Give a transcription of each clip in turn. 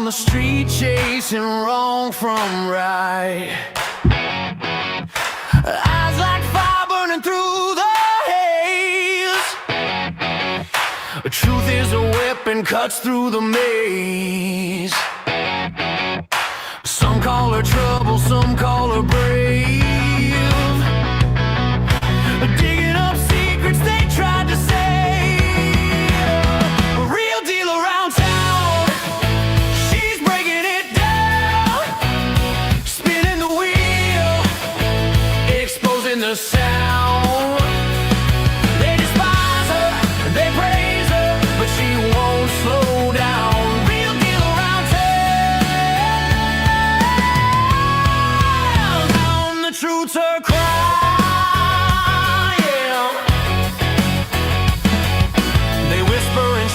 the street chasing wrong from right. Eyes like fire burning through the haze. Truth is a weapon, cuts through the maze. Some call her trouble, some call her brave. Digging up secrets they tried to save. A real deal around town. She's breaking it down, spinning the wheel, exposing the sound. They despise her, they praise her, but she won't slow down. Real deal around town. The truth's her cry.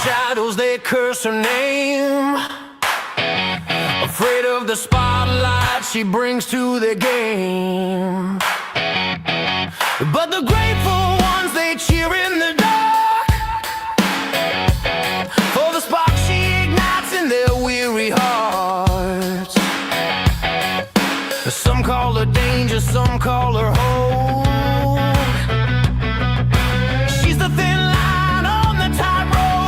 Shadows, they curse her name. Afraid of the spotlight she brings to the game. But the grateful ones, they cheer in the dark for the spark she ignites in their weary hearts. Some call her danger, some call her hope. She's the thin line on the tightrope.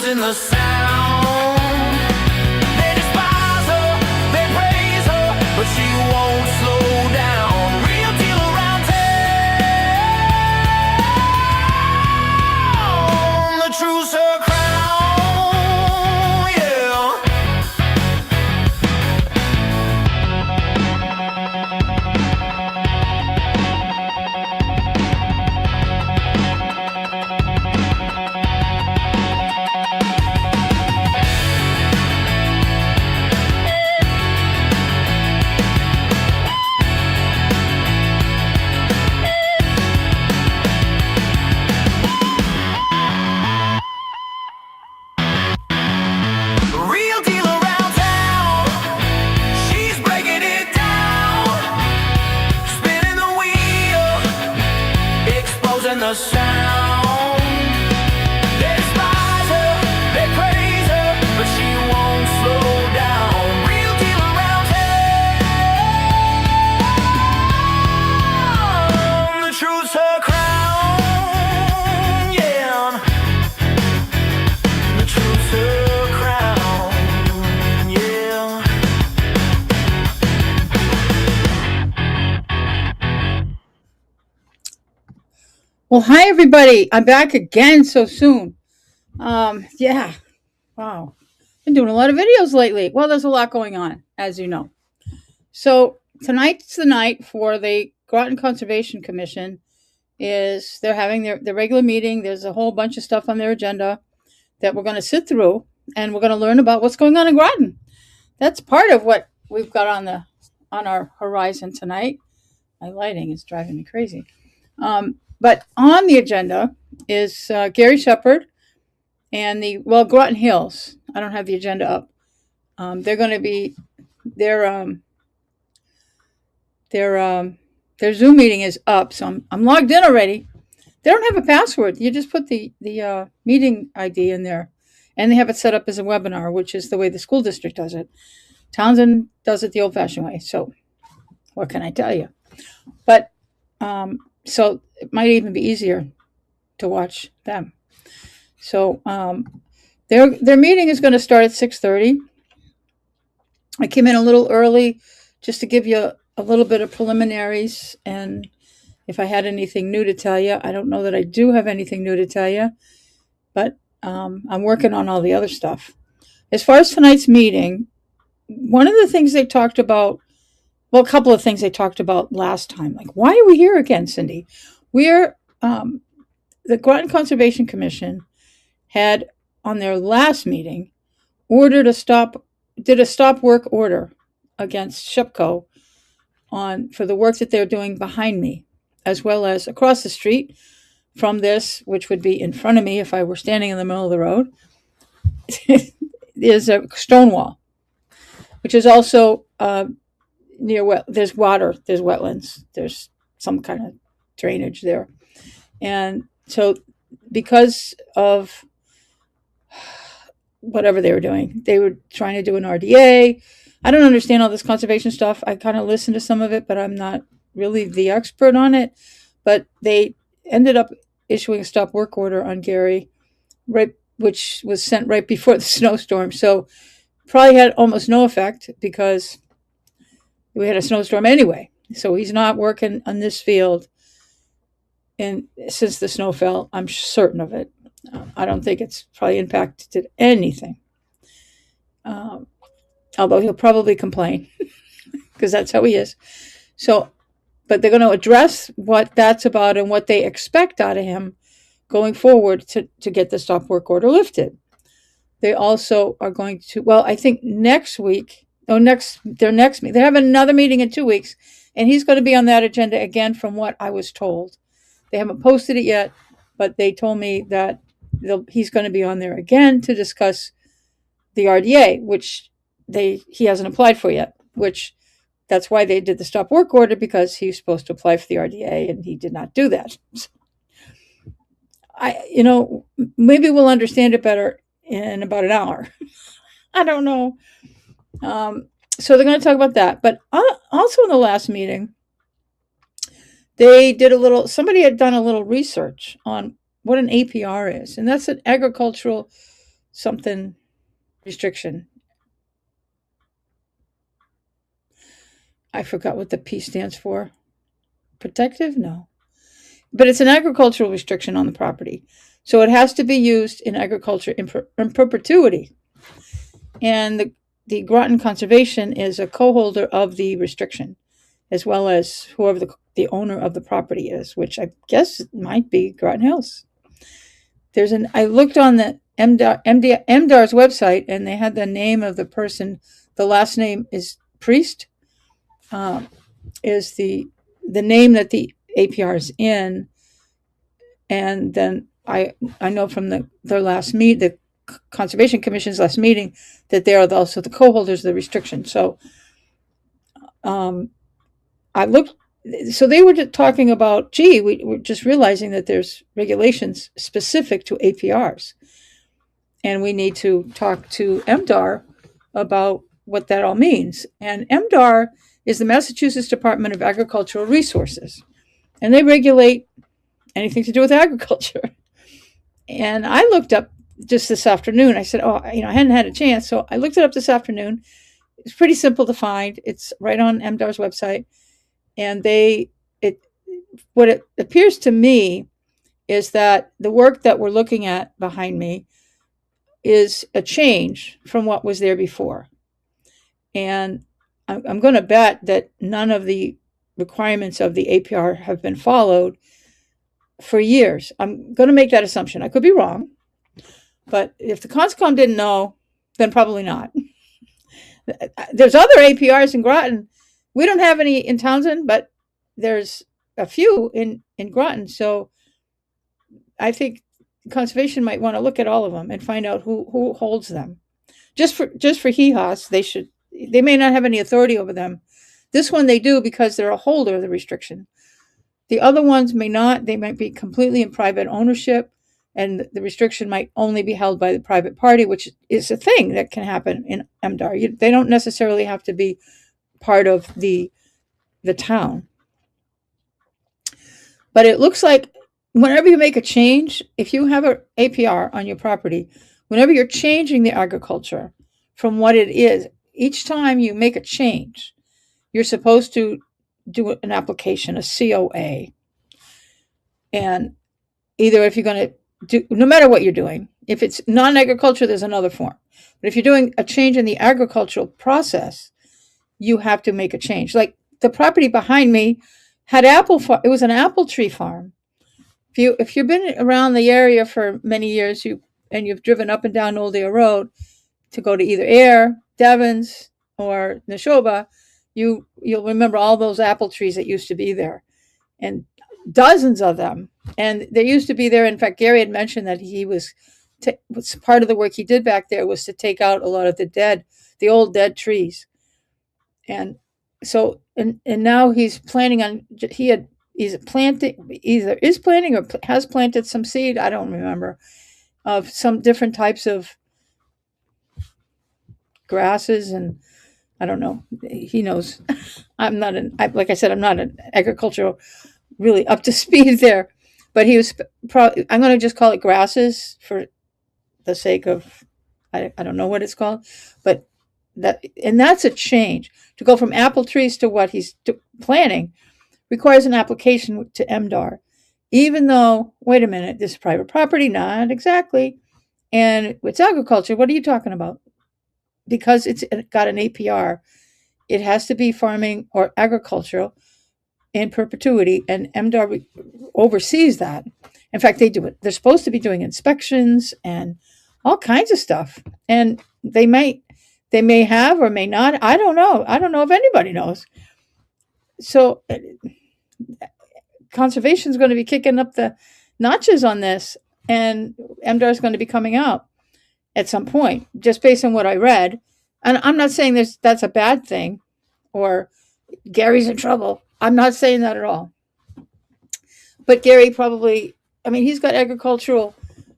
The sound. They despise her, they praise her, but she won't slow down. Real deal around town. The truth's her crown, yeah. The sound. They despise her, they praise her, but she won't slow down. Real deal around town. The truth's her crown, yeah. The truth's her crown, yeah. Well, hi everybody. I'm back again so soon. Yeah. Wow. Been doing a lot of videos lately. Well, there's a lot going on, as you know. So tonight's the night for the Groton Conservation Commission. They're having their regular meeting. There's a whole bunch of stuff on their agenda that we're going to sit through, and we're going to learn about what's going on in Groton. That's part of what we've got on our horizon tonight. My lighting is driving me crazy. But on the agenda is Gary Shepherd and Groton Hills. I don't have the agenda up. They're going to be their Zoom meeting is up, so I'm logged in already. They don't have a password. You just put the meeting ID in there, and they have it set up as a webinar, which is the way the school district does it. Townsend does it the old-fashioned way. So what can I tell you? But so it might even be easier to watch them. So their meeting is going to start at 6:30. I came in a little early just to give you a little bit of preliminaries, and if I had anything new to tell you. I don't know that I do have anything new to tell you, but I'm working on all the other stuff. As far as tonight's meeting, one of the things they talked about, well, a couple of things they talked about last time. Like, why are we here again, Cindy? The Groton Conservation Commission had, on their last meeting, did a stop work order against SHPCO for the work that they're doing behind me, as well as across the street from this, which would be in front of me if I were standing in the middle of the road, is a stone wall, which is also there's water, there's wetlands, there's some kind of drainage there. And so because of whatever they were doing, they were trying to do an RDA. I don't understand all this conservation stuff. I kind of listened to some of it, but I'm not really the expert on it. But they ended up issuing a stop work order on Gary, right, which was sent right before the snowstorm. So probably had almost no effect because we had a snowstorm anyway. So he's not working on this field. And since the snow fell, I'm certain of it. I don't think it's probably impacted anything. Although he'll probably complain because that's how he is. So, but they're going to address what that's about and what they expect out of him going forward to get the stop work order lifted. They also are going to, well, I think next week, they have another meeting in 2 weeks, and he's going to be on that agenda again from what I was told. They haven't posted it yet, but they told me that he's going to be on there again to discuss the RDA, which he hasn't applied for yet, which that's why they did the stop work order, because he's supposed to apply for the RDA and he did not do that. Maybe we'll understand it better in about an hour. I don't know. So they're going to talk about that. But also in the last meeting, they did somebody had done a little research on what an APR is. And that's an agricultural something restriction. I forgot what the P stands for. Protective? No. But it's an agricultural restriction on the property. So it has to be used in agriculture in perpetuity. And the Groton Conservation is a co-holder of the restriction, as well as whoever the owner of the property is, which I guess might be Groton Hills. I looked on the MDAR's website, and they had the name of the person. The last name is Priest, is the name that the APR is in. And then I know from their last the Conservation Commission's last meeting, that they are also the co-holders of the restriction. So I looked, so they were talking about, we're just realizing that there's regulations specific to APRs. And we need to talk to MDAR about what that all means. And MDAR is the Massachusetts Department of Agricultural Resources. And they regulate anything to do with agriculture. And I looked up just this afternoon. I said, I hadn't had a chance. So I looked it up this afternoon. It's pretty simple to find. It's right on MDAR's website. And what it appears to me is that the work that we're looking at behind me is a change from what was there before. And I'm going to bet that none of the requirements of the APR have been followed for years. I'm going to make that assumption. I could be wrong. But if the ConsCom didn't know, then probably not. There's other APRs in Groton. We don't have any in Townsend, but there's a few in Groton. So I think conservation might want to look at all of them and find out who holds them. Just for hee-haws, they may not have any authority over them. This one they do because they're a holder of the restriction. The other ones may not. They might be completely in private ownership, and the restriction might only be held by the private party, which is a thing that can happen in MDAR. They don't necessarily have to be part of the town. But it looks like whenever you make a change, if you have an APR on your property, whenever you're changing the agriculture from what it is, each time you make a change, you're supposed to do an application, a COA. And either if you're going to do, no matter what you're doing, if it's non-agriculture, there's another form. But if you're doing a change in the agricultural process, you have to make a change. Like the property behind me had it was an apple tree farm. If you've been around the area for many years, you've driven up and down Oldale Road to go to either Ayr, Devon's, or Neshoba, you'll remember all those apple trees that used to be there, and dozens of them. And they used to be there. In fact, Gary had mentioned that he was part of the work he did back there was to take out a lot of the old dead trees. And So and now he's planning on he's planting, either is planting or has planted some seed, I don't remember, of some different types of grasses, and I don't know. He knows. Like I said, I'm not an agricultural really up to speed there, but he was probably. I'm going to just call it grasses for the sake of. I don't know what it's called, but that's a change to go from apple trees to what he's planning requires an application to MDAR, even though wait a minute, this is private property, not exactly, and it's agriculture. What are you talking about? Because it's got an APR, it has to be farming or agricultural in perpetuity, and MDAR oversees that. In fact, they do it. They're supposed to be doing inspections and all kinds of stuff, and they may have or may not. I don't know. I don't know if anybody knows. So, conservation is going to be kicking up the notches on this, and MDAR is going to be coming out at some point, just based on what I read. And I'm not saying that's a bad thing or Gary's in trouble. I'm not saying that at all. But Gary probably, I mean, he's got agricultural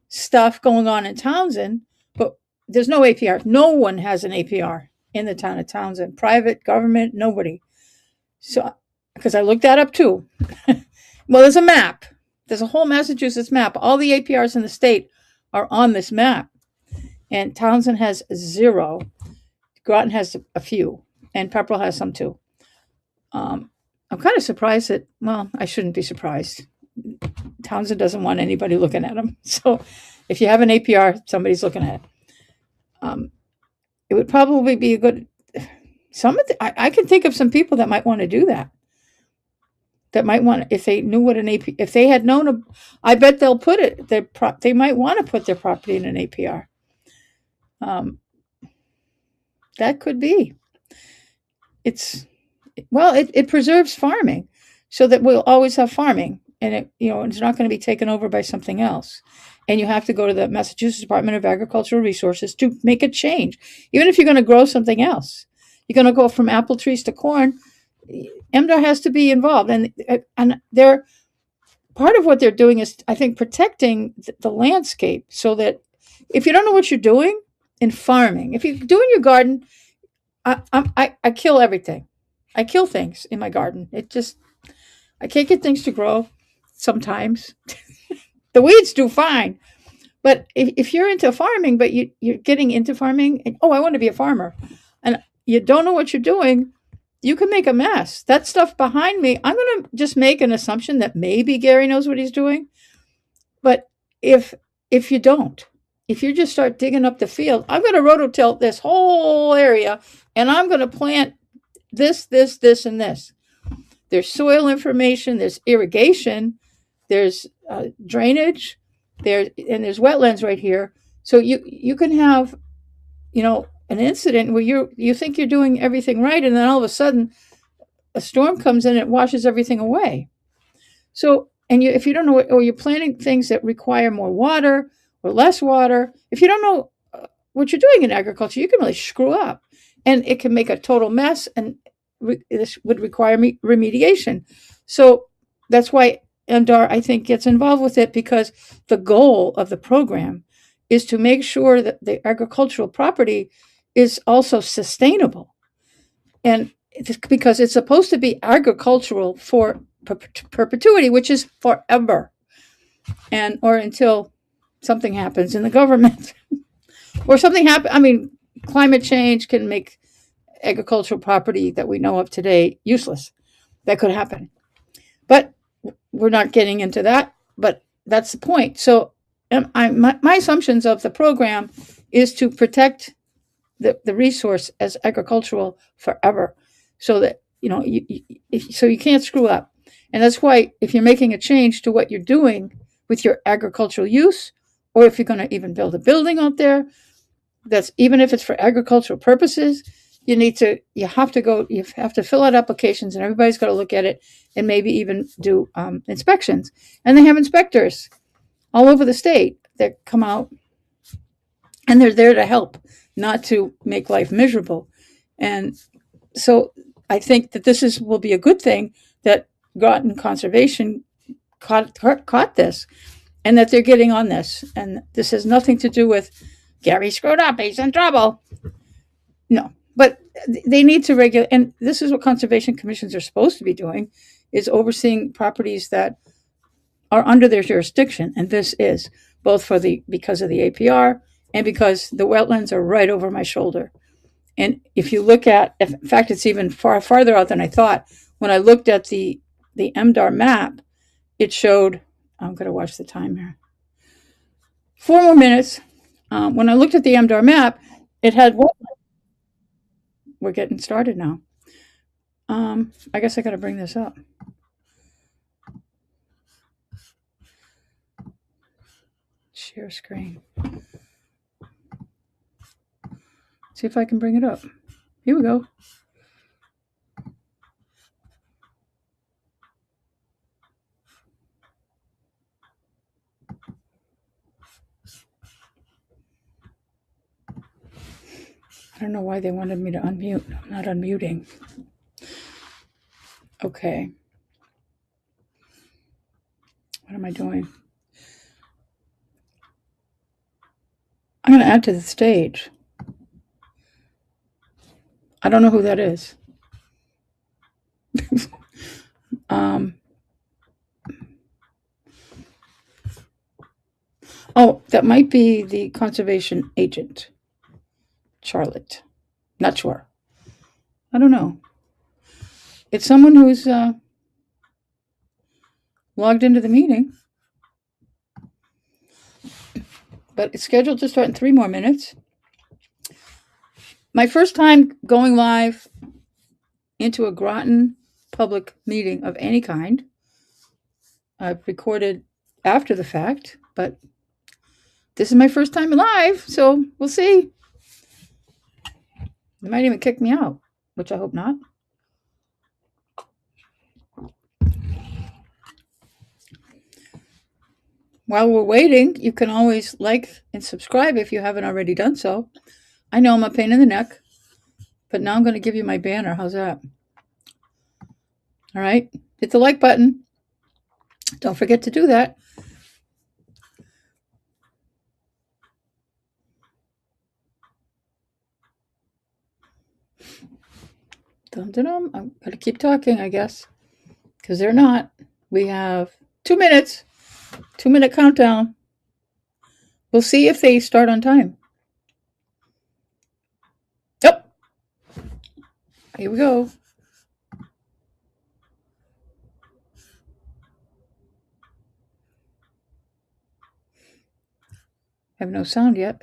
stuff going on in Townsend, but there's no APR. No one has an APR in the town of Townsend. Private, government, nobody. So, because I looked that up too. Well, there's a map. There's a whole Massachusetts map. All the APRs in the state are on this map. And Townsend has 0. Groton has a few, and Pepperell has some too. I'm kind of surprised that, well, I shouldn't be surprised. Townsend doesn't want anybody looking at them. So if you have an APR, somebody's looking at it. It would probably be a good, I can think of some people that might want to do that. That might want, if they knew what an APR, if they had known, I bet they'll put it, they might want to put their property in an APR. That could be. It preserves farming so that we'll always have farming, and it's not going to be taken over by something else. And you have to go to the Massachusetts Department of Agricultural Resources to make a change. Even if you're going to grow something else, you're going to go from apple trees to corn, MDAR has to be involved. And they're part of what they're doing is, I think, protecting the landscape, so that if you don't know what you're doing in farming, if you're doing your garden, I kill everything. I kill things in my garden. I can't get things to grow sometimes. The weeds do fine. But if you're into farming, but you're getting into farming, and, I want to be a farmer, and you don't know what you're doing, you can make a mess. That stuff behind me, I'm going to just make an assumption that maybe Gary knows what he's doing. But if you don't, if you just start digging up the field, I'm going to rototill this whole area, and I'm going to plant this, and this. There's soil information, there's irrigation, there's drainage, there's wetlands right here. So you can have, an incident where you think you're doing everything right, and then all of a sudden a storm comes in and it washes everything away. So, and if you don't know, or you're planting things that require more water or less water, if you don't know what you're doing in agriculture, you can really screw up, and it can make a total mess, and this would require remediation. So that's why MDAR, I think, gets involved with it, because the goal of the program is to make sure that the agricultural property is also sustainable. And because it's supposed to be agricultural for perpetuity, which is forever, or until something happens in the government or something happens. I mean, climate change can make agricultural property that we know of today useless. That could happen. But we're not getting into that, but that's the point. So my assumptions of the program is to protect the resource as agricultural forever, so that, so you can't screw up. And that's why if you're making a change to what you're doing with your agricultural use, or if you're going to even build a building out there, that's, even if it's for agricultural purposes, you have to fill out applications, and everybody's got to look at it, and maybe even do inspections. And they have inspectors all over the state that come out, and they're there to help, not to make life miserable. And so I think that will be a good thing that Groton Conservation caught this, and that they're getting on this. And this has nothing to do with Gary screwed up, he's in trouble. No, but they need to regulate, and this is what conservation commissions are supposed to be doing, is overseeing properties that are under their jurisdiction. And this is both because of the APR and because the wetlands are right over my shoulder. And if you look at, in fact, it's even farther out than I thought. When I looked at the MDAR map, it showed, I'm going to watch the time here, 4 more minutes. When I looked at the MDAR map, it had wetlands. We're getting started now. I guess I got to bring this up. Share screen. See if I can bring it up. Here we go. I don't know why they wanted me to unmute. I'm not unmuting. Okay. What am I doing? I'm going to add to the stage. I don't know who that is. Oh, that might be the conservation agent, Charlotte. Not sure. I don't know. It's someone who's logged into the meeting. But it's scheduled to start in 3 more minutes. My first time going live into a Groton public meeting of any kind. I've recorded after the fact, but this is my first time live, so we'll see. They might even kick me out, which I hope not. While we're waiting, you can always like and subscribe if you haven't already done so. I know I'm a pain in the neck, but now I'm going to give you my banner. How's that? All right. Hit the like button. Don't forget to do that. Dum-dum-dum. I'm going to keep talking, I guess, because they're not. We have 2 minutes. 2-minute countdown. We'll see if they start on time. Yep. Here we go. Have no sound yet.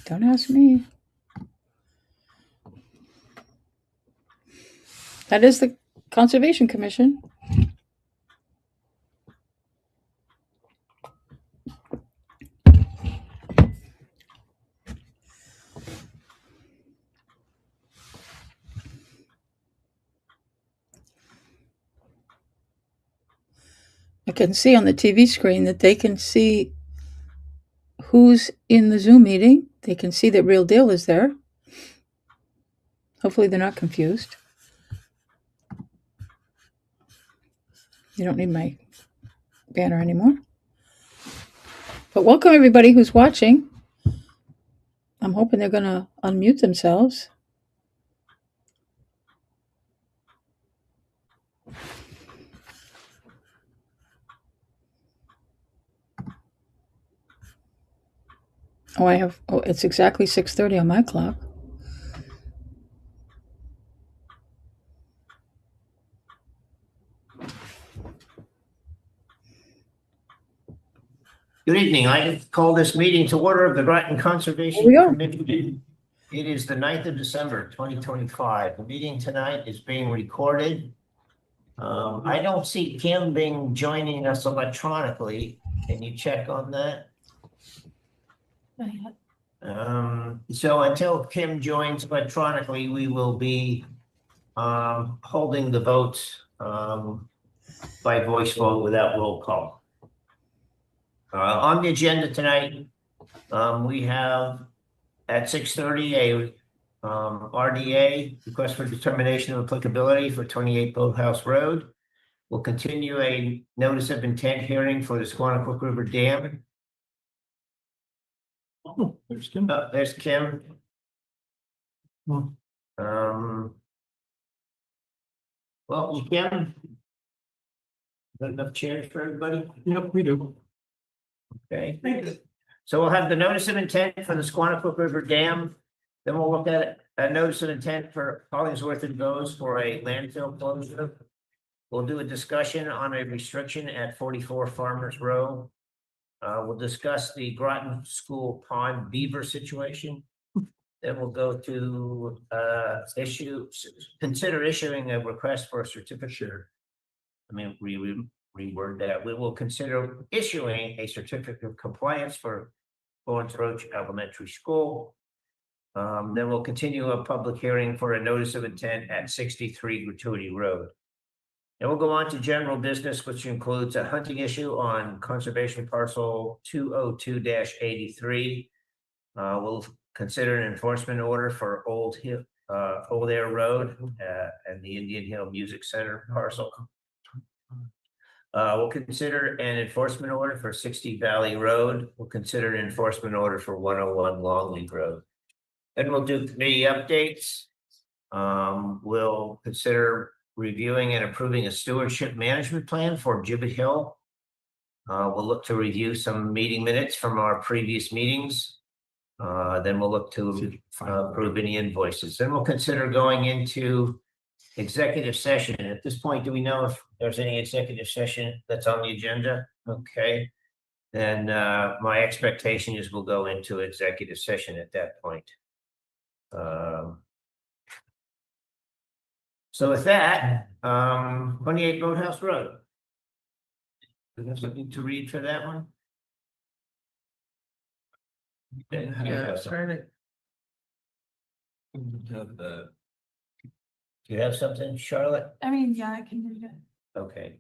Don't ask me. That is the Conservation Commission. I can see on the TV screen that they can see who's in the Zoom meeting. They can see that Real Deal is there. Hopefully they're not confused. You don't need my banner anymore. But welcome everybody who's watching. I'm hoping they're going to unmute themselves. Oh, it's exactly 6:30 on my clock. Good evening. I call this meeting to order of the Groton Conservation Commission. It is the 9th of December, 2025. The meeting tonight is being recorded. I don't see Kim joining us electronically. Can you check on that? So until Kim joins electronically, we will be holding the votes by voice vote without roll call. On the agenda tonight, we have at 6:30 a RDA, request for determination of applicability for 28 Boathouse Road. We'll continue a notice of intent hearing for the Squanicook River Dam. Oh, there's Kim. There's Kim. Hmm. Well, Kim. Got enough chairs for everybody? Yep, we do. Okay. So we'll have the notice of intent for the Squanicook River Dam. Then we'll look at a notice of intent for Hollingsworth and Goes for a landfill closure. We'll do a discussion on a restriction at 44 Farmers Row. We'll discuss the Groton School Pond beaver situation. Then we'll go to consider issuing a request for a certificate. I mean, reword that. We will consider issuing a certificate of compliance for Florence Roach Elementary School. Then we'll continue a public hearing for a notice of intent at 63 Gratuity Road. And we'll go on to general business, which includes a hunting issue on conservation parcel 202-83. We'll consider an enforcement order for Old Air Road and the Indian Hill Music Center parcel. We'll consider an enforcement order for 60 Valley Road. We'll consider an enforcement order for 101 Longleaf Road. Then we'll do committee updates. We'll consider reviewing and approving a stewardship management plan for Gibbet Hill. We'll look to review some meeting minutes from our previous meetings. Then we'll look to approve any invoices. Then we'll consider going into executive session. At this point, do we know if there's any executive session that's on the agenda? Okay. Then my expectation is we'll go into executive session at that point. So with that, 28 Boathouse Road. Do you have something to read for that one? Okay, Yeah, trying to. Do you have something, Charlotte? I mean, yeah, I can read it. Okay.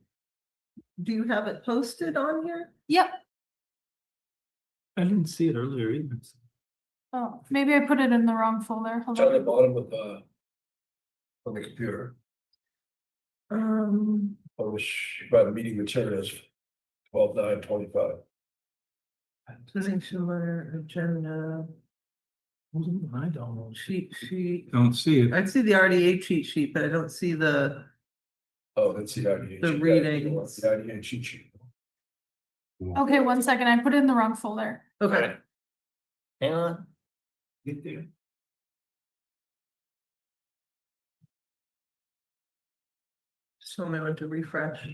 Do you have it posted on here? Yep. I didn't see it earlier either. Oh, maybe I put it in the wrong folder. Hold It's on the on. bottom of on the computer, by the meeting materials, 12/9/25. Donation letter, agenda, I don't cheat sheet. Don't see it. I see the RDA cheat sheet, but I don't see the, Oh, that's the IDA. The sheet. readings. The IDA cheat sheet. Okay, one second. I put it in the wrong folder. okay. Hang on. Get there. So I went to refresh.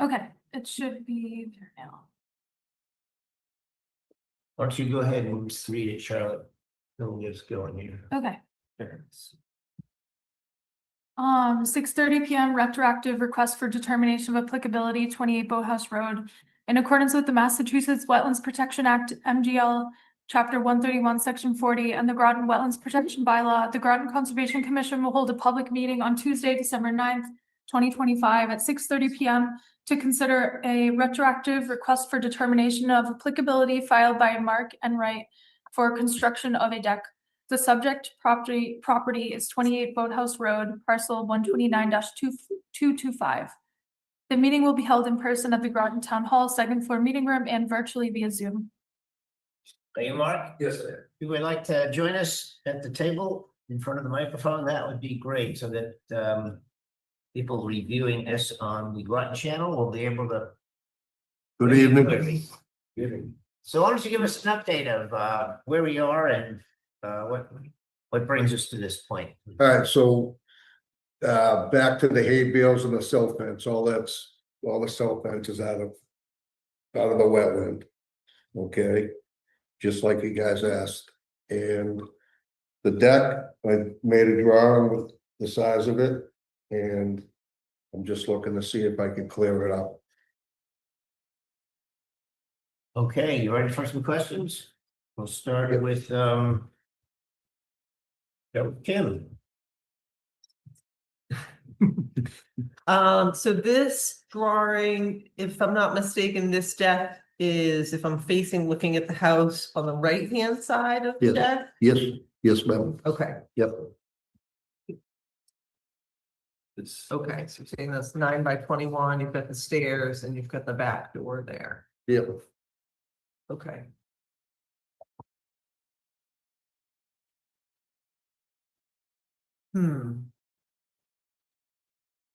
Okay, it should be there now. Why don't you go ahead and read it, Charlotte? Then we'll get us going here. Okay. 6:30 PM retroactive request for determination of applicability, 28 Boathouse Road. In accordance with the Massachusetts Wetlands Protection Act, MGL, Chapter 131, Section 40, and the Groton Wetlands Protection Bylaw, the Groton Conservation Commission will hold a public meeting on Tuesday, December 9th, 2025 at 6:30 PM to consider a retroactive request for determination of applicability filed by Mark and Wright for construction of a deck. The subject property is 28 Boathouse Road, parcel 129-2225. The meeting will be held in person at the Groton Town Hall, second floor meeting room, and virtually via Zoom. Are you Mark? Yes, sir. If you would like to join us at the table in front of the microphone, that would be great, so that people reviewing this on the Groton channel will be able to. Good evening. Evening. So why don't you give us an update of where we are and what brings us to this point? All right, so back to the hay bales and the silt fence, all the silt fence is out of the wetland. Okay, just like you guys asked. And the deck, I made a drawing with the size of it. And I'm just looking to see if I can clear it up. Okay, you ready for some questions? We'll start with, Kim. So this drawing, if I'm not mistaken, this deck is if I'm facing, looking at the house on the right-hand side of the Yes. deck? Yes, ma'am. Okay, Yep. It's. okay, so you're saying that's 9 by 21, you've got the stairs and you've got the back door there, Yep. okay.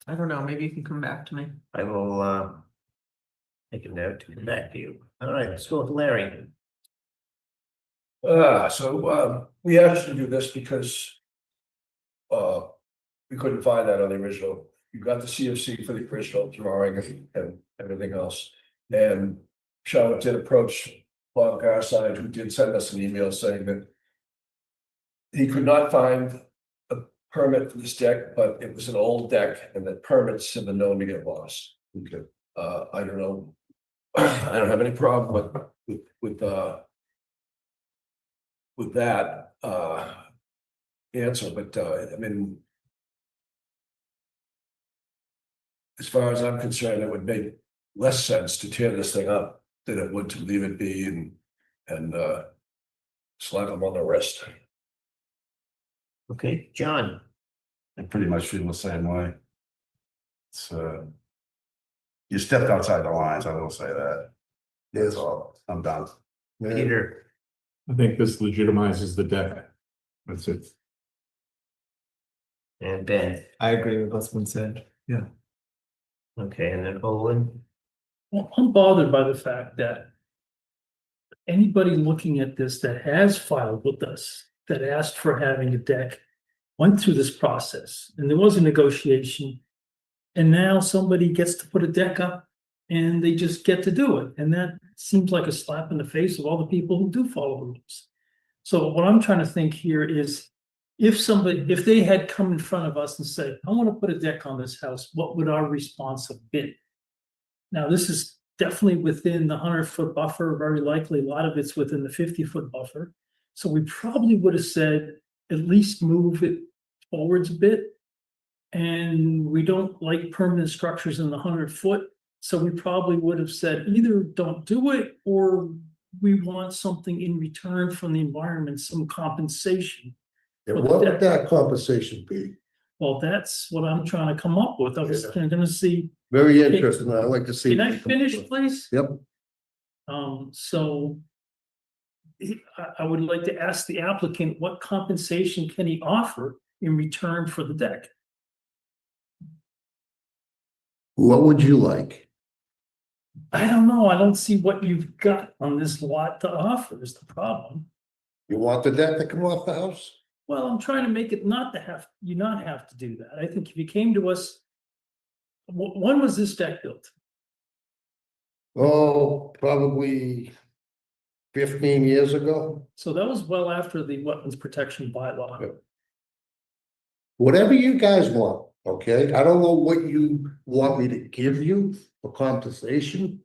I don't know, maybe you can come back to me. I will, make a note to come back to you. All right, let's go with Larry. We asked you to do this because. We couldn't find that on the original. You got the CFC for the original drawing and everything else. And Charlotte did approach Bob Garside, who did send us an email saying that. He could not find a permit for this deck, but it was an old deck and that permits have been known to get lost. Okay. I don't know. I don't have any problem with that answer, but I mean. As far as I'm concerned, it would make less sense to tear this thing up than it would to leave it be and slap them on the wrist. Okay, John. I pretty much feel the same way. It's you stepped outside the lines, I will say that. That's all, I'm done. Peter. I think this legitimizes the deck. That's it. And Ben. I agree with what's been said. Yeah. Okay, and then Olin. Well, I'm bothered by the fact that anybody looking at this that has filed with us, that asked for having a deck, went through this process and there was a negotiation. And now somebody gets to put a deck up and they just get to do it. And that seems like a slap in the face of all the people who do follow the rules. So what I'm trying to think here is, if they had come in front of us and said, I want to put a deck on this house, what would our response have been? Now, this is definitely within the 100-foot buffer, very likely a lot of it's within the 50-foot buffer. So we probably would have said, at least move it forwards a bit. And we don't like permanent structures in the 100-foot. So we probably would have said, either don't do it, or we want something in return from the environment, some compensation. And what would that compensation be? Well, that's what I'm trying to come up with. I was gonna see, Very interesting. I'd like to see. can I finish, please? Yep. So I would like to ask the applicant, what compensation can he offer in return for the deck? What would you like? I don't know. I don't see what you've got on this lot to offer is the problem. You want the deck to come off the house? Well, I'm trying to make it not have to do that. I think if you came to us, when was this deck built? Oh, probably 15 years ago. So that was well after the wetlands protection bylaw. Yeah. Whatever you guys want, okay? I don't know what you want me to give you for compensation.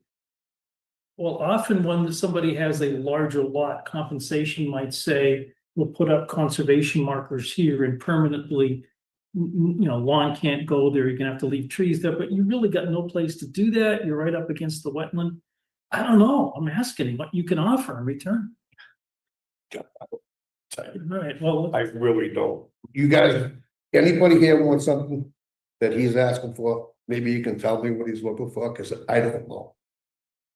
Well, often when somebody has a larger lot, compensation might say, we'll put up conservation markers here and permanently, lawn can't go there, you're gonna have to leave trees there, but you really got no place to do that, you're right up against the wetland. I don't know, I'm asking him what you can offer in return. All right, well, I really don't. You guys, anybody here want something that he's asking for? Maybe you can tell me what he's looking for, because I don't know.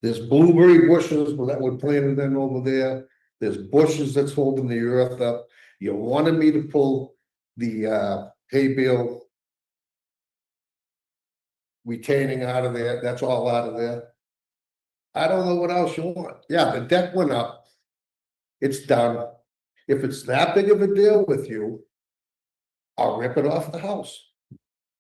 There's blueberry bushes that were planted in over there. There's bushes that's holding the earth up. You wanted me to pull the hay bale retaining out of there. That's all out of there. I don't know what else you want. Yeah, the deck went up. It's done. If it's that big of a deal with you, I'll rip it off the house.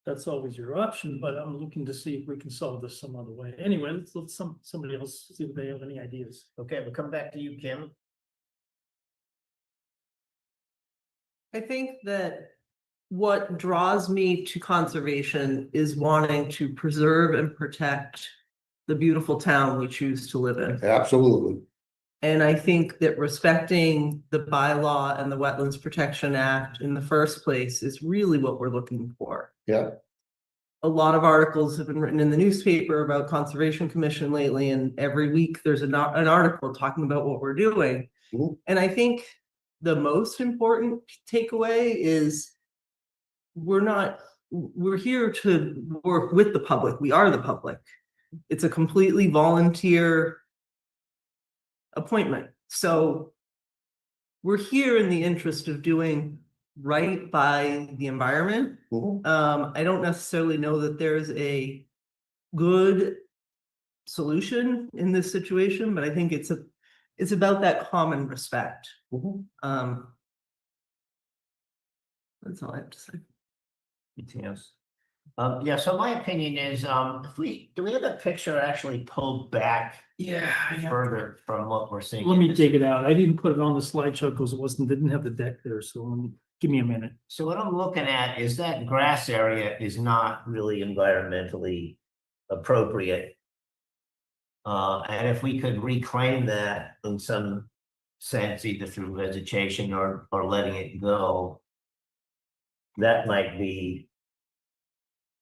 that's always your option, but I'm looking to see if we can solve this some other way. Anyway, let's let somebody else see if they have any ideas. Okay, we'll come back to you, Kim. I think that what draws me to conservation is wanting to preserve and protect the beautiful town we choose to live in. Absolutely. And I think that respecting the bylaw and the Wetlands Protection Act in the first place is really what we're looking for. Yeah. A lot of articles have been written in the newspaper about Conservation Commission lately, and every week there's an article talking about what we're doing. Mhm. And I think the most important takeaway is we're here to work with the public. We are the public. It's a completely volunteer appointment. So we're here in the interest of doing right by the environment. Mhm. I don't necessarily know that there's a good solution in this situation, but I think it's about that common respect. Mhm. That's all I have to say. Anything else? Yeah, so my opinion is, do we have a picture actually pulled back Yeah. further from what we're seeing? Let me take it out. I didn't put it on the slideshow because didn't have the deck there, so give me a minute. So what I'm looking at is that grass area is not really environmentally appropriate. And if we could reclaim that in some sense, either through vegetation or letting it go, that might be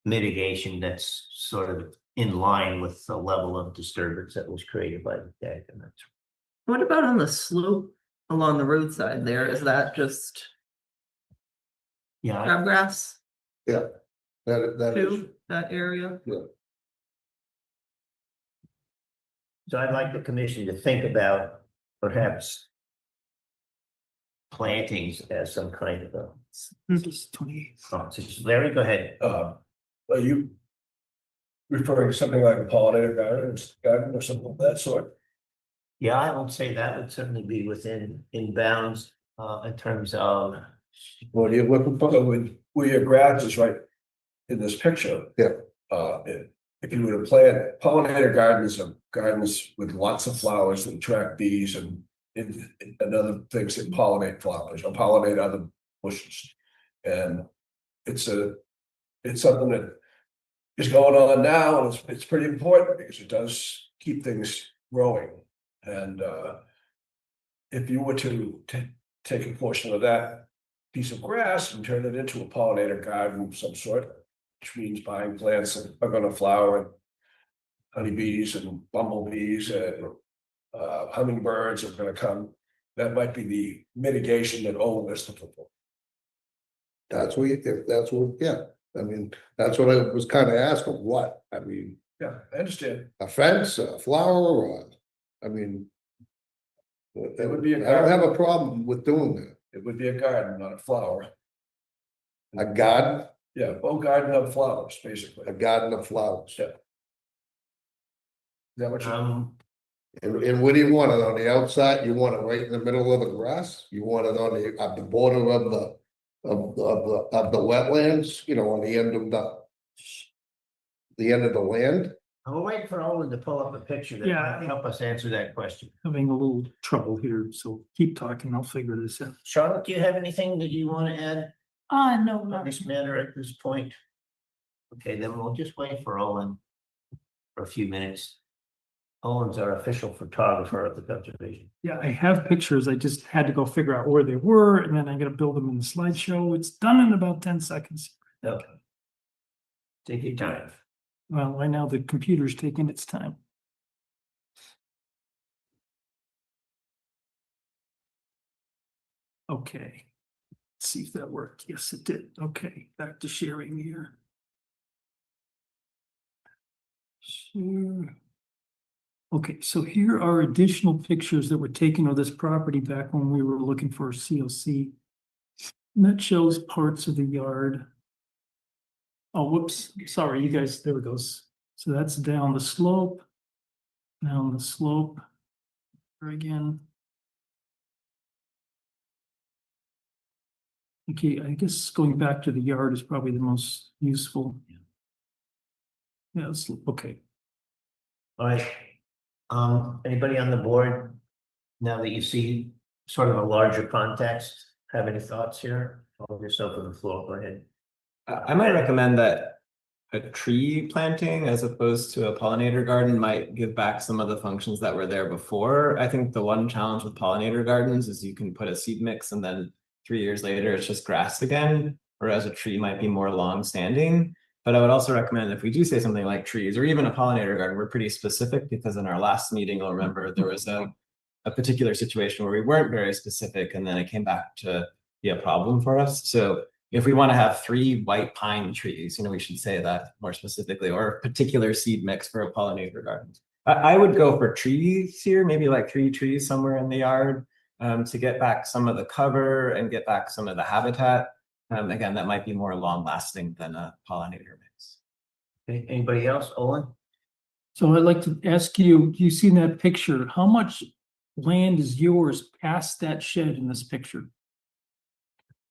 mitigation that's sort of in line with the level of disturbance that was created by the deck. And that's, What about on the slope along the roadside there? Is that just yeah, crabgrass That is, too, that area? so I'd like the commission to think about perhaps plantings as some kind of a. This is 28. Larry, go ahead. Are you referring to something like a pollinator garden or something of that sort? Yeah, I would say that would certainly be in bounds, in terms of, what are you looking for? So where your grass is right in this picture. Yeah. If you were to plant pollinator gardens are gardens with lots of flowers that attract bees and other things that pollinate flowers or pollinate other bushes. And it's something that is going on now, and it's pretty important because it does keep things growing. And if you were to take a portion of that piece of grass and turn it into a pollinator garden of some sort, which means buying plants that are going to flower, and honeybees and bumblebees and hummingbirds are going to come, that might be the mitigation that Owen is looking for. That's what, yeah, I mean, that's what I was kind of asking, what, I mean, Yeah, I understand. a fence, a flower, or, I mean. It would be I don't have a problem with doing that. It would be a garden, not a flower. A garden, Yeah, a garden of flowers, basically. a garden of flowers. Yeah. Is that what you? And what do you want it on the outside? You want it right in the middle of the grass? You want it on at the border of the wetlands, you know, on the end of the end of the land? I'll wait for Owen to pull up a picture that Yeah. might help us answer that question. Having a little trouble here, so keep talking. I'll figure this out. Charlotte, do you have anything that you want to add No, on not this matter at this point? Okay, then we'll just wait for Owen for a few minutes. Owen's our official photographer of the conservation. Yeah, I have pictures. I just had to go figure out where they were, and then I gotta build them in the slideshow. It's done in about 10 seconds. Okay. Take your time. Well, right now the computer's taking its time. Okay. Let's see if that worked. Yes, it did. Okay, back to sharing here. Share. Okay, so here are additional pictures that were taken of this property back when we were looking for a COC. And that shows parts of the yard. Oh, whoops, sorry, you guys, there it goes. So that's down the slope. Down the slope. There again. Okay, I guess going back to the yard is probably the most useful. Yeah, okay. All right. Anybody on the board, now that you see sort of a larger context, have any thoughts here? I'll just open the floor, go ahead. I might recommend that a tree planting as opposed to a pollinator garden might give back some of the functions that were there before. I think the one challenge with pollinator gardens is you can put a seed mix and then 3 years later it's just grass again, whereas a tree might be more long-standing. But I would also recommend if we do say something like trees or even a pollinator garden, we're pretty specific because in our last meeting, you'll remember there was a particular situation where we weren't very specific and then it came back to be a problem for us. So if we want to have 3 white pine trees, you know, we should say that more specifically, or a particular seed mix for a pollinator garden. I would go for trees here, maybe like 3 trees somewhere in the yard to get back some of the cover and get back some of the habitat. Again, that might be more long lasting than a pollinator mix. Okay, anybody else? Owen? So I'd like to ask you, you seen that picture, how much land is yours past that shed in this picture?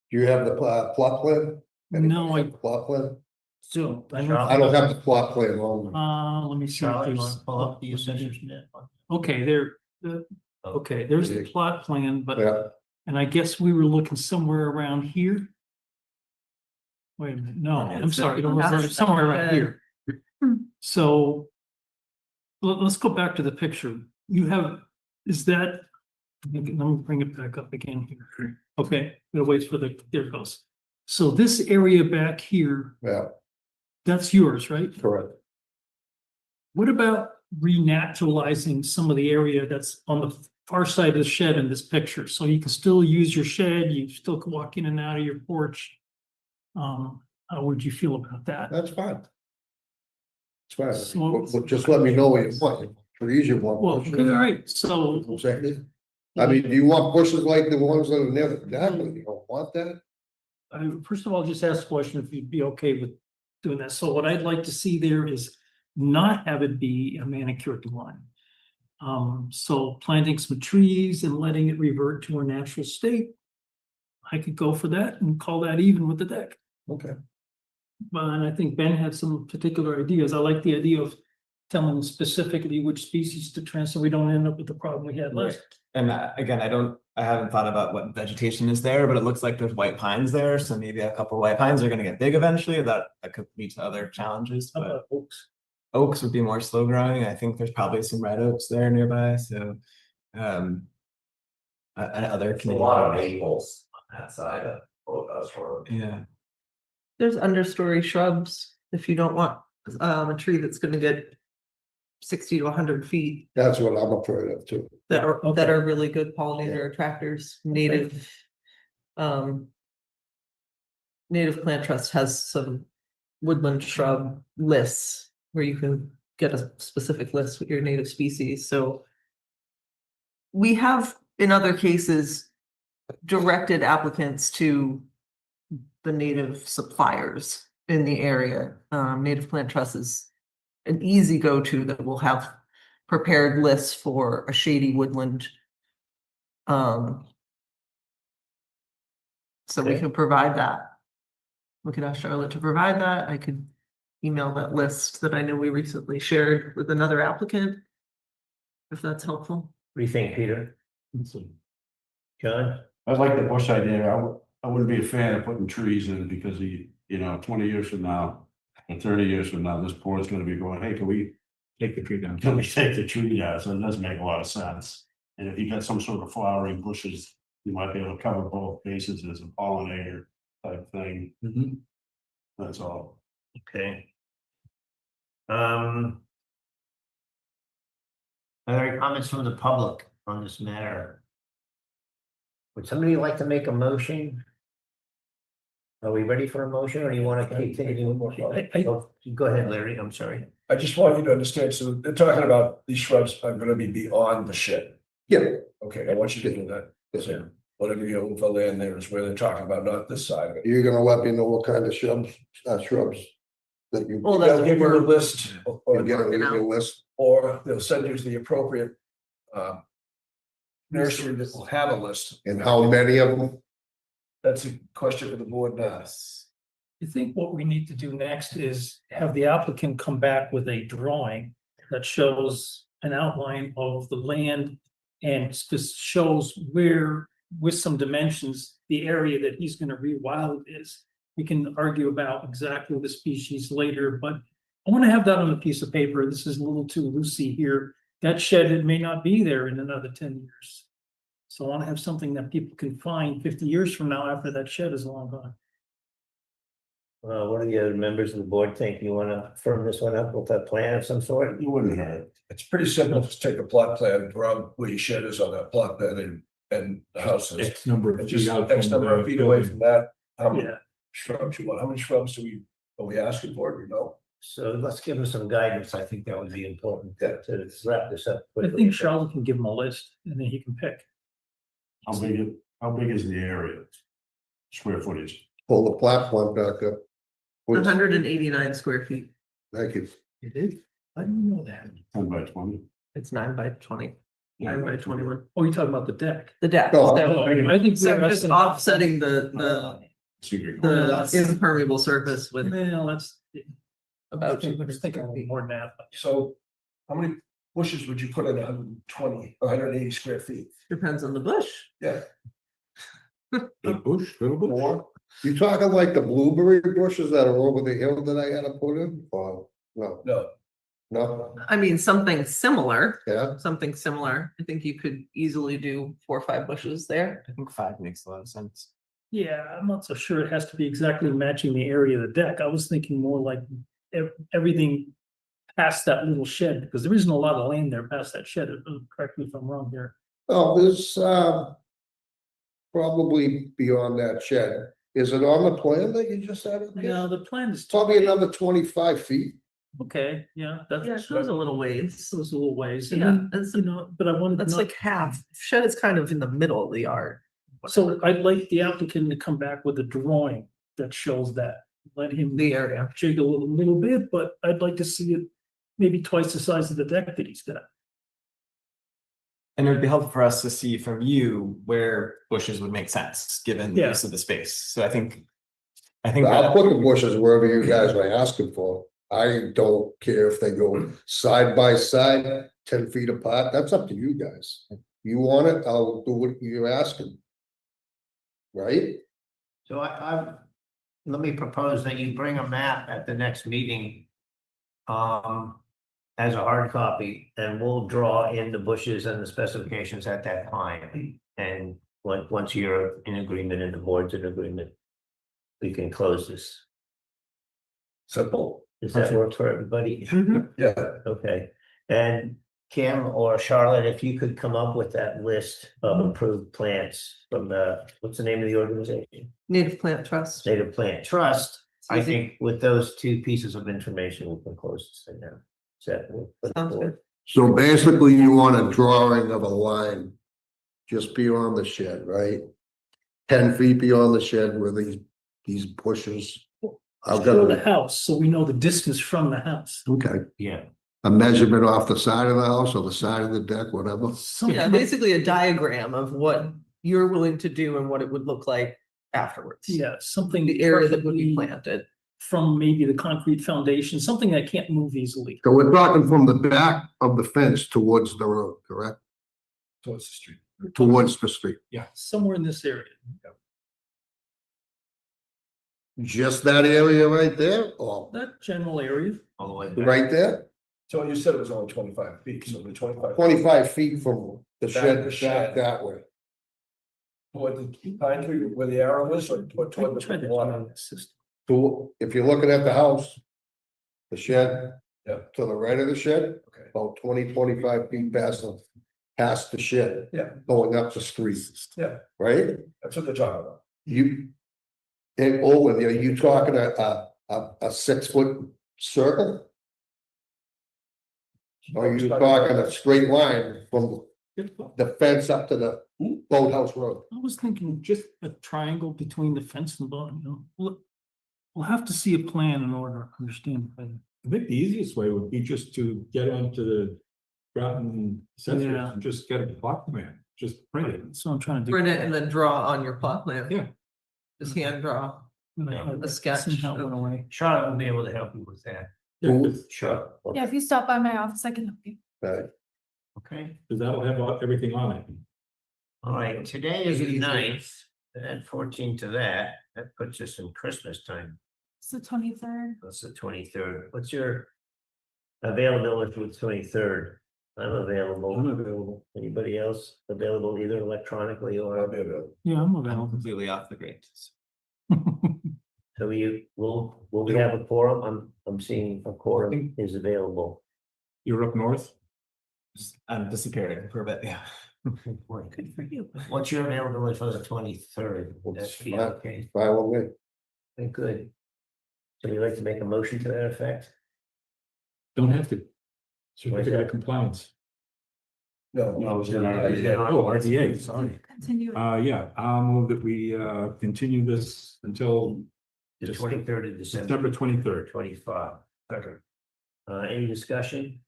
Do you have the plot plan? No, I Plot plan? still, I I don't have the plot plan on. let me see. if Charlie, you there's- wanna pull up the assessor's map? Okay, okay, there's the plot plan, but, Yeah, and I guess we were looking somewhere around here. Wait a minute, no, I'm sorry, it was somewhere around here. So let's go back to the picture. You have, is that, let me bring it back up again here. Okay, we'll wait for the, there it goes. So this area back here, yeah, that's yours, right? correct. What about renaturalizing some of the area that's on the far side of the shed in this picture? So you can still use your shed, you still can walk in and out of your porch. How would you feel about that? That's fine. It's fine. So- But just let me know what you want. Trees you want. Well, bushes. all right, so Exactly. I mean, do you want bushes like the ones that are near the deck? You don't want that? first of all, just ask the question if you'd be okay with doing that. So what I'd like to see there is not have it be a manicured lawn. So planting some trees and letting it revert to a natural state. I could go for that and call that even with the deck. Okay. But I think Ben had some particular ideas. I like the idea of telling specifically which species to transfer, so we don't end up with the problem we had last. And again, I haven't thought about what vegetation is there, but it looks like there's white pines there. So maybe a couple white pines are gonna get big eventually. That could lead to other challenges, How but about oaks? oaks would be more slow growing. I think there's probably some red oaks there nearby, so. Other. A lot of maples on that side of Boathouse Road. Yeah, There's understory shrubs, if you don't want a tree that's gonna get 60 to 100 feet, That's what I'm afraid of too. that are Okay. really good pollinator attractors, native. Native Plant Trust has some woodland shrub lists where you can get a specific list with your native species, so. We have, in other cases, directed applicants to the native suppliers in the area. Native Plant Trust is an easy go-to that will have prepared lists for a shady woodland. So we Okay. can provide that. We could ask Charlotte to provide that. I could email that list that I know we recently shared with another applicant. If that's helpful. What do you think, Peter? John? I like the bush idea. I wouldn't be a fan of putting trees in because you know, 20 years from now, and 30 years from now, this board's gonna be going, hey, can we Take the tree down. can we take the tree down? So it doesn't make a lot of sense. And if you got some sort of flowering bushes, you might be able to cover both bases as a pollinator type thing. That's all. Okay. Are there any comments from the public on this matter? Would somebody like to make a motion? Are we ready for a motion or do you want to continue? Oh, go ahead, Larry, I'm sorry. I just want you to understand, so they're talking about these shrubs are gonna be beyond the shed. Yeah. Okay, I want you to do that. So whatever you own for land there is where they're talking about, not this side of it. You're gonna let me know what kind of shrubs that you. Well, that's They'll give you a list, You're gonna give me a list. or they'll send you to the appropriate nursery that will have a list. And how many of them? That's a question for the board now. I think what we need to do next is have the applicant come back with a drawing that shows an outline of the land and shows where, with some dimensions, the area that he's gonna rewild is. We can argue about exactly the species later, but I want to have that on a piece of paper. This is a little too loosey here. That shed, it may not be there in another 10 years. So I want to have something that people can find 50 years from now after that shed is long gone. What do the other members of the board think? You wanna firm this one up with a plan of some sort? You wouldn't have. It's pretty simple, just take a plot plan, draw where your shed is on that plot plan and the house is. X number of It's feet just out. X from number of the feet away building. from that, how many Yeah, shrubs you want, how many shrubs are we asking for, do you know? So let's give them some guidance. I think that would be important to wrap this up. I quickly. think Charlotte can give him a list and then he can pick. How big is the area? Square footage? Pull the platform back up. Which- 189 square feet. Thank you. It is? I didn't know that. 10 by 20. It's 9 by 20. 9 by 21. Oh, you're talking about the deck. The deck. Oh, So I think so we're just asking- offsetting the Secret. impermeable surface with Well, that's. about I was thinking a little 200 more than that. So how many bushes would you put in 120, 180 square feet? Depends on the bush. Yeah. Big bush, little bush. Or, you talking like the blueberry bushes that are over the hill that I had to put in? Or, no, No, no, I mean, something similar, yeah, I think you could easily do 4 or 5 bushes there. I think 5 makes a lot of sense. Yeah, I'm not so sure it has to be exactly matching the area of the deck. I was thinking more like everything past that little shed, because there isn't a lot of land there past that shed. Correct me if I'm wrong here. oh, there's, probably beyond that shed. Is it on the plan that you just had? up here? Yeah, the plan is. Probably another 25 feet. Okay, yeah, that's. Yeah, it goes a little ways. Those little ways, and Yeah, then, that's- you know, but I wanted. That's not- like half. Shed is kind of in the middle of the yard. So I'd like the applicant to come back with a drawing that shows that. Let him The area. jiggle a little bit, but I'd like to see it maybe twice the size of the deck that he's got. And it would be helpful for us to see from you where bushes would make sense, given the Yeah. use of the space. So I think I'll that, put the bushes wherever you guys are asking for. I don't care if they go side by side, 10 feet apart. That's up to you guys. You want it, I'll do what you're asking. Right? So let me propose that you bring a map at the next meeting. As a hard copy, and we'll draw in the bushes and the specifications at that time. And once you're in agreement and the board's in agreement, we can close this. simple, Does that work for everybody? yeah. Okay, and Kim or Charlotte, if you could come up with that list of approved plants from what's the name of the organization? Native Plant Trust. Native Plant Trust. I Easy. think with those 2 pieces of information, we can close this thing down. Sounds good. So basically you want a drawing of a line just beyond the shed, right? 10 feet beyond the shed where these bushes. I've Show the got, house, so we know the distance from the house. okay, Yeah, a measurement off the side of the house or the side of the deck, whatever. Yeah, basically a diagram of what you're willing to do and what it would look like afterwards. Yeah, something. The area that would be preferably planted. From maybe the concrete foundation, something that can't move easily. So we're talking from the back of the fence towards the road, correct? Towards the street. Towards the street. Somewhere in this area. Just that area right there or That general area. all the way back. right there? So you said it was only 25 feet, so the 25. 25 feet from the Back shed, of the shed. that way. Toward the pine tree where the arrow is, or toward I tried the to water? draw this system. So if you're looking at the house, the shed. Yeah. To the right of the shed, Okay, about 20-25 feet past the shed, yeah, going up the street, yeah, right? that's what they're talking about. And over there, you talking a 6-foot circle? Or you talking a straight line from the fence up to the boathouse road? I was thinking just a triangle between the fence and the bottom, you know. We'll have to see a plan in order to understand. But I think the easiest way would be just to get onto the Groton sensors Yeah. and just get a plot plan, just print it. So I'm trying to do. Print it and then draw on your plot plan. Yeah. Just hand draw. a sketch Somehow it of- went away. Charlotte will be able to help you with that. Sure. Yeah, if you stop by my office, I can help you. Right. Okay, Cause that'll have everything on it. all right, today is the 9th. Add 14 to that, that puts us in Christmas time. It's the 23rd. That's the 23rd. What's your availability for the 23rd? I'm available. I'm available. Anybody else available either electronically or? Yeah, I'm I'm available. completely off the grid. So will we have a quorum? I'm seeing a quorum is available. You're up north? I'm disappearing for a bit, yeah. Boy, good for you. What's your availability for the 23rd? That's Fine. okay. Fine with me. Okay, good. So you'd like to make a motion to that effect? Don't have to. Certificate of compliance. No, it's gonna- Oh, RDA, sorry. Continue. Yeah, I'll move that we continue this until The Just- 23rd of December, September 23rd. 25. Any discussion?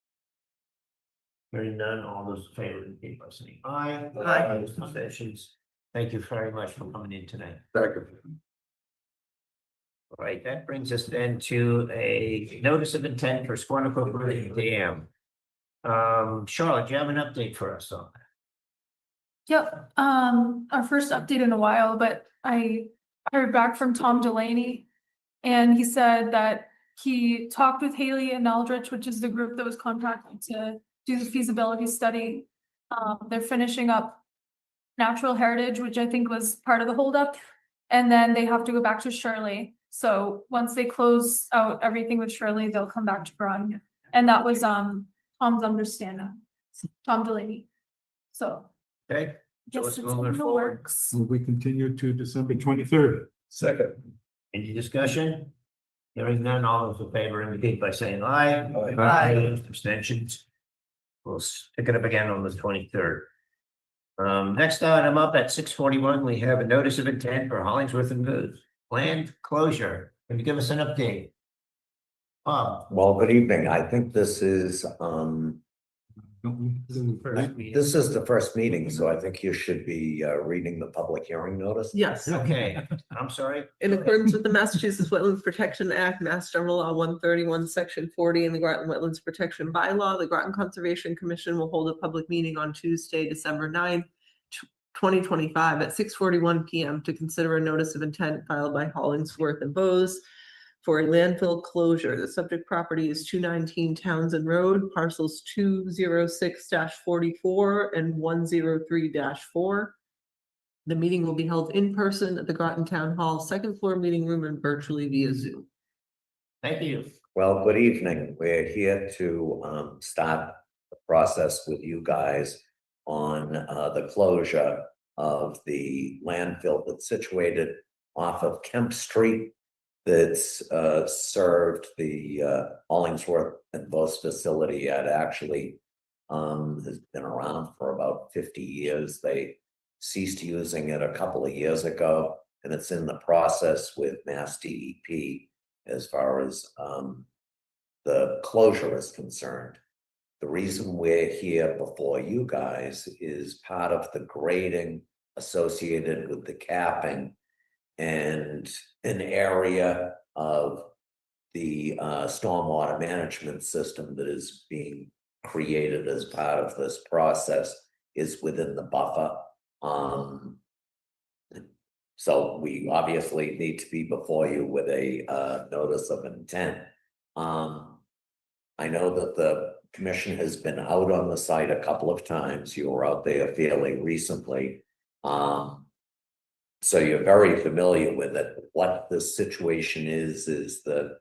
Hearing none, all those in favor indicate by saying aye. Aye. Those abstentions. Thank you very much for coming in tonight. Thank you. All right, that brings us then to a notice of intent for Squanicook Dam. Charlotte, do you have an update for us on that? Yep, our first update in a while, but I heard back from Tom Delaney. And he said that he talked with Haley and Eldridge, which is the group that was contacted to do the feasibility study. They're finishing up natural heritage, which I think was part of the holdup. And then they have to go back to Shirley. So once they close out everything with Shirley, they'll come back to Groton. And that was Tom's understanding, Tom Delaney. So Okay, so yes, let's it's move in it the forward. works. Will we continue to December 23rd? Second. Any discussion? Hearing none, all those in favor indicate by saying aye. Aye. Abstentions. We'll pick it up again on the 23rd. Next item up at 6:41, we have a notice of intent for Hollingsworth and Goods land closure. Can you give us an update? Bob? Well, good evening. I think this is, this is the first meeting, so I think you should be reading the public hearing notice. Yes. Okay, I'm sorry. In accordance with the Massachusetts Wetlands Protection Act, Mass General Law 131, Section 40, and the Groton Wetlands Protection Bylaw, the Groton Conservation Commission will hold a public meeting on Tuesday, December 9th, 2025 at 6:41 PM to consider a notice of intent filed by Hollingsworth and Bose for a landfill closure. The subject property is 219 Townsend Road, parcels 206-44 and 103-4. The meeting will be held in person at the Groton Town Hall, second floor meeting room, and virtually via Zoom. Thank you. Well, good evening. We're here to start the process with you guys on the closure of the landfill that's situated off of Kemp Street that's served the Hollingsworth and Bose facility. It actually has been around for about 50 years. They ceased using it a couple of years ago, and it's in the process with Mass DEP as far as the closure is concerned. The reason we're here before you guys is part of the grading associated with the capping and an area of the stormwater management system that is being created as part of this process is within the buffer. So we obviously need to be before you with a notice of intent. I know that the commission has been out on the site a couple of times. You were out there fairly recently. So you're very familiar with it. What the situation is the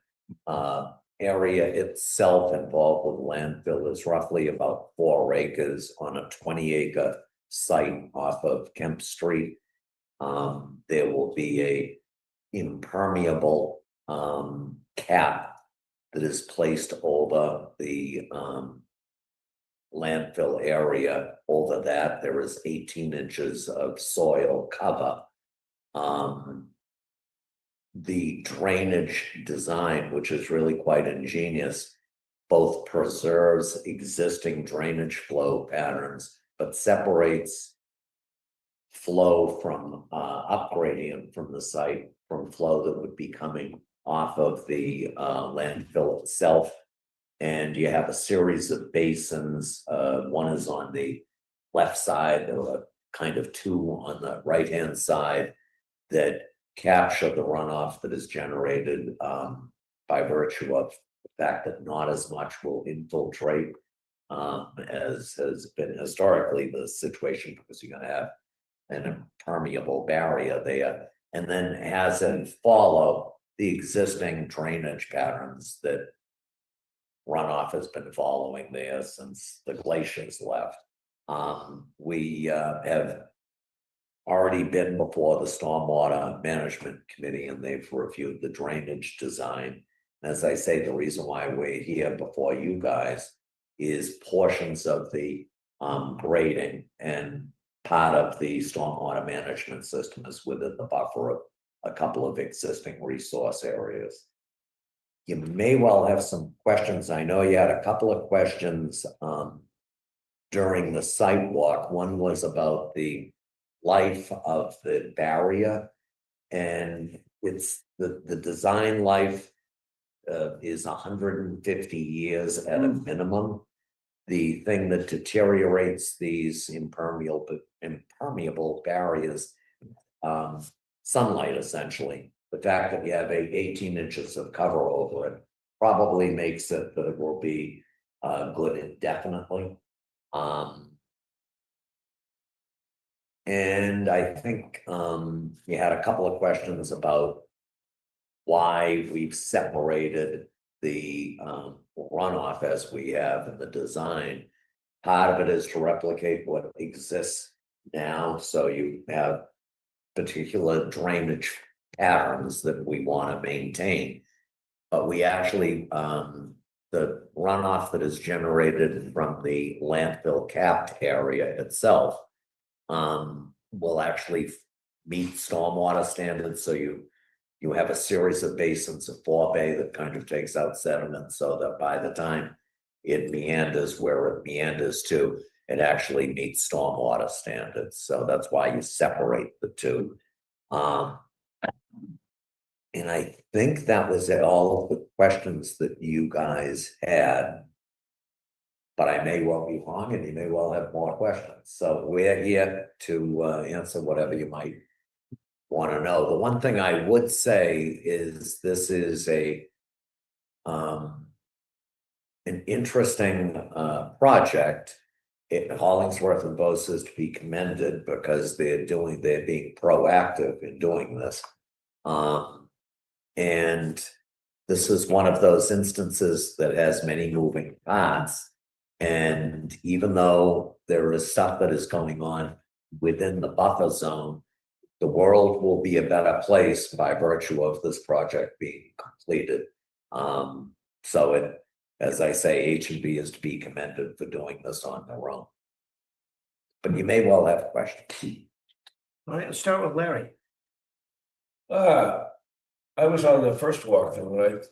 area itself involved with landfill is roughly about 4 acres on a 20-acre site off of Kemp Street. There will be a impermeable cap that is placed over the landfill area. Over that, there is 18 inches of soil cover. The drainage design, which is really quite ingenious, both preserves existing drainage flow patterns, but separates flow from up gradient from the site from flow that would be coming off of the landfill itself. And you have a series of basins. One is on the left side, there are kind of 2 on the right-hand side. that capture the runoff that is generated by virtue of the fact that not as much will infiltrate as has been historically the situation, because you're gonna have an impermeable barrier there, and then has it follow the existing drainage patterns that runoff has been following there since the glaciers left. We have already been before the Stormwater Management Committee, and they've reviewed the drainage design. As I say, the reason why we're here before you guys is portions of the grading and part of the stormwater management system is within the buffer of a couple of existing resource areas. You may well have some questions. I know you had a couple of questions during the site walk. One was about the life of the barrier, and it's the design life is 150 years at a minimum. The thing that deteriorates these impermeable barriers, sunlight essentially. The fact that you have 18 inches of cover over it probably makes it that it will be good indefinitely. And I think you had a couple of questions about why we've separated the runoff as we have in the design. Part of it is to replicate what exists now, so you have particular drainage patterns that we want to maintain. But we actually, the runoff that is generated from the landfill capped area itself will actually meet stormwater standards. So you have a series of basins, a forebay that kind of takes out sediment, so that by the time it meanders where it meanders to, it actually meets stormwater standards. So that's why you separate the two. And I think that was all of the questions that you guys had. But I may well be wrong, and you may well have more questions. So we're here to answer whatever you might want to know. The one thing I would say is this is an interesting project. Hollingsworth and Bose is to be commended because they're being proactive in doing this. And this is one of those instances that has many moving parts. And even though there is stuff that is going on within the buffer zone, the world will be a better place by virtue of this project being completed. So it, as I say, H&B is to be commended for doing this on their own. But you may well have questions. All right, let's start with Larry. I was on the first walkthrough and I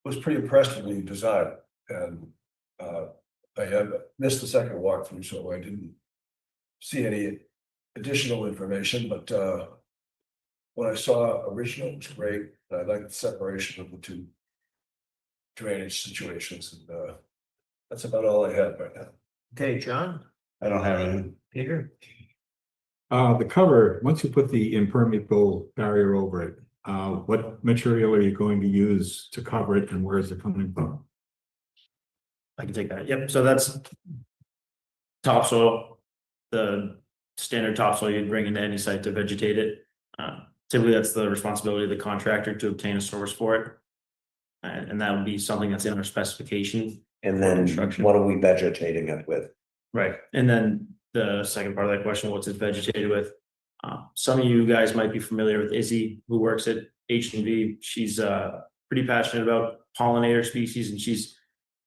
was pretty impressed with the design, and I had missed the second walkthrough, so I didn't see any additional information, but what I saw original was great. I like the separation of the two drainage situations, and that's about all I had right now. Okay, John. I don't have any. Peter. The cover, once you put the impermeable barrier over it, what material are you going to use to cover it, and where is it coming from? I can take that. Yep. So that's topsoil, the standard topsoil you'd bring into any site to vegetate it. Typically, that's the responsibility of the contractor to obtain a source for it. And that would be something that's in our specification. And then what are we vegetating it with? Right. And then the second part of that question, what's it vegetated with? Some of you guys might be familiar with Izzy, who works at H&B. She's pretty passionate about pollinator species, and she's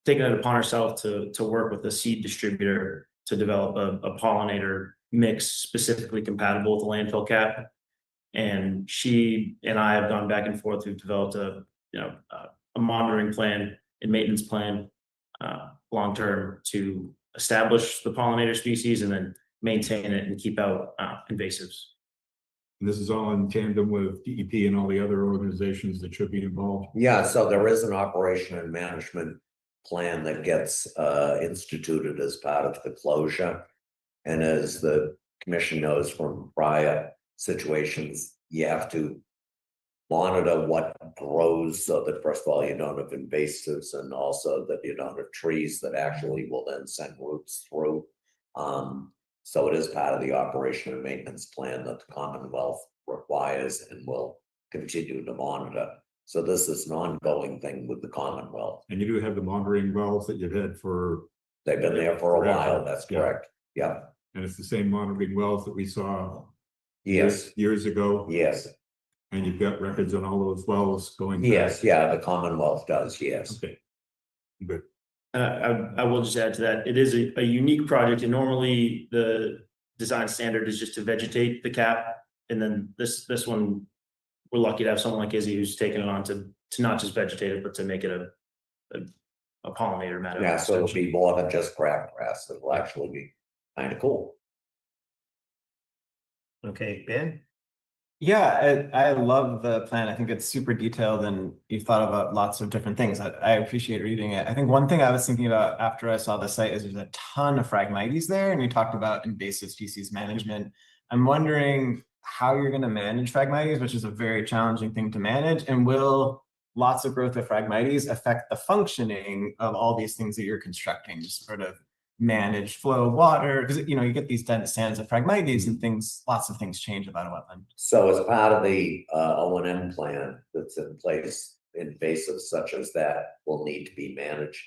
taken it upon herself to work with a seed distributor to develop a pollinator mix specifically compatible with the landfill cap. And she and I have gone back and forth. We've developed a monitoring plan and maintenance plan long-term to establish the pollinator species and then maintain it and keep out invasives. And this is all in tandem with DEP and all the other organizations that should be involved. Yeah, so there is an operation and management plan that gets instituted as part of the closure. And as the commission knows from prior situations, you have to monitor what grows so that first of all, you don't have invasives and also that you don't have trees that actually will then send roots through. So it is part of the operation and maintenance plan that the Commonwealth requires and will continue to monitor. So this is an ongoing thing with the Commonwealth. And you do have the monitoring wells that you've had for, They've been there for a Forever. while, that's Yeah. correct. Yeah, and it's the same monitoring wells that we saw yes, years ago. yes, And you've got records on all those wells going back. yes, yeah, the Commonwealth does, yes. Okay. Good. I will just add to that, it is a unique project, and normally the design standard is just to vegetate the cap. And then this one, we're lucky to have someone like Izzy who's taken it on to not just vegetate it, but to make it a pollinator meadow. Yeah, so it'll be more than just crabgrass, it'll actually be kind of cool. Okay, Ben? Yeah, I love the plan. I think it's super detailed and you've thought about lots of different things. I appreciate reading it. I think one thing I was thinking about after I saw the site is there's a ton of Phragmites there, and you talked about invasive species management. I'm wondering how you're going to manage Phragmites, which is a very challenging thing to manage, and will lots of growth of Phragmites affect the functioning of all these things that you're constructing, just sort of manage flow of water, because you get these dense sands of Phragmites and things, lots of things change about a wetland. So as part of the O&M plan that's in place, invasives such as that will need to be managed,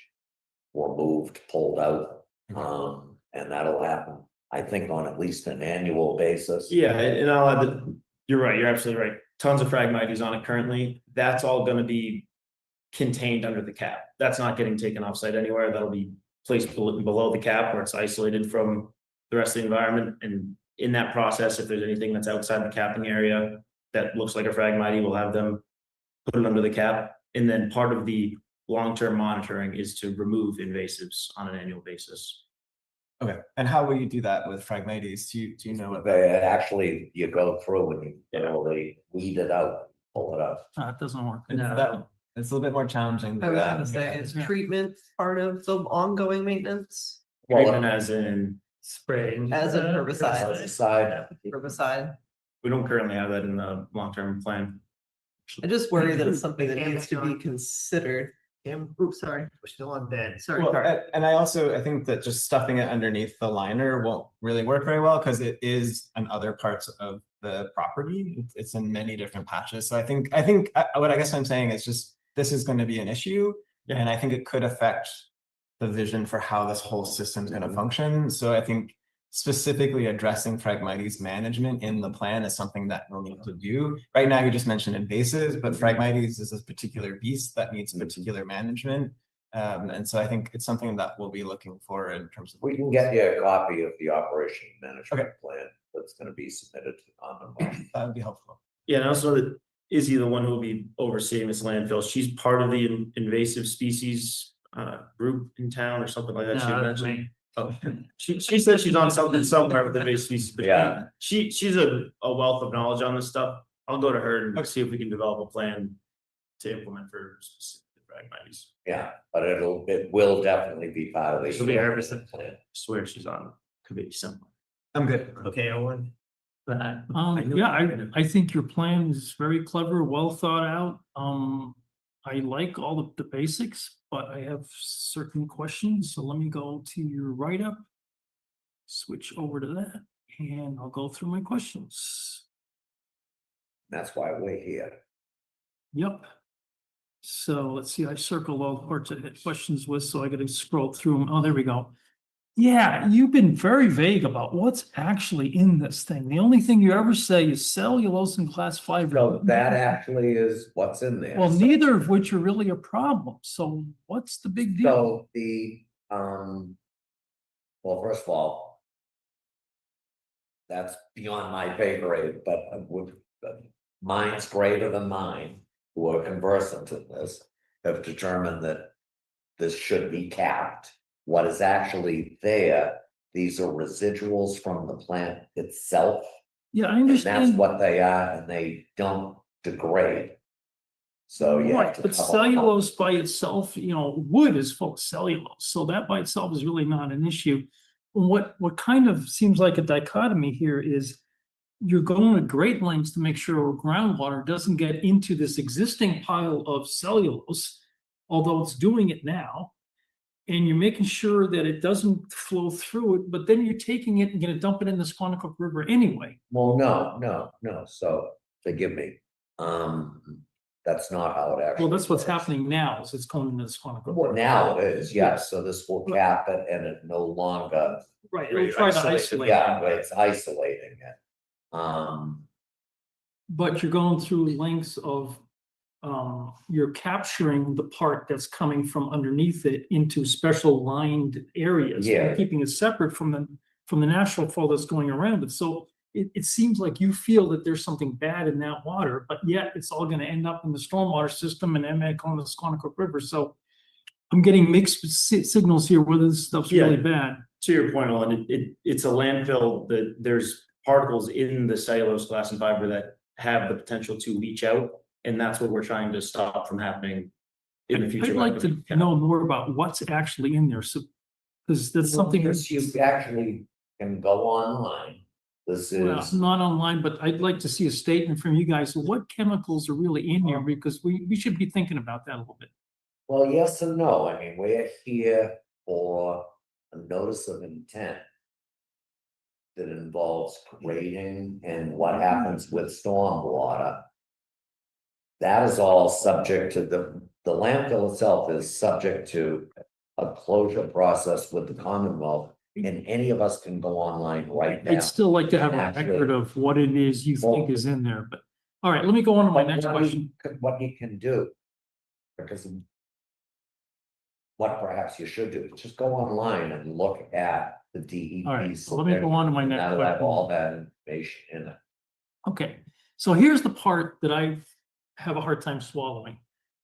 removed, pulled out. And that'll happen, I think, on at least an annual basis. Yeah, and I'll add that, you're right, you're absolutely right. Tons of Phragmites on it currently. That's all gonna be contained under the cap. That's not getting taken offsite anywhere. That'll be placed below the cap where it's isolated from the rest of the environment. And in that process, if there's anything that's outside the capping area that looks like a Phragmite, we'll have them put it under the cap. And then part of the long-term monitoring is to remove invasives on an annual basis. Okay, and how will you do that with Phragmites? Do you know what? They actually, you go through and they weed it out, pull it up. It doesn't work. It's a little bit more challenging. I was than gonna say, is Yeah. treatment part of the ongoing maintenance Treatment as in, Spray. as a herbicide? Side, Herbicide. we don't currently have that in the long-term plan. I just worry that it's something that needs to be considered. Oops, sorry. We're still on Ben. Sorry. Well, and I think that just stuffing it underneath the liner won't really work very well because it is in other parts of the property. It's in many different patches. So I think what I guess I'm saying is just this is going to be an issue, Yeah. and I think it could affect the vision for how this whole system is going to function. So I think specifically addressing Phragmites management in the plan is something that we'll need to do. Right now, you just mentioned invasives, but Phragmites is a particular beast that needs particular management. And so I think it's something that we'll be looking for in terms of. we can get you a copy of the operation management plan that's gonna be submitted to the Commonwealth. That would be helpful. Yeah, and also that Izzy, the one who will be overseeing this landfill, she's part of the invasive species group in town or something like that. She had mentioned. Oh, she said she's on something somewhere with invasive species, but Yeah. she's a wealth of knowledge on this stuff. I'll go to her and see if we can develop a plan to implement for specific Phragmites. Yeah, but it will definitely be part of the. She'll be herbicide plan. I swear she's on, could be something. I'm good. Okay, Owen? That. I know Yeah, you're gonna- I think your plan is very clever, well thought out. I like all of the basics, but I have certain questions, so let me go to your write-up. Switch over to that, and I'll go through my questions. That's why we're here. Yep. So let's see, I circled all parts of the questions with, so I gotta scroll through them. Oh, there we go. Yeah, you've been very vague about what's actually in this thing. The only thing you ever say is cellulose and class 5. So that actually is what's in there. Well, So- neither of which are really a problem. So what's the big deal? So well, first of all, that's beyond my pay grade, but mine's greater than mine, who are conversant in this, have determined that this should be capped. What is actually there, these are residuals from the plant itself. Yeah, I And that's understand. what they are, and they don't degrade. So you have Right, to. but cover- cellulose by itself, wood is full of cellulose, so that by itself is really not an issue. What kind of seems like a dichotomy here is you're going to great lengths to make sure our groundwater doesn't get into this existing pile of cellulose, although it's doing it now. And you're making sure that it doesn't flow through it, but then you're taking it and gonna dump it in the Squanicook River anyway. Well, no, so forgive me. That's not how it actually. Well, that's what's works. happening now, is it's going into the Squanicook. Well, now it is, yes, so this will cap it and it no longer, Right, it'll try to isolate. yeah, but it's isolating it. But you're going through lengths of, you're capturing the part that's coming from underneath it into special lined areas. and Yeah. Keeping it separate from the natural flow that's going around it. So it seems like you feel that there's something bad in that water, but yet it's all gonna end up in the stormwater system and then going to the Squanicook River. So I'm getting mixed signals here whether this stuff's really bad. To your point, Alan, it's a landfill that there's particles in the cellulose, glass and fiber that have the potential to leach out. And that's what we're trying to stop from happening in the future. I'd like to know more about what's actually in there. So, because that's something that's You actually can go online. This well, is, not online, but I'd like to see a statement from you guys. What chemicals are really in here? Because we should be thinking about that a little bit. well, yes and no, I mean, we're here for a notice of intent. That involves grading and what happens with stormwater. That is all subject to the landfill itself is subject to a closure process with the Commonwealth. And any of us can go online right now. I'd still like to have a Actually- record of what it is you think is in there, but, all right, let me go on to my next question. What you can do. Because. What perhaps you should do, just go online and look at the DEP. All right, so let me go on to my next That'll have question. all that information in it. Okay, so here's the part that I have a hard time swallowing.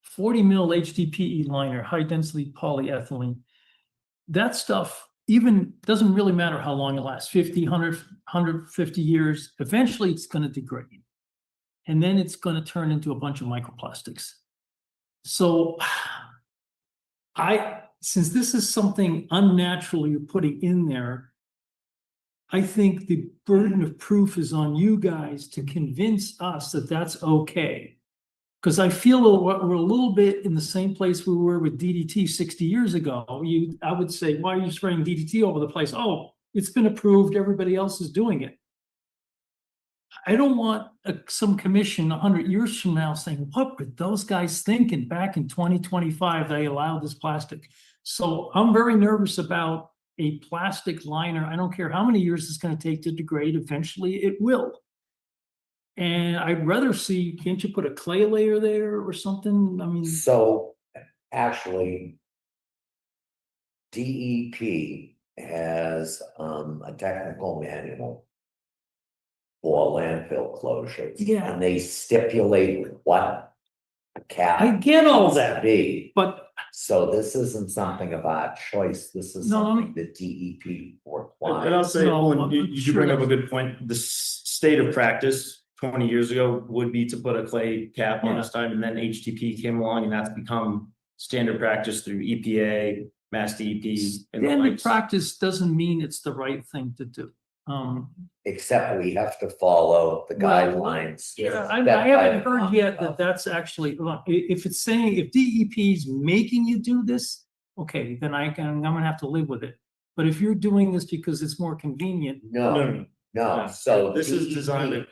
40 mil HDPE liner, high density polyethylene. That stuff even doesn't really matter how long it lasts, 50, 100, 150 years. Eventually it's going to degrade. And then it's going to turn into a bunch of microplastics. So since this is something unnatural you're putting in there, I think the burden of proof is on you guys to convince us that that's okay. Because I feel we're a little bit in the same place we were with DDT 60 years ago. I would say, why are you spraying DDT over the place? Oh, it's been approved, everybody else is doing it. I don't want some commission 100 years from now saying, what were those guys thinking back in 2025 they allowed this plastic? So I'm very nervous about a plastic liner. I don't care how many years it's going to take to degrade. Eventually it will. And I'd rather see, can't you put a clay layer there or something? I mean, So actually. DEP has a technical manual. For landfill closure. Yeah. And they stipulate what. A cap. I get all has to that, Be, but so this isn't something of our choice, this is No, something that DEP And requires. I'll say, No, Owen, I'm you sure bring up a that's- good point. The state of practice 20 years ago would be to put a clay cap on Yeah. this time, and then HTP came along, and that's become standard practice through EPA, Mass DEP. and the standard likes. practice doesn't mean it's the right thing to do. Except we have to follow the Well, guidelines. Yeah, I set by haven't the heard yet Commonwealth. that that's actually, look, if it's saying, if DEP's making you do this, okay, then I'm gonna have to live with it. But if you're doing this because it's more convenient, No, no, so. This is designed DEP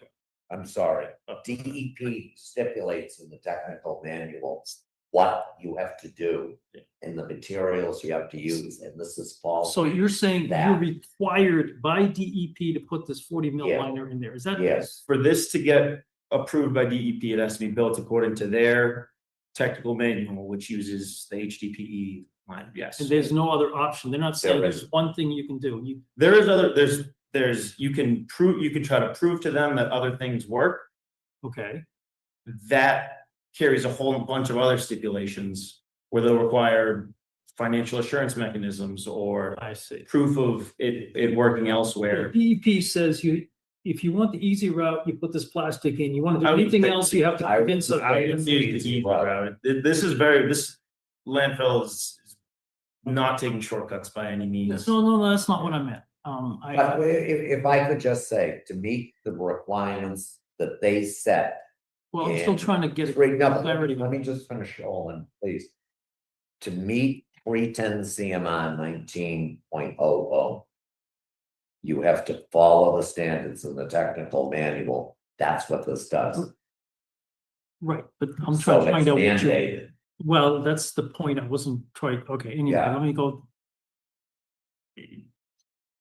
I'm sorry, DEP stipulates in the technical manuals what you have to do. And the materials you have to use, and this is false. so you're saying you're That. required by DEP to put this 40 mil Yeah. liner in there, is that? Yes, For this to get approved by DEP, it has to be built according to their technical manual, which uses the HDPE line, yes. And there's no other option, they're not saying There there's isn't. one thing you can do, you, There is there's, you can try to prove to them that other things work. okay, That carries a whole bunch of other stipulations where they'll require financial assurance mechanisms or I see. proof of it working elsewhere. DEP says if you want the easy route, you put this plastic in, you want to do I would anything think- else, you have to I would convince us. I would use the easy route. This landfill is not taking shortcuts by any means. No, that's not what I meant. But if I could just say, to meet the requirements that they set. Well, I'm still and trying to get clarity. Let me just finish, Olin, please. To meet 310 CMR 19.00. You have to follow the standards in the technical manual. That's what this does. Right, but I'm So trying to it's find out. what you- mandated. Well, that's the point. I wasn't trying, okay, anyway, Yeah. let me go.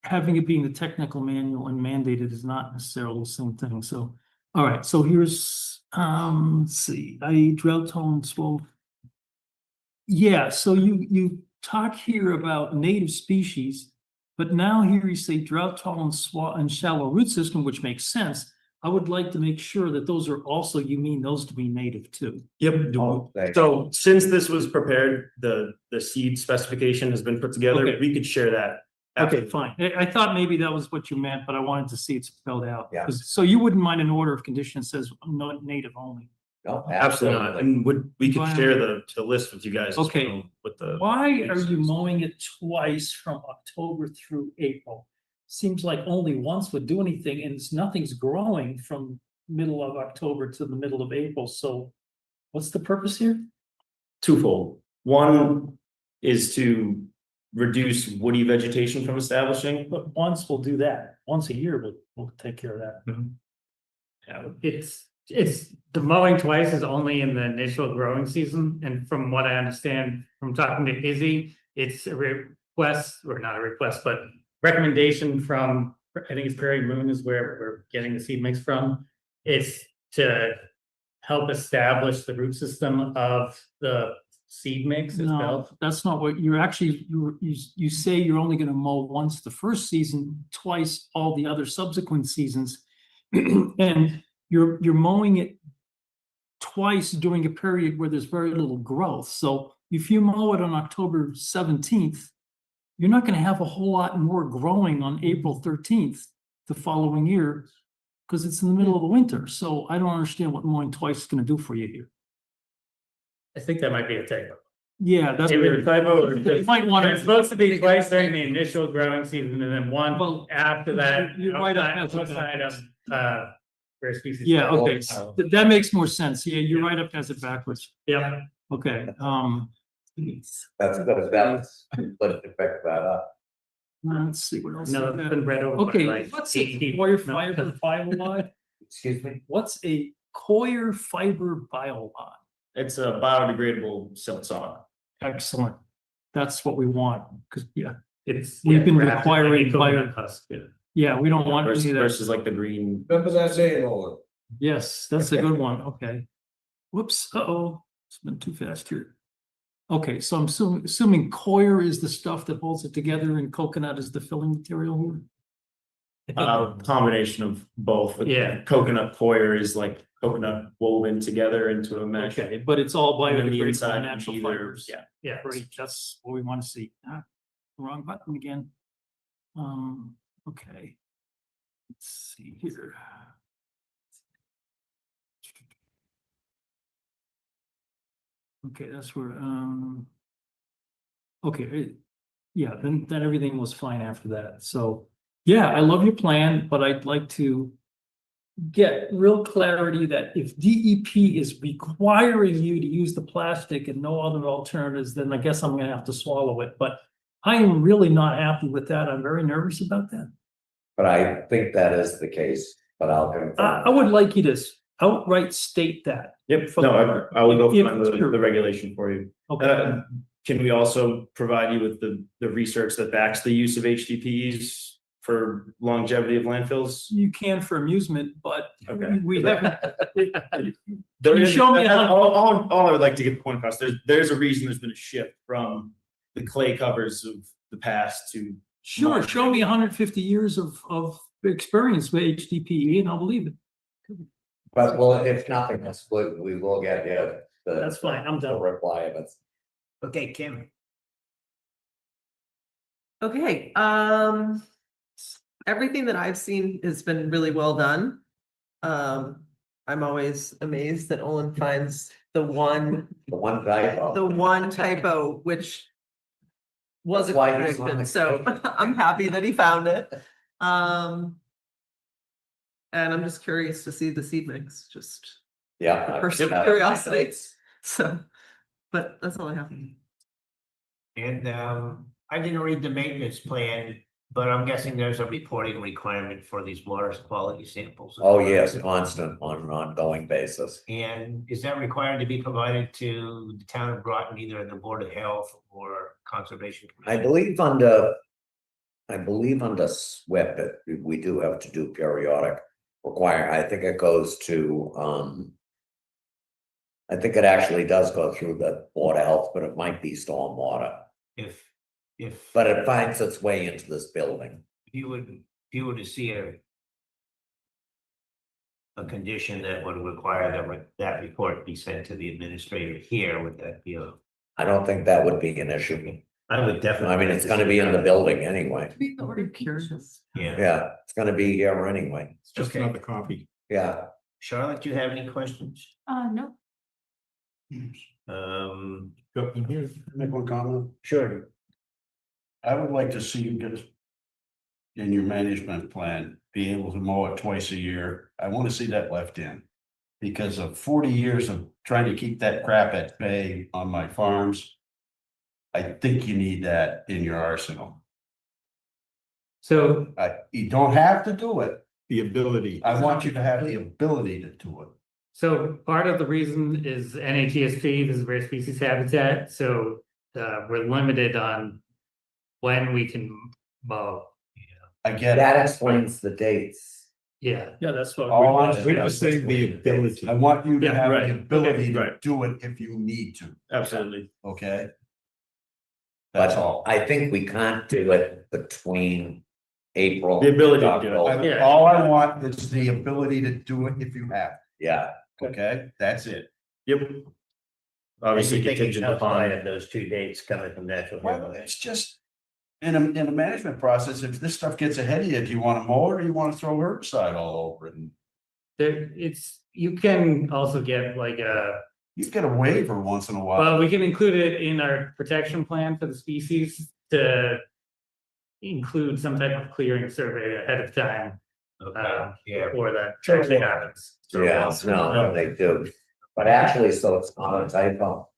Having it being the technical manual and mandated is not necessarily the same thing, so. All right, so here's, let's see, drought tolerant swell. Yeah, so you talk here about native species, but now here you say drought tolerant swamp and shallow root system, which makes sense. I would like to make sure that those are also, you mean those to be native too. Yep. Oh, thank you. So since this was prepared, the seed specification has been put together, Okay. we could share that. Okay, fine. I thought maybe that was what you meant, but I wanted to see it spelled out. Yeah. So you wouldn't mind an order of conditions says not native only. No, Absolutely not, and we could Wow. share the list with you guys. as Okay. well, with the. Why are you mowing it twice from October through April? Seems like only once would do anything and nothing's growing from middle of October to the middle of April, so what's the purpose here? Twofold. One is to reduce woody vegetation from establishing. But once we'll do that, once a year we'll take care of that. It's the mowing twice is only in the initial growing season, and from what I understand from talking to Izzy, it's a request, or not a request, but recommendation from, I think it's Prairie Moon is where we're getting the seed mix from. It's to help establish the root system of the seed mix No, itself. that's not what you're actually, you say you're only gonna mow once the first season, twice all the other subsequent seasons. And you're mowing it twice during a period where there's very little growth. So if you mow it on October 17th, you're not gonna have a whole lot more growing on April 13th the following year, because it's in the middle of the winter. So I don't understand what mowing twice is gonna do for you here. I think that might be a typo. Yeah, that's. Maybe a typo, or You just- might want It's supposed to be twice during the initial growing season and then one Well, after that. you're right up, that's Outside of, rare species. Yeah, okay, Oh. that makes more sense. Yeah, you're right up as it backwards. Yeah. Okay, That's good, that's, let's pick that up. let's see what else. No, I it's got. been read over. by Okay, like what's 8 a people. coir No. fiber biolide? Excuse me? What's a coir fiber biolide? It's a biodegradable silt sawing. Excellent. That's what we want, because, yeah, It's. We've been wrapped in requiring like a coconut bio- husk, yeah. yeah, we don't want any of that. Versus like the green. Remember that saying, Olin? Yes, that's a good one. Okay. Whoops, uh-oh, it's been too fast here. Okay, so I'm assuming coir is the stuff that holds it together and coconut is the filling material here? Combination of both. but Yeah. Coconut coir is like coconut woven together into a mesh. Okay, but it's all And then the biodegradable inside natural either- fibers. Yeah. Yeah. Great, that's what we want to see. Wrong button again. Okay. Let's see here. Okay, that's where, okay, yeah, then everything was fine after that. So, yeah, I love your plan, but I'd like to get real clarity that if DEP is requiring you to use the plastic and no other alternatives, then I guess I'm gonna have to swallow it. But I am really not happy with that. I'm very nervous about that. But I think that is the case, but I'll confirm. I would like you to outright state that. Yep, For no, the- I will go if find it's true. the regulation for you. Okay, Can we also provide you with the research that backs the use of HDPs for longevity of landfills? you can for amusement, but Okay. we haven't. There You is- show me how- all I would like to get the point across, there's a reason there's been a shift from the clay covers of the past to. Sure, show me 150 years of experience with HDPE and I'll believe it. But well, if nothing else, we will get you the. That's fine, I'm The done. requirements. Okay, Kim. Okay, everything that I've seen has been really well done. I'm always amazed that Olin finds the one The one typo. typo, which was That's why he's predicted, on so it. I'm happy that he found it. And I'm just curious to see the seed mix, just Yeah. personal curiosity, so, but that's all I have. And I didn't read the maintenance plan, but I'm guessing there's a reporting requirement for these water quality samples. Oh, yes, constant on an ongoing basis. And is that required to be provided to the town of Groton, either the Board of Health or Conservation? I believe under SWIP, we do have to do periodic require, I think it goes to, I think it actually does go through the Board of Health, but it might be stormwater. If But it finds its way into this building. you were to see a condition that would require that report be sent to the administrator here, would that be a? I don't think that would be an issue. I would definitely. I mean, it's gonna be in the building anyway. I'm curious. Yeah. Yeah, it's gonna be here anyway. It's just Okay. another copy. Yeah. Charlotte, do you have any questions? No. Go in here. Make one comment. Sure. I would like to see you get in your management plan, be able to mow it twice a year. I want to see that left in. Because of 40 years of trying to keep that crap at bay on my farms, I think you need that in your arsenal. So You don't have to do it. The ability. I want you to have the ability to do it. So part of the reason is NATSP, this is rare species habitat, so we're limited on when we can mow. I get That it. explains the dates. Yeah, Yeah, that's what. All I'm We're just saying the ability. I want you to Yeah, have right. the ability to Right. do it if you need to, Absolutely. okay? That's But all. I think we can't do it between April. The ability to and do it. October. Yeah. All I want is the ability to do it if you have, Yeah, okay? That's it. Yep. Obviously You think it's contingent outside upon. of those 2 dates coming from natural Well, heritage? it's just, in a management process, if this stuff gets ahead of you, do you want to mow it or you want to throw herbicide all over it? And you can also get like you get a waiver once in a while. well, we can include it in our protection plan for the species to include some type of clearing survey ahead of time. Yeah. Before that actually happens. So, yeah, no, they do. But actually, so it's not a typo.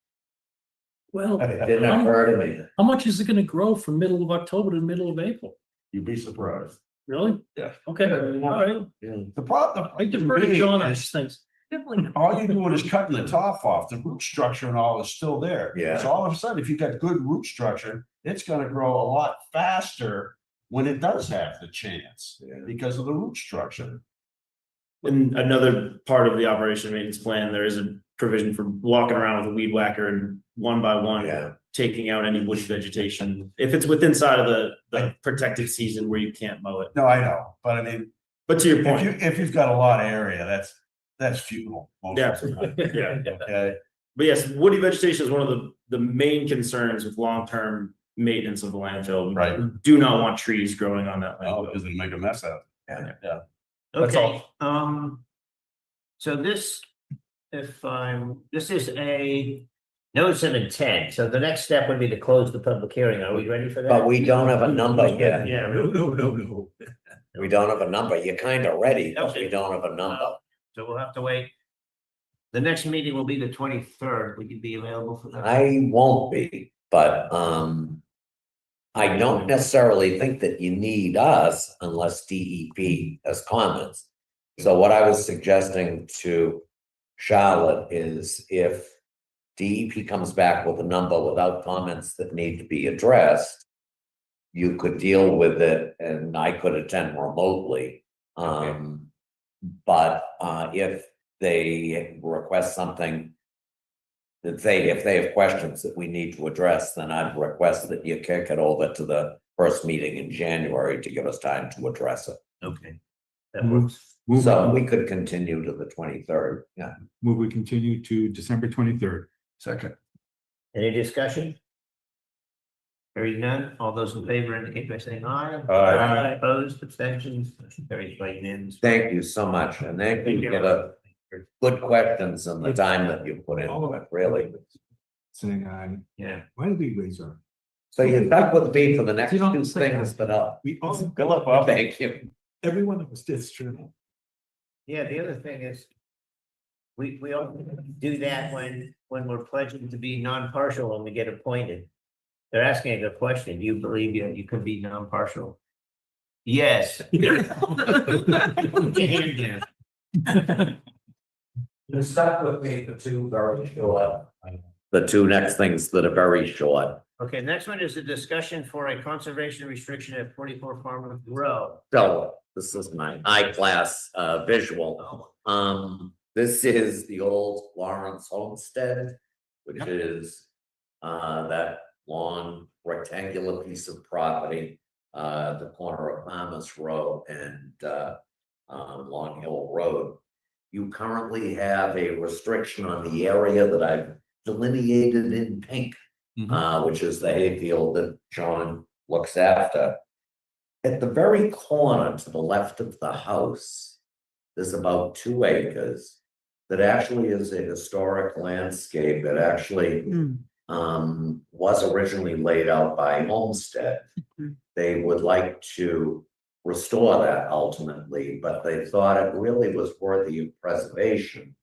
Well, It didn't occur to me. how much is it gonna grow from middle of October to middle of April? You'd be surprised. Really? Yeah. Okay, all right. The problem. I defer to John on is these things. all you're doing is cutting the top off, the root structure and all is still there. Yeah. So all of a sudden, if you've got good root structure, it's gonna grow a lot faster when it does have the chance, Yeah. because of the root structure. In another part of the operation maintenance plan, there is a provision for walking around with a weed whacker and one by one. Yeah. Taking out any woody vegetation, if it's within side of the protected season where you can't mow it. No, I know, but I mean, But to your if you, point, if you've got a lot of area, that's futile. most yeah, of the time, yeah. Okay, But yes, woody vegetation is one of the main concerns with long-term maintenance of the landfill. right. We do not want trees growing on that Oh, landfill. because it'll make a mess out. Yeah. Yeah. That's Okay, so this, this is a notice of intent, so the next step would be to close the public hearing, are we ready for that? But we don't have a number yet. Yeah, No. We don't have a number. You're kind of ready, but we Okay. don't have a number. so we'll have to wait. The next meeting will be the 23rd, we could be available for that. I won't be, but, I don't necessarily think that you need us unless DEP has comments. So what I was suggesting to Charlotte is if DEP comes back with a number without comments that need to be addressed, you could deal with it and I could attend remotely. But if they request something that if they have questions that we need to address, then I'd request that you kick it over to the first meeting in January to give us time to address it. Okay. That works. So we could continue to the 23rd. Yeah. Move we continue to December 23rd. Second. Any discussion? Hearing none, all those in favor indicate by saying aye. Aye. Opposed, abstentions, motion carries by unanimous. Thank you so much. And thank you for the good questions and the time that you put into it, really. Saying, Yeah, why did we raise our So you're stuck with me for the next You don't two say things, that. but We also, Good luck, Bob. thank you. everyone that was district. Yeah, the other thing is. We all do that when we're pledging to be non-partial when we get appointed. They're asking a question, do you believe you could be non-partial? Yes. You're stuck with me for two very short. The two next things that are very short. Okay, next one is a discussion for a conservation restriction at 44 Farmer Row. So this is my high class visual. This is the old Lawrence Homestead, which is that long rectangular piece of property, the corner of Farmers Row and Long Hill Road. You currently have a restriction on the area that I've delineated in pink, which is the hayfield that John looks after. At the very corner to the left of the house, there's about 2 acres that actually is a historic landscape that actually was originally laid out by Homestead. They would like to restore that ultimately, but they thought it really was worthy of preservation.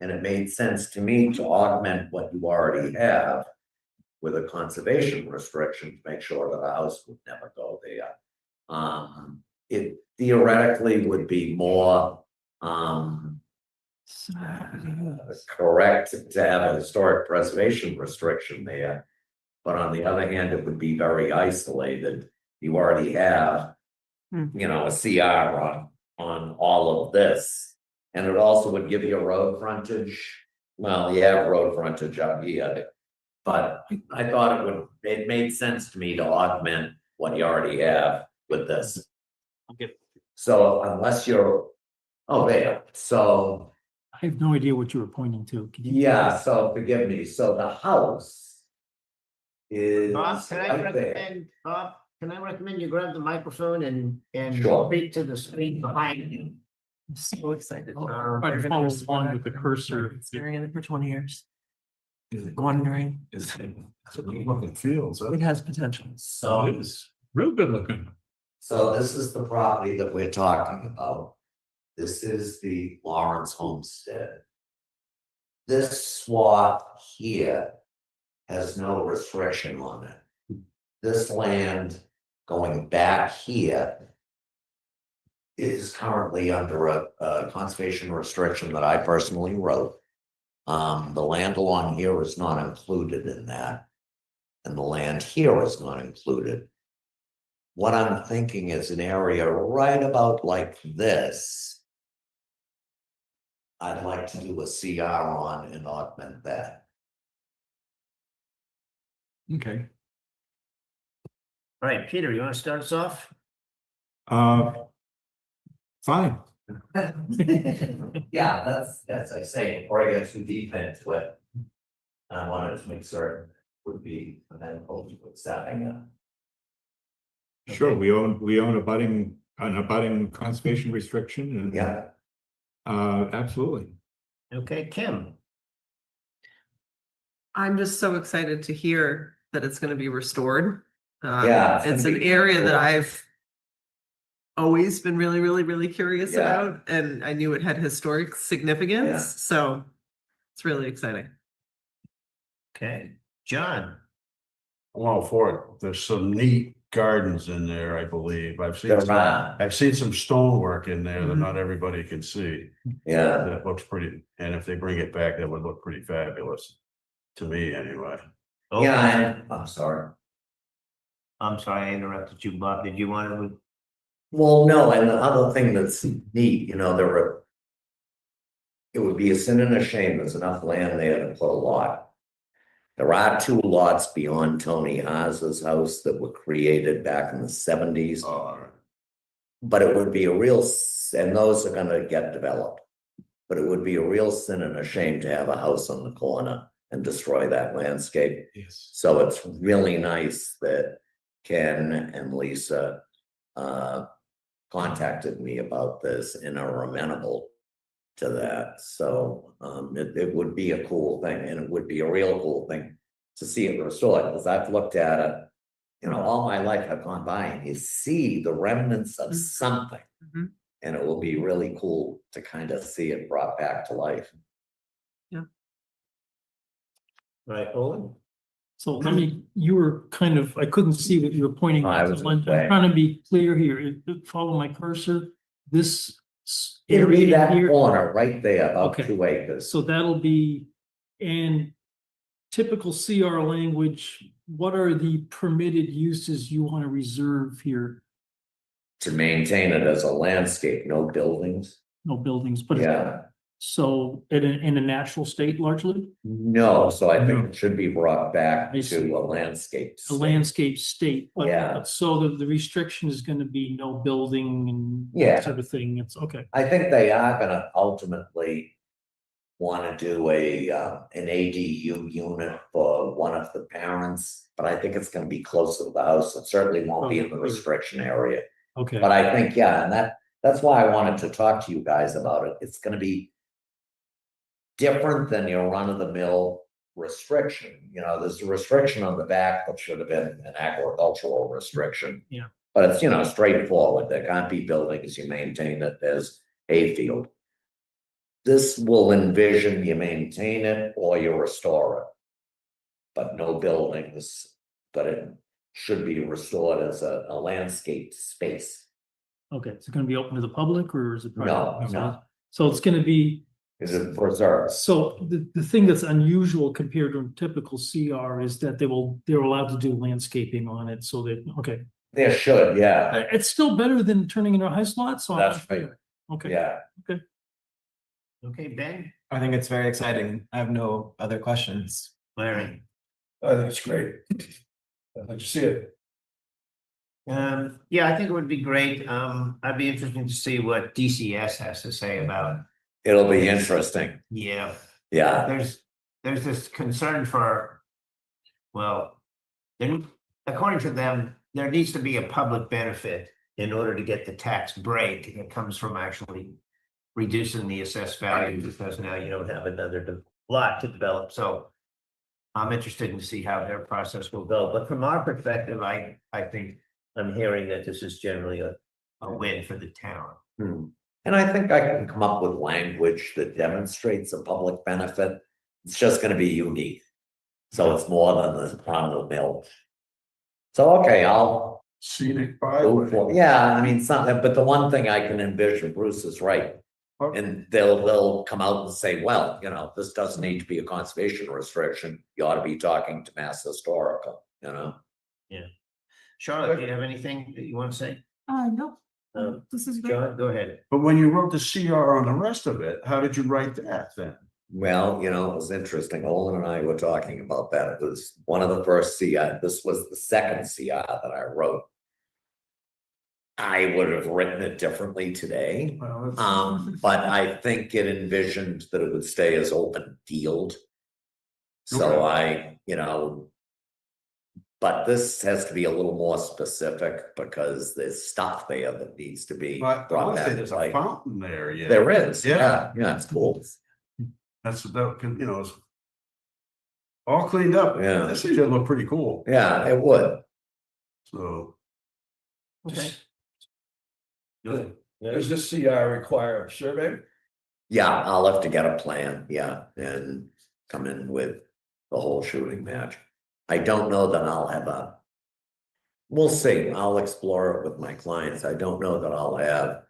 And it made sense to me to augment what you already have with a conservation restriction to make sure that a house would never go there. It theoretically would be more correct to have a historic preservation restriction there. But on the other hand, it would be very isolated. You already have, you know, a CR on all of this. And it also would give you a road frontage. Well, you have road frontage up here. But I thought it made sense to me to augment what you already have with this. Okay. So unless you're, oh, there, so. I have no idea what you were pointing to. Could you- Yeah, so forgive me, so the house is Bob, can I right there. recommend, Bob, can I recommend you grab the microphone and Sure. speak to the screen behind you? I'm so excited. Try to They're gonna follow respond along with the cursor. Staring at it for 20 years. Wondering. That's what the look feels. It has potential. So, It's real good looking. so this is the property that we're talking about. This is the Lawrence Homestead. This swath here has no restriction on it. This land going back here is currently under a conservation restriction that I personally wrote. The land along here is not included in that. And the land here is not included. What I'm thinking is an area right about like this. I'd like to do a CR on and augment that. Okay. All right, Peter, you want to start us off? Fine. Yeah, that's I say, before I get too deep into it. I wanted to make certain it would be amenable to accepting it. Sure, we own an abutting conservation restriction and. Yeah. Absolutely. Okay, Kim. I'm just so excited to hear that it's gonna be restored. Yeah, It's gonna an be area that cool. I've always been really curious Yeah. about, and I knew it had historic Yeah. significance, so it's really exciting. Okay, John. I'm all for it. There's some neat gardens in there, I believe. I've seen some stonework in there that not everybody can see. Yeah, That looks pretty, and if they bring it back, that would look pretty fabulous. To me, anyway. Oh, yeah, I'm sorry. I'm sorry, I interrupted you, Bob. Did you want to? Well, no, and the other thing that's neat, you know, it would be a sin and a shame, there's enough land there to put a lot. There are 2 lots beyond Tony Haas's house that were created back in the 70s. But it would be a real, and those are gonna get developed. But it would be a real sin and a shame to have a house on the corner and destroy that landscape. Yes. So it's really nice that Ken and Lisa contacted me about this and are amenable to that. So it would be a cool thing, and it would be a real cool thing to see it restored, because I've looked at it You know, all my life I've gone by and you see the remnants of something. Mhm. And it will be really cool to kind of see it brought back to life. Right, Owen? So let me, you were kind of, I couldn't see what you were pointing I at. was So I'm away. trying to be clear here. Follow my cursor. This It'll be area that here. corner right there, about Okay. 2 acres. So that'll be, and typical CR language, what are the permitted uses you want to reserve here? To maintain it as a landscape, no buildings. No buildings, but Yeah, so in a natural state largely, no, so I think No. it should be brought back I see. to a landscape. a state. landscape state. but- Yeah. but So the restriction is going to be no building and Yeah. that sort of thing. It's okay. I think they are gonna ultimately wanna do an ADU unit for one of the parents, but I think it's gonna be close to the house. It certainly won't be in the restriction area. Okay. But I think, yeah, and that's why I wanted to talk to you guys about it. It's gonna be different than your run-of-the-mill restriction. You know, there's a restriction on the back that should have been an agricultural restriction. Yeah. But it's, you know, straightforward. There can't be buildings. You maintain it as a field. This will envision you maintain it or you restore it. But no buildings, but it should be restored as a landscaped space. Okay. Is it going to be open to the public or is it? private? No. So it's going to be, Is it preserved? so the thing that's unusual compared to a typical CR is that they're allowed to do landscaping on it. So that, okay. There should, yeah, It's still better than turning into a high slot. So that's right, okay. yeah. Okay, Ben, I think it's very exciting. I have no other questions. Larry. I think it's great. I'd like to see it. Yeah, I think it would be great. I'd be interested to see what DCS has to say about, It'll be interesting, yeah. yeah. There's this concern for, well, then, according to them, there needs to be a public benefit in order to get the tax break that comes from actually reducing the assessed value, because now you don't have another lot to develop. So I'm interested to see how their process will go. But from our perspective, I think I'm hearing that this is generally a win for the town. And I think I can come up with language that demonstrates a public benefit. It's just gonna be unique. So it's more than the run of the mill. So, okay, I'll Scenic go byway. for, yeah, I mean, something, but the one thing I can envision, Bruce is right. And they'll come out and say, well, you know, this doesn't need to be a conservation restriction. You ought to be talking to Mass Historical, you know? Charlotte, do you have anything that you want to say? No, Um, this is great. John, go ahead. But when you wrote the CR on the rest of it, how did you write that then? Well, you know, it was interesting. Olin and I were talking about that. It was one of the first CI, this was the second CI that I wrote. I would have written it differently today. Well, But I think it envisioned that it would stay as open field. So you know. But this has to be a little more specific because there's stuff there that needs to be But I brought would say back there's to a life. fountain there, yeah. There is, Yeah. yeah, it's cool. That's, that can, you know, it's all cleaned up. Yeah. This is gonna look pretty cool, Yeah, it would. so. Okay. Good. Does this CR require a survey? Yeah, I'll have to get a plan, yeah, and come in with the whole shooting match. I don't know that I'll have we'll see, I'll explore it with my clients. I don't know that I'll have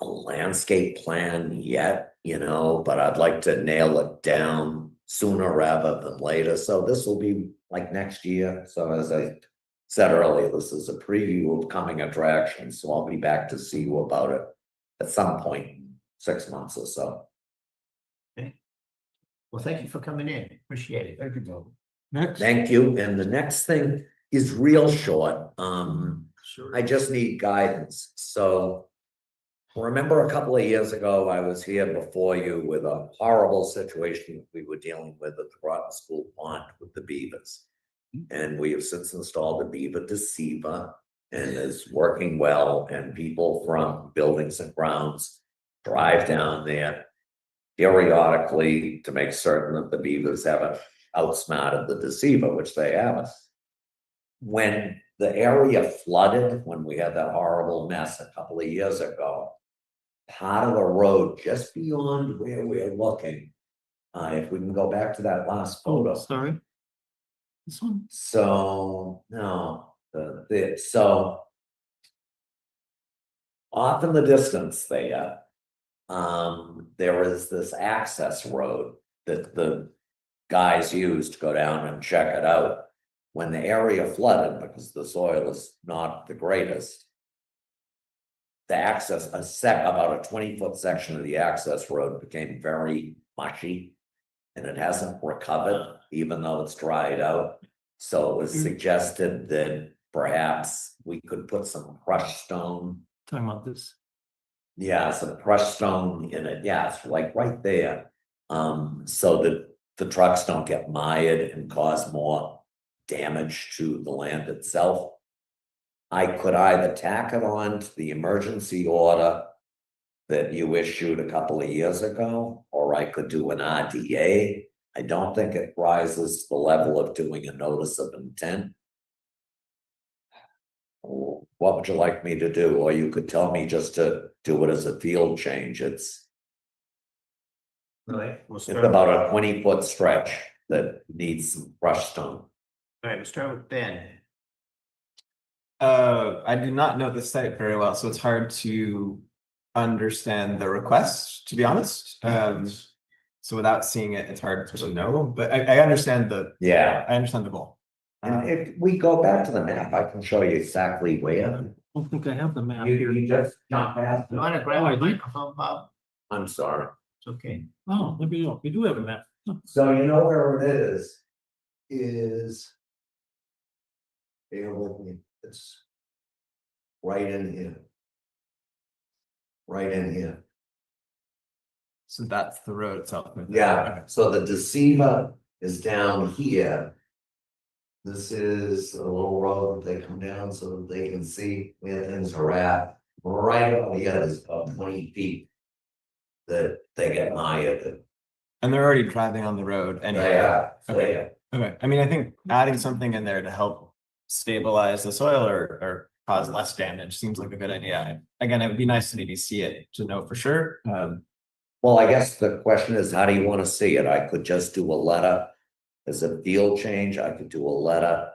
a landscape plan yet, you know, but I'd like to nail it down sooner rather than later. So this will be like next year. So as I said earlier, this is a preview of coming attractions, so I'll be back to see you about it at some point in 6 months or so. Well, thank you for coming in. Appreciate it. Thank you, Tom. Next. Thank you. And the next thing is real short. Sure. I just need guidance. So remember a couple of years ago, I was here before you with a horrible situation we were dealing with at the Groton School Pond with the beavers. And we have since installed a beaver deceiver and is working well, and people from buildings and grounds drive down there periodically to make certain that the beavers haven't outsmarted the deceiver, which they haven't. when the area flooded, when we had that horrible mess a couple of years ago, part of the road just beyond where we're looking, if we can go back to that last photo. Sorry. This one? So, no, so off in the distance there is this access road that the guys used to go down and check it out. When the area flooded, because the soil is not the greatest, the access, about a 20-foot section of the access road became very mushy, and it hasn't recovered, even though it's dried out. So it was suggested that perhaps we could put some crushed stone. Talking about this. Yeah, some crushed stone in it. Yeah, it's like right there. So that the trucks don't get mired and cause more damage to the land itself. I could either tack it on to the emergency order that you issued a couple of years ago, or I could do an RDA. I don't think it rises to the level of doing a notice of intent. What would you like me to do? Or you could tell me just to do it as a field change. It's Right, about a 20-foot stretch that needs some crushed stone. All right, we'll start with Ben. I do not know the site very well, so it's hard to understand the request, to be honest. So without seeing it, it's hard to know, but I understand Yeah. I understand the goal. And if we go back to the map, I can show you exactly where. I don't think I have the map You here. just jump past. You want to grab Oh, I a do? microphone, Bob? I'm sorry. It's okay. Oh, maybe you do have a map. So you know where it is. Bear with me, it's right in here. Right in here. So that's the road itself. Yeah, so the deceiver is down here. This is a little road they come down so that they can see where things are at. Right over the other is about 20 feet that they get mired. And they're already driving on the road anyway. They are, Okay. Okay, I mean, I think adding something in there to help stabilize the soil or cause less damage seems like a good idea. Again, it would be nice to maybe see it to know for sure. Well, I guess the question is, how do you want to see it? I could just do a letter as a field change. I could do a letter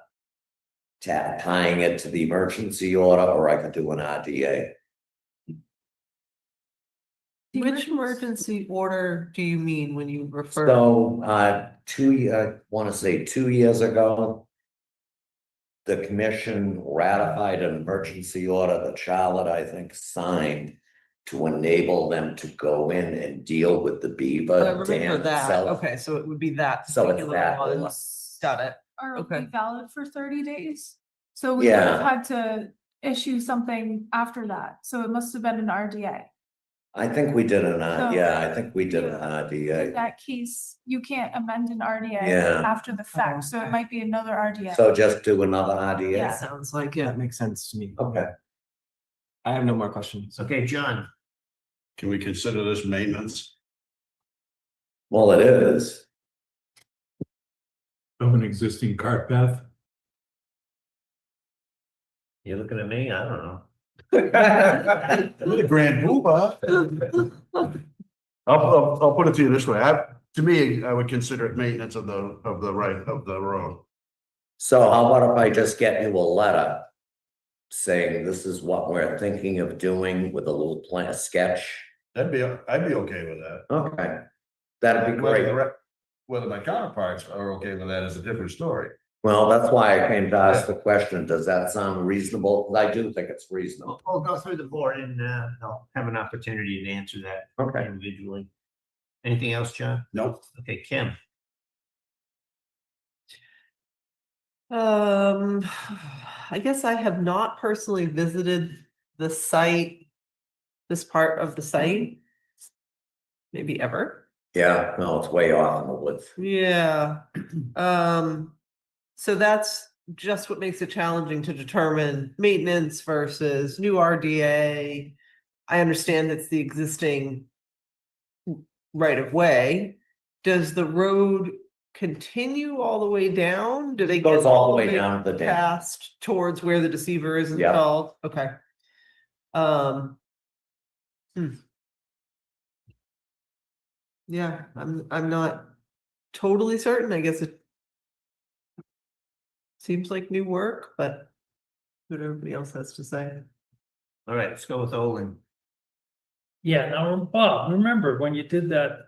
tying it to the emergency order, or I could do an RDA. Which emergency order do you mean when you refer? So, I want to say 2 years ago, the commission ratified an emergency order that Charlotte, I think, signed to enable them to go in and deal with the I beaver remember dam that. itself. Okay, so it would be that. So it's particular that one. one. Got it. Are Okay. only valid for 30 days. So we would have Yeah. had to issue something after that. So it must have been an RDA. I think we did an, So- yeah, I think we did an In RDA. that case, you can't amend an RDA Yeah. after the fact, so it might be another RDA. So just do another RDA? Yeah. Sounds like That it. makes sense to me. Okay. I have no more questions. Okay, John. Can we consider this maintenance? Well, it is. Of an existing cart path. You're looking at me? I don't know. The grand poobah. I'll put it to you this way. To me, I would consider it maintenance of the road. So how about if I just get you a letter saying this is what we're thinking of doing with a little plan, a sketch? I'd be okay with that. Okay, that'd be great. Whether my counterparts are okay with that is a different story. Well, that's why I came to ask the question. Does that sound reasonable? 'Cause I do think it's reasonable. We'll go through the board and they'll have an opportunity to answer that Okay. individually. Anything else, John? Nope. Okay, Kim. I guess I have not personally visited the site, this part of the site. Maybe ever. Yeah, no, it's way off in the woods. Yeah. So that's just what makes it challenging to determine maintenance versus new RDA. I understand it's the existing right of way. Does the road continue all the way down? Do they? Goes get all the way down to the dam. Past towards where the deceiver is Yeah. installed? Okay. Hmm. Yeah, I'm not totally certain. I guess it seems like new work, but what everybody else has to say. All right, let's go with Olin. Yeah, now, Bob, remember when you did that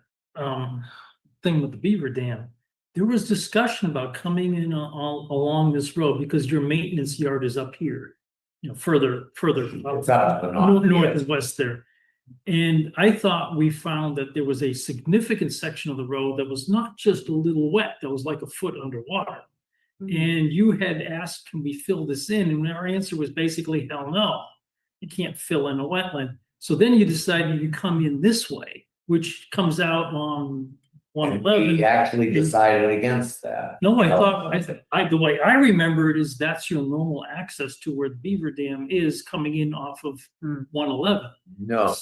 thing with the beaver dam, there was discussion about coming in all along this road because your maintenance yard is up here. You know, further. It's up to the north, North yes. and west there. And I thought we found that there was a significant section of the road that was not just a little wet, that was like a foot underwater. And you had asked, can we fill this in? And our answer was basically, hell no. You can't fill in a wetland. So then you decided you come in this way, which comes out on And 111. we actually decided against that. No, the way I remember it is that's your normal access to where the beaver dam is coming in off of 111. No,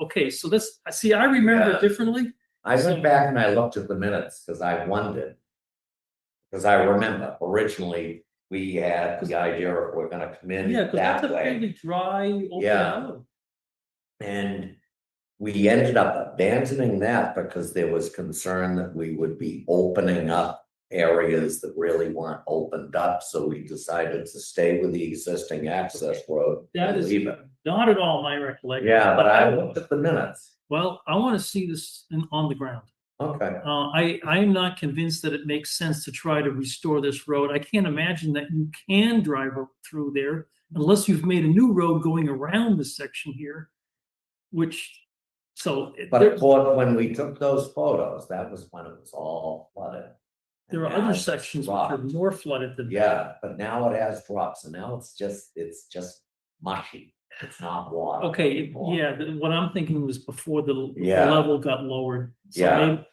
Okay, so that's, see, I remember Yeah. it differently. I went back and I looked at the minutes because I wondered. Because I remember originally we had the idea of we're gonna come in Yeah, because that's that a way. fairly dry, open Yeah. road. And we ended up abandoning that because there was concern that we would be opening up areas that really weren't opened up. So we decided to stay with the existing access road. That and is leave it. not at all my recollection. Yeah, but I looked at the minutes. Well, I want to see this on the ground. Okay. I am not convinced that it makes sense to try to restore this road. I can't imagine that you can drive through there unless you've made a new road going around this section here, which, so. But of course, when we took those photos, that was when it was all flooded. There are And now other it's sections which are dropped. more flooded than. Yeah, but now it has drops and now it's just mushy. It's not water. Okay, anymore. yeah, what I'm thinking was before the Yeah. level got lowered. So Yeah. maybe-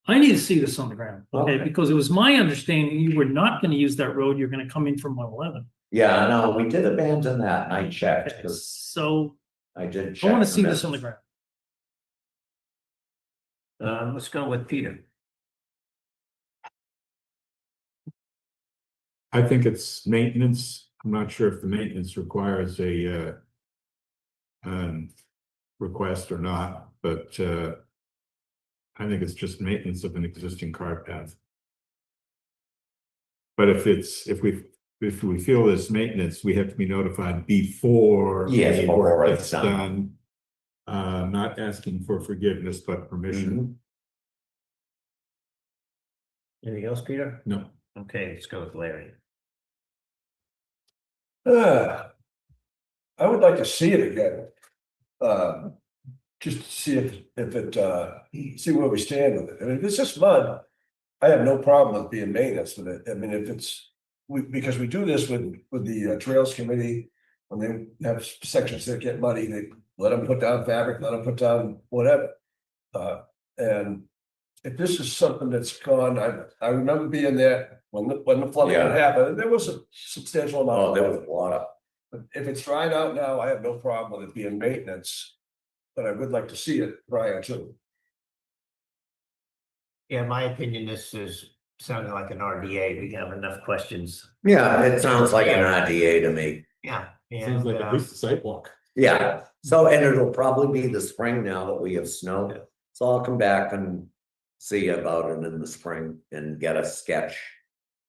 I need to see this on the ground, okay, Okay. because it was my understanding you were not gonna use that road, you're gonna come in from 111. Yeah, no, we did abandon that and I checked because So I did I check. wanna the see this on the minutes. ground. Let's go with Peter. I think it's maintenance. I'm not sure if the maintenance requires a request or not, but I think it's just maintenance of an existing cart path. But if we feel this maintenance, we have to be notified before. Yes, any before work it's gets done. Not asking for forgiveness, but permission. Anything else, Peter? No. Okay, let's go with Larry. I would like to see it again. Just to see see where we stand with it. I mean, if it's just mud, I have no problem with being maintenance with it. I mean, if it's, because we do this with the Trails Committee, when they have sections that get muddy, they let them put down fabric, let them put down whatever. And if this is something that's gone, I remember being there when the flooding Yeah. happened, and there was a substantial amount. Oh, there was water. But if it's dried out now, I have no problem with it being maintenance. But I would like to see it prior to. Yeah, in my opinion, this is sounding like an RDA. We have enough questions. Yeah, it sounds like an IDA to me. Yeah. Sounds like at least a sidewalk. Yeah, so and it'll probably be the spring now that we have snow. So I'll come back and see about it in the spring and get a sketch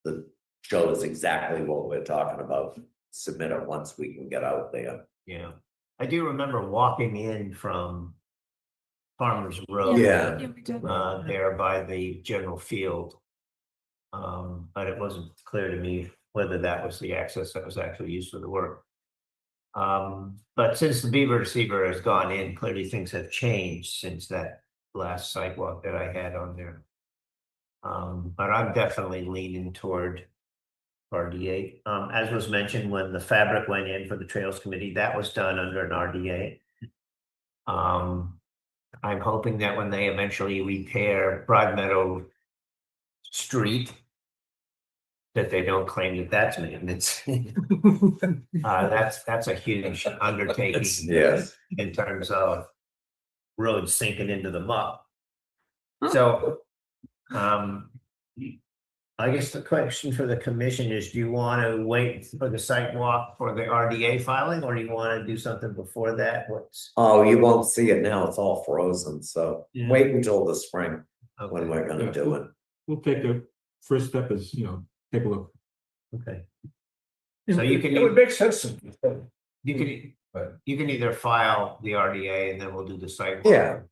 that shows exactly what we're talking about. Submit it once we can get out there. Yeah, I do remember walking in from Farmers Road. Yeah. we did. There by the general field. But it wasn't clear to me whether that was the access that was actually used for the work. But since the beaver receiver has gone in, clearly things have changed since that last sidewalk that I had on there. But I'm definitely leaning toward RDA. As was mentioned, when the fabric went in for the Trails Committee, that was done under an RDA. I'm hoping that when they eventually repair Broadmeadow Street, that they don't claim that that's maintenance. That's a huge undertaking. Yes. In terms of roads sinking into the muck. So, I guess the question for the commission is, do you want to wait for the site walk for the RDA filing, or do you want to do something before that? What's? Oh, you won't see it now, it's all frozen, so Yeah. wait until the spring when Okay, we're gonna do it. We'll take the first step is, take a look. okay. So you can, It would make sense. to- you can, Right. you can either file the RDA and then we'll do the site. walk. Yeah.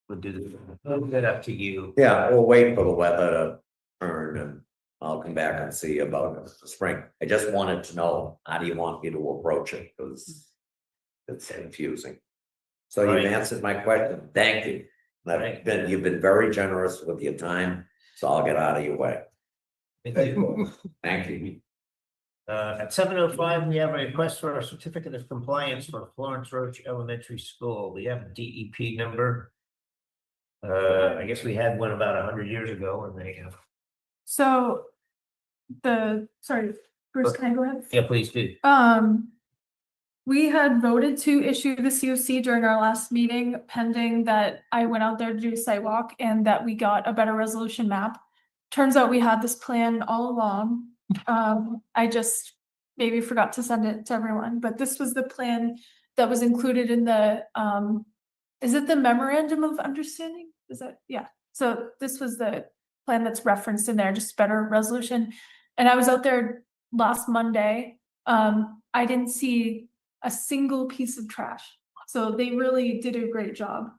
We'll do the, leave that up to you. Yeah, we'll wait for the weather to turn and I'll come back and see about the spring. I just wanted to know, how do you want me to approach it? Because it's confusing. So Right. you've answered my question. Thank you. Right. You've been very generous with your time, so I'll get out of your way. Thank you. Thank you. At 7:05, we have a request for a certificate of compliance for Florence Roach Elementary School. We have a DEP number. I guess we had one about 100 years ago and they have. So sorry, Bruce, can I go ahead? Yeah, please do. We had voted to issue the COC during our last meeting pending that I went out there to do a site walk and that we got a better resolution map. Turns out we had this plan all along. I just maybe forgot to send it to everyone, but this was the plan that was included in the, is it the memorandum of understanding? Is that, yeah. So this was the plan that's referenced in there, just better resolution. And I was out there last Monday. I didn't see a single piece of trash. So they really did a great job.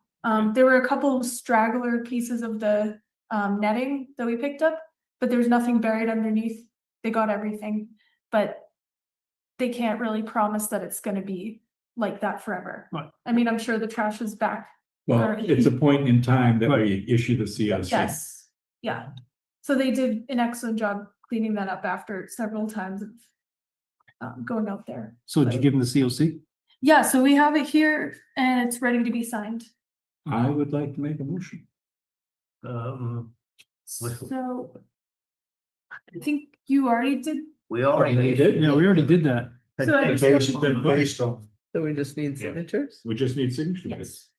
There were a couple of straggler pieces of the netting that we picked up, but there's nothing buried underneath. They got everything, but they can't really promise that it's gonna be like that forever. Right. I mean, I'm sure the trash is back. Well, it's a point in time that we issue the COC. Yes, yeah. So they did an excellent job cleaning that up after several times of going out there. So did you give them the COC? Yeah, so we have it here and it's ready to be signed. I would like to make a motion. So I think you already did. We already did? Yeah, we already did that. So I- Based on. So we just need Yeah. signatures? We just need signatures. Yes.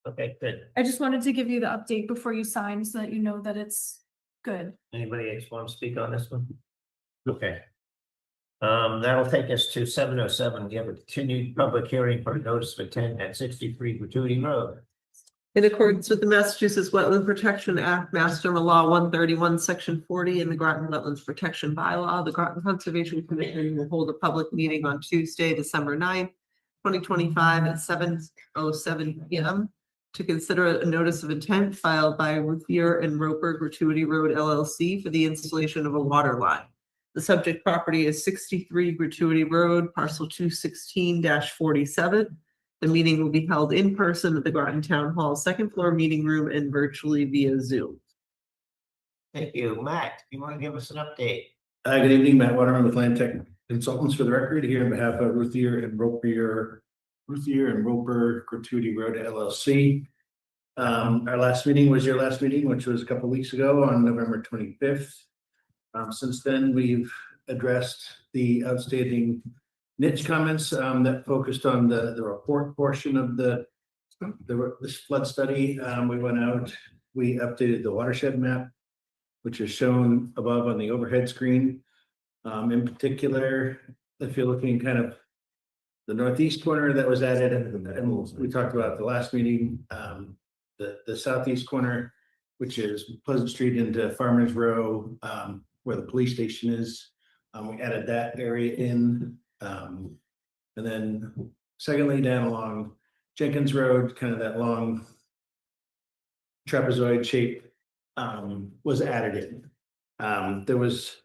Okay, good. I just wanted to give you the update before you sign so that you know that it's good. Anybody else want to speak on this one? Okay. That'll take us to 7:07. We have a continued public hearing for notice of intent at 63 Gratuity Road. In accordance with the Massachusetts Wetland Protection Act, Mass General Law 131, Section 40, and the Groton Wetlands Protection Bylaw, the Groton Conservation Commission will hold a public meeting on Tuesday, December 9th, 2025 at 7:07 PM to consider a notice of intent filed by Ruthier and Roper Gratuity Road LLC for the installation of a water line. The subject property is 63 Gratuity Road, parcel 216-47. The meeting will be held in person at the Groton Town Hall, second floor meeting room and virtually via Zoom. Thank you. Matt, you want to give us an update? Good evening, Matt Waterman with Land Tech Consultants for the record, here on behalf of Ruthier and Roper Gratuity Road LLC. Our last meeting was your last meeting, which was a couple of weeks ago on November 25th. Since then, we've addressed the outstanding niche comments that focused on the report portion of this flood study. We went out, we updated the watershed map, which is shown above on the overhead screen. In particular, if you're looking kind of the northeast corner that was added, and we talked about at the last meeting, the southeast corner, which is Pleasant Street into Farmers Row, where the police station is. We added that area in. And then secondly, down along Jenkins Road, kind of that long trapezoid shape was added in. There was,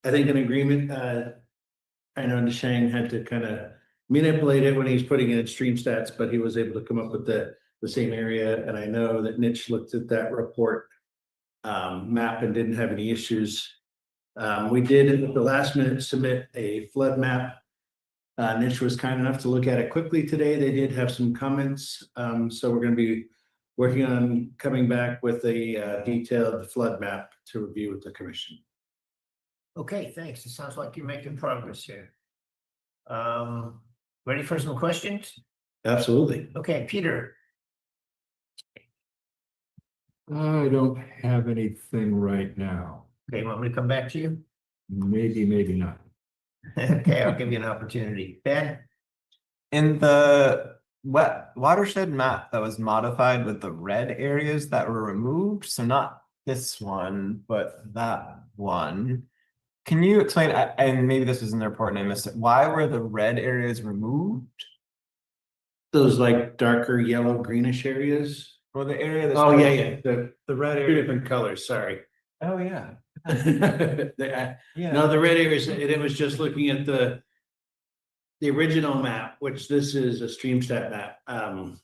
I think, an agreement. I know DeShang had to kind of manipulate it when he's putting in stream stats, but he was able to come up with the same area. And I know that Mitch looked at that report map and didn't have any issues. We did at the last minute submit a flood map. Mitch was kind enough to look at it quickly today. They did have some comments. So we're going to be working on coming back with a detailed flood map to review with the commission. Okay, thanks. It sounds like you're making progress here. Ready for some questions? Absolutely. Okay, Peter. I don't have anything right now. Okay, want me to come back to you? Maybe, maybe not. Okay, I'll give you an opportunity. Ben? In the watershed map that was modified with the red areas that were removed, so not this one, but that one. Can you explain, and maybe this was in the report and I missed it, why were the red areas removed? Those like darker yellow greenish areas. Well, the area that's. Oh, yeah, The red two area. different colors, sorry. Oh, yeah. No, Yeah. the red areas, it was just looking at the original map, which this is a StreamStat map.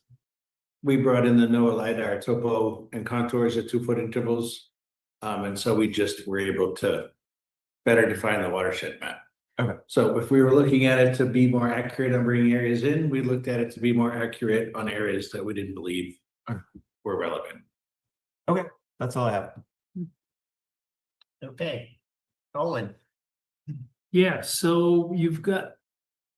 We brought in the NOAA LiDAR topo and contours at 2 foot intervals. And so we just were able to better define the watershed map. Okay. So if we were looking at it to be more accurate on bringing areas in, we looked at it to be more accurate on areas that we didn't believe were relevant. Okay, that's all I have. Okay. Owen? Yeah, so you've got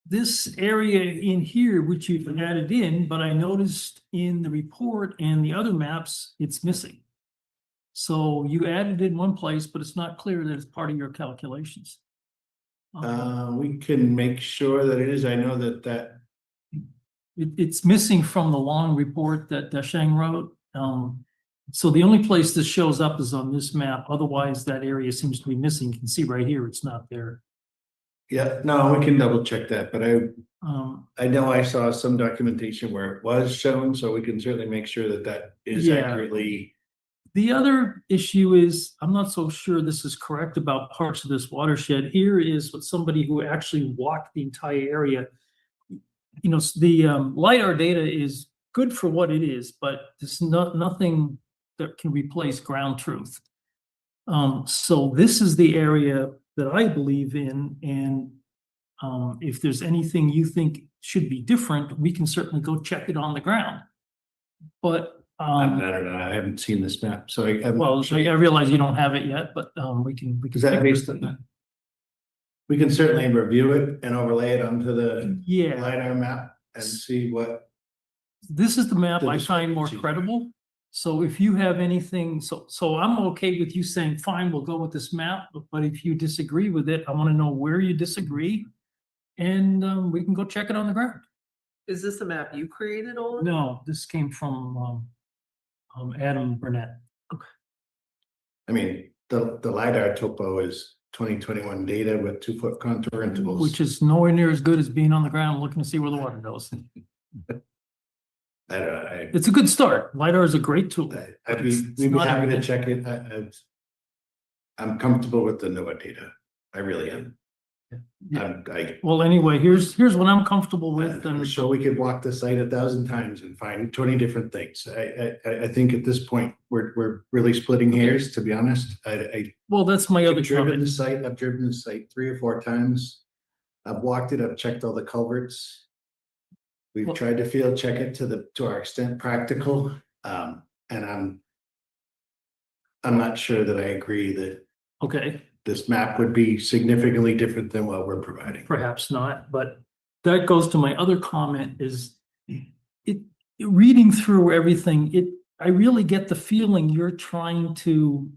this area in here, which you've added in, but I noticed in the report and the other maps, it's missing. So you added it in one place, but it's not clear that it's part of your calculations. We can make sure that it is. I know that It's missing from the long report that Dashang wrote. So the only place this shows up is on this map. Otherwise, that area seems to be missing. You can see right here, it's not there. yeah, no, we can double check that, but I know I saw some documentation where it was shown, so we can certainly make sure that that is Yeah. accurately. The other issue is, I'm not so sure this is correct about parts of this watershed. Here is what somebody who actually walked the entire area. You know, the LiDAR data is good for what it is, but there's nothing that can replace ground truth. So this is the area that I believe in, and if there's anything you think should be different, we can certainly go check it on the ground. But I don't know, I haven't seen this map, so I. well, I realize you don't have it yet, but we can. Is that based on that? We can certainly review it and overlay it onto the Yeah, LiDAR map and see what. this is the map The I find more discrepancy. credible. So if you have anything, so I'm okay with you saying, fine, we'll go with this map, but if you disagree with it, I want to know where you disagree. And we can go check it on the ground. Is this a map you created, Olin? No, this came from Adam Burnett. I mean, the LiDAR topo is 2021 data with 2 foot contour intervals. Which is nowhere near as good as being on the ground looking to see where the water goes. I don't know, It's a good start. LiDAR is a great tool. I'd be, It's we'd be not happy to everything. check it. I'm comfortable with the NOAA data. I really am. Well, anyway, here's what I'm comfortable with, I'm and sure we could walk the site 1,000 times and find 20 different things. I think at this point, we're really splitting hairs, to be honest. well, that's my other I've driven comment. the site, I've driven the site 3 or 4 times. I've walked it, I've checked all the culverts. We've Well- tried to field check it to our extent practical. And I'm not sure that I agree that Okay, this map would be significantly different than what we're providing. perhaps not, but that goes to my other comment is reading through everything, I really get the feeling you're trying to,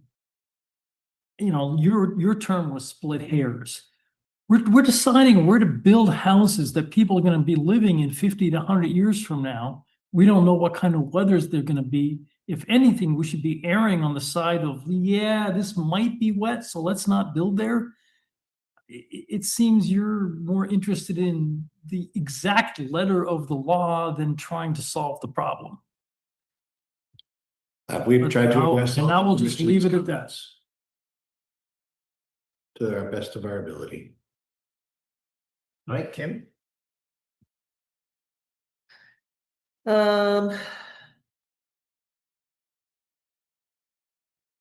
you know, your term was split hairs. We're deciding where to build houses that people are gonna be living in 50 to 100 years from now. We don't know what kind of weathers they're gonna be. If anything, we should be erring on the side of, yeah, this might be wet, so let's not build there. It seems you're more interested in the exact letter of the law than trying to solve the problem. We've tried to address. And all I will the just leave it at that. comments to our best of our ability. All right, Kim?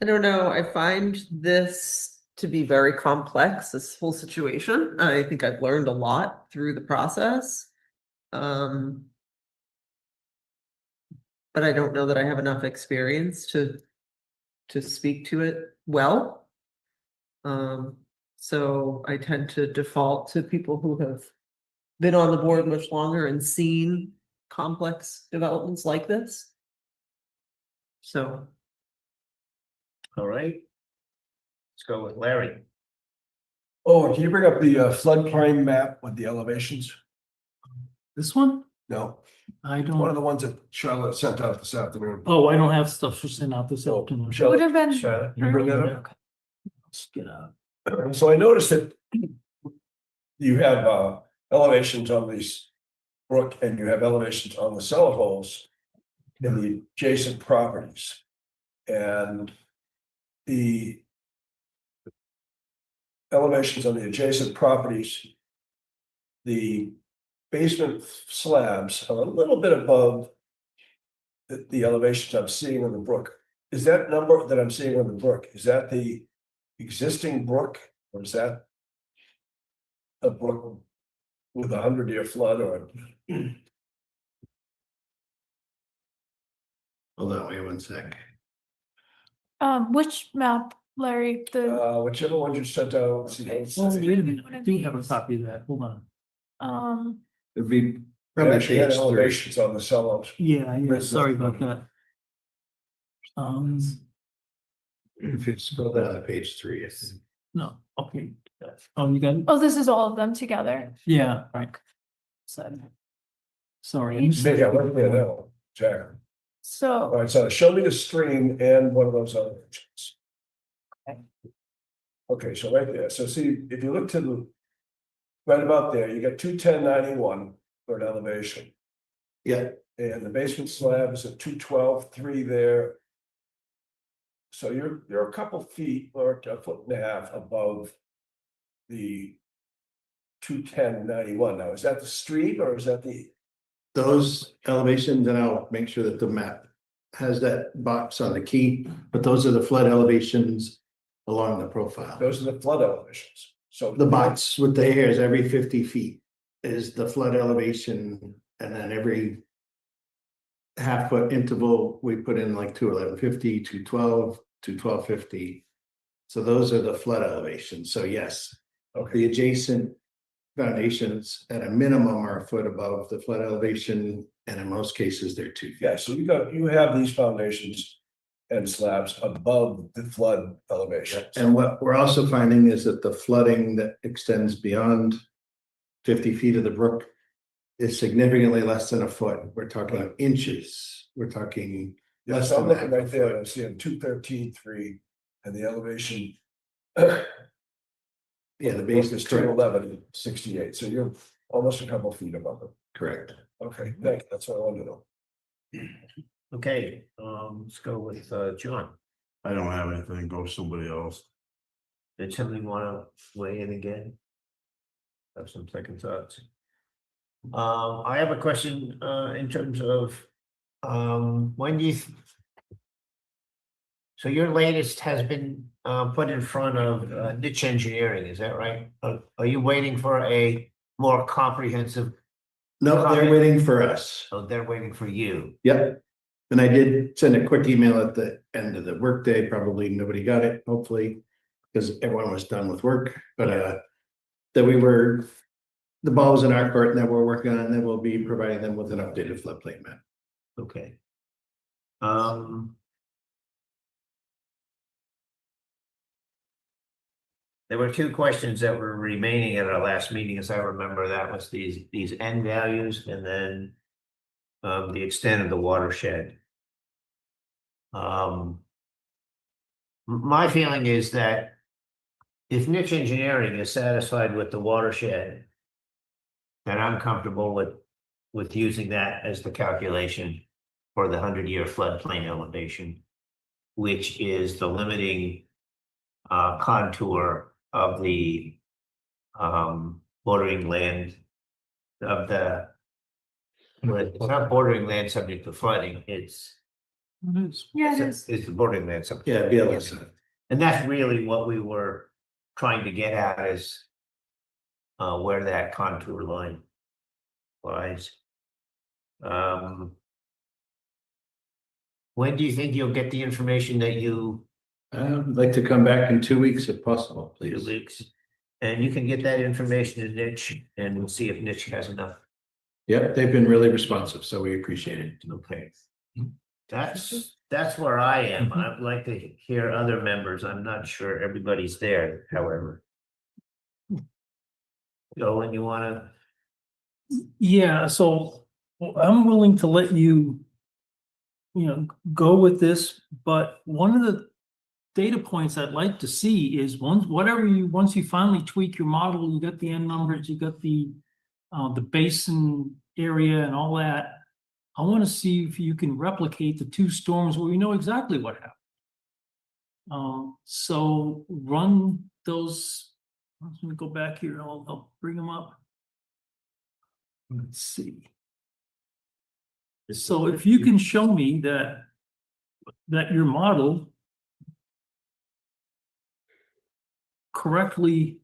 I don't know, I find this to be very complex, this whole situation. I think I've learned a lot through the process. But I don't know that I have enough experience to speak to it well. So I tend to default to people who have been on the board much longer and seen complex developments like this. So. All right. Let's go with Larry. Oh, can you bring up the floodplain map with the elevations? This one? No, I one of don't, the ones that Charlotte sent out this afternoon. oh, I don't have stuff to send out this So, afternoon. Would Charlotte, have been. Charlotte, you bring that up? Let's get out. So I noticed that you have elevations on these brook and you have elevations on the cellar holes in the adjacent properties. And the elevations on the adjacent properties, the basement slabs are a little bit above the elevations I'm seeing on the brook. Is that number that I'm seeing on the brook, is that the existing brook, or is that a brook with a 100-year flood, or Hold on, wait 1 sec. Which map, Larry, whichever one you sent out? See, Oh, wait a minute, I do have a copy of that, hold on. It'd be It probably actually had page 3. elevations on the cellars. Yeah, Where's sorry that? about that. If you scroll down to page 3, it's No, okay. Oh, you got it? oh, this is all of them together. Yeah, right. Sorry. I missed Maybe I that. went there now, Jack. All So, right, so show me the stream and one of those elevations. Okay, so right there, so see, if you look to the, right about there, you got 210.91 for an elevation. yeah, And the basement slab is at 212.3 there. So you're a couple feet or a foot and a half above the 210.91. Now, is that the street or is that the? those elevations, and I'll make sure that the map has that box on the key, but those are the flood elevations along the profile. Those are the flood elevations. So The box with the hairs every 50 feet is the flood elevation, and then every half foot interval, we put in like 211.50, 212, 212.50. So those are the flood elevations. So yes, okay, the adjacent foundations at a minimum are a foot above the flood elevation, and in most cases, they're 2 feet. yeah, so you have these foundations and slabs above the flood elevation. And what we're also finding is that the flooding that extends beyond 50 feet of the brook is significantly less than a foot. We're talking inches. We're talking Yeah, less so I'm than looking that. right there, I'm seeing 213.3 and the elevation. Yeah, the base is correct. 211.68, so you're almost a couple feet above it. Correct. Okay, thank you, that's what I wanted to know. Okay, let's go with John. I don't have anything. Go somebody else. Did somebody want to weigh in again? Have some second thoughts. I have a question in terms of when do you so your latest has been put in front of niche engineering, is that right? Are you waiting for a more comprehensive? No, they're waiting for us. So they're waiting for you. Yep. And I did send a quick email at the end of the workday. Probably nobody got it, hopefully, because everyone was done with work, but that the ball was in our court and that we're working on, and then we'll be providing them with an updated floodplain map. Okay. There were two questions that were remaining at our last meeting, as I remember. That was these N values and then the extent of the watershed. My feeling is that if niche engineering is satisfied with the watershed, then I'm comfortable with using that as the calculation for the 100-year floodplain elevation, which is the limiting contour of the bordering land of the, it's not bordering land subject to flooding, it's yeah, it is. it's the bordering land subject. Yeah, BLS. And that's really what we were trying to get at, is where that contour line lies. When do you think you'll get the information that you? I'd like to come back in 2 weeks if possible, 2 please. weeks, and you can get that information to Niche, and we'll see if Niche has enough. Yep, they've been really responsive, so we appreciate it. Okay. That's where I am. I'd like to hear other members. I'm not sure everybody's there, however. Joe, you wanna, Yeah, so I'm willing to let you, go with this, but one of the data points I'd like to see is once you finally tweak your model, you got the end numbers, you got the basin area and all that. I want to see if you can replicate the two storms where we know exactly what happened. So run those. Let me go back here. I'll bring them up. Let's see. So if you can show me that your model correctly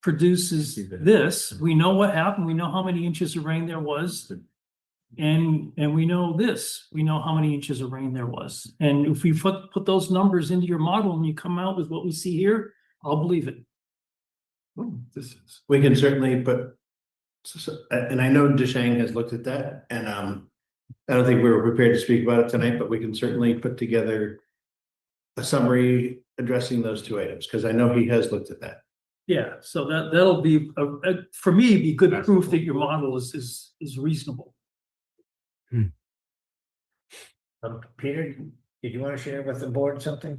produces this, we know what happened, we know how many inches of rain there was. And we know this, we know how many inches of rain there was. And if we put those numbers into your model and you come out with what we see here, I'll believe it. We can certainly put, and I know Deshang has looked at that, and I don't think we were prepared to speak about it tonight, but we can certainly put together a summary addressing those two items, because I know he has looked at that. Yeah, so that'll be, for me, be good proof that your model is reasonable. Peter, did you want to share with the board something?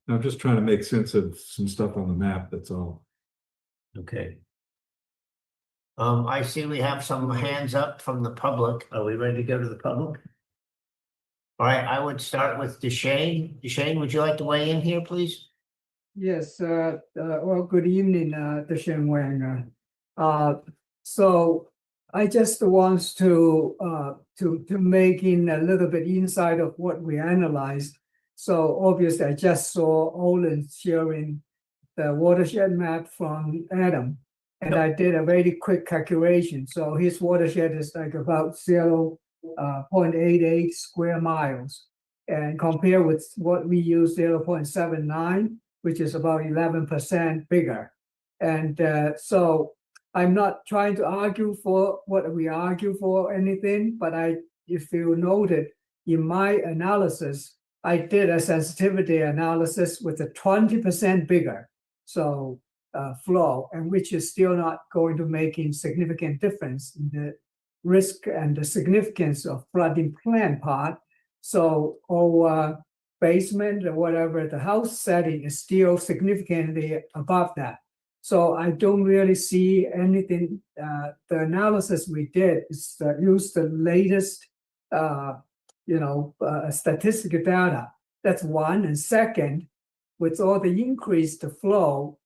I'm just trying to make sense of some stuff on the map, that's all. Okay. I see we have some hands up from the public. Are we ready to go to the public? All right, I would start with Deshang. Deshang, would you like to weigh in here, please? Yes, well, good evening, Deshang Wang. So I just want to make in a little bit inside of what we analyzed. So obviously, I just saw Olin sharing the watershed map from Adam, and I did a very quick calculation. So his watershed is like about 0.88 square miles, and compare with what we use 0.79, which is about 11% bigger. And so I'm not trying to argue for what we argue for anything, but if you noted in my analysis, I did a sensitivity analysis with a 20% bigger flow, and which is still not going to make a significant difference in the risk and the significance of flooding plan part. So our basement or whatever, the house setting is still significantly above that. So I don't really see anything. The analysis we did is use the latest, statistical data. That's one. And second, with all the increased flow,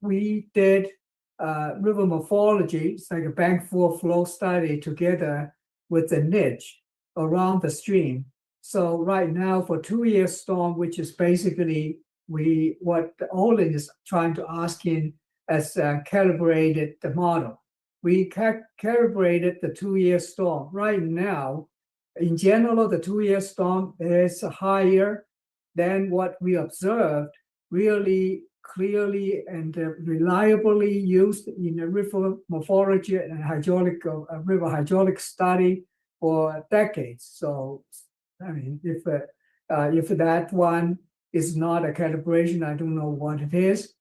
we did river morphology. It's like a bank full flow study together with the niche around the stream. So right now for 2-year storm, which is basically what Olin is trying to ask in as calibrated the model. We calibrated the 2-year storm. Right now, in general, the 2-year storm is higher than what we observed, really clearly and reliably used in a river morphology and river hydraulic study for decades. So, I mean, if that one is not a calibration, I don't know what it is.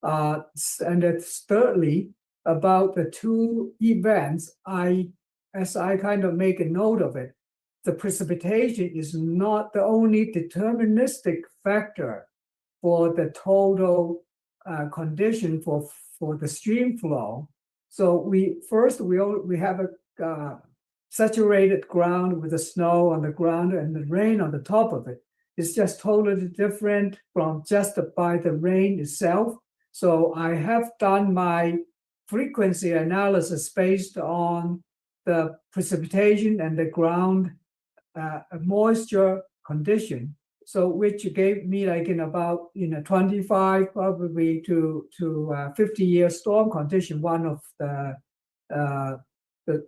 And it's thirdly, about the two events, as I kind of make a note of it, the precipitation is not the only deterministic factor for the total condition for the stream flow. So we have a saturated ground with the snow on the ground and the rain on the top of it. It's just totally different from just by the rain itself. So I have done my frequency analysis based on the precipitation and the ground moisture condition. So which gave me like in about 25 probably to 50-year storm condition, one of the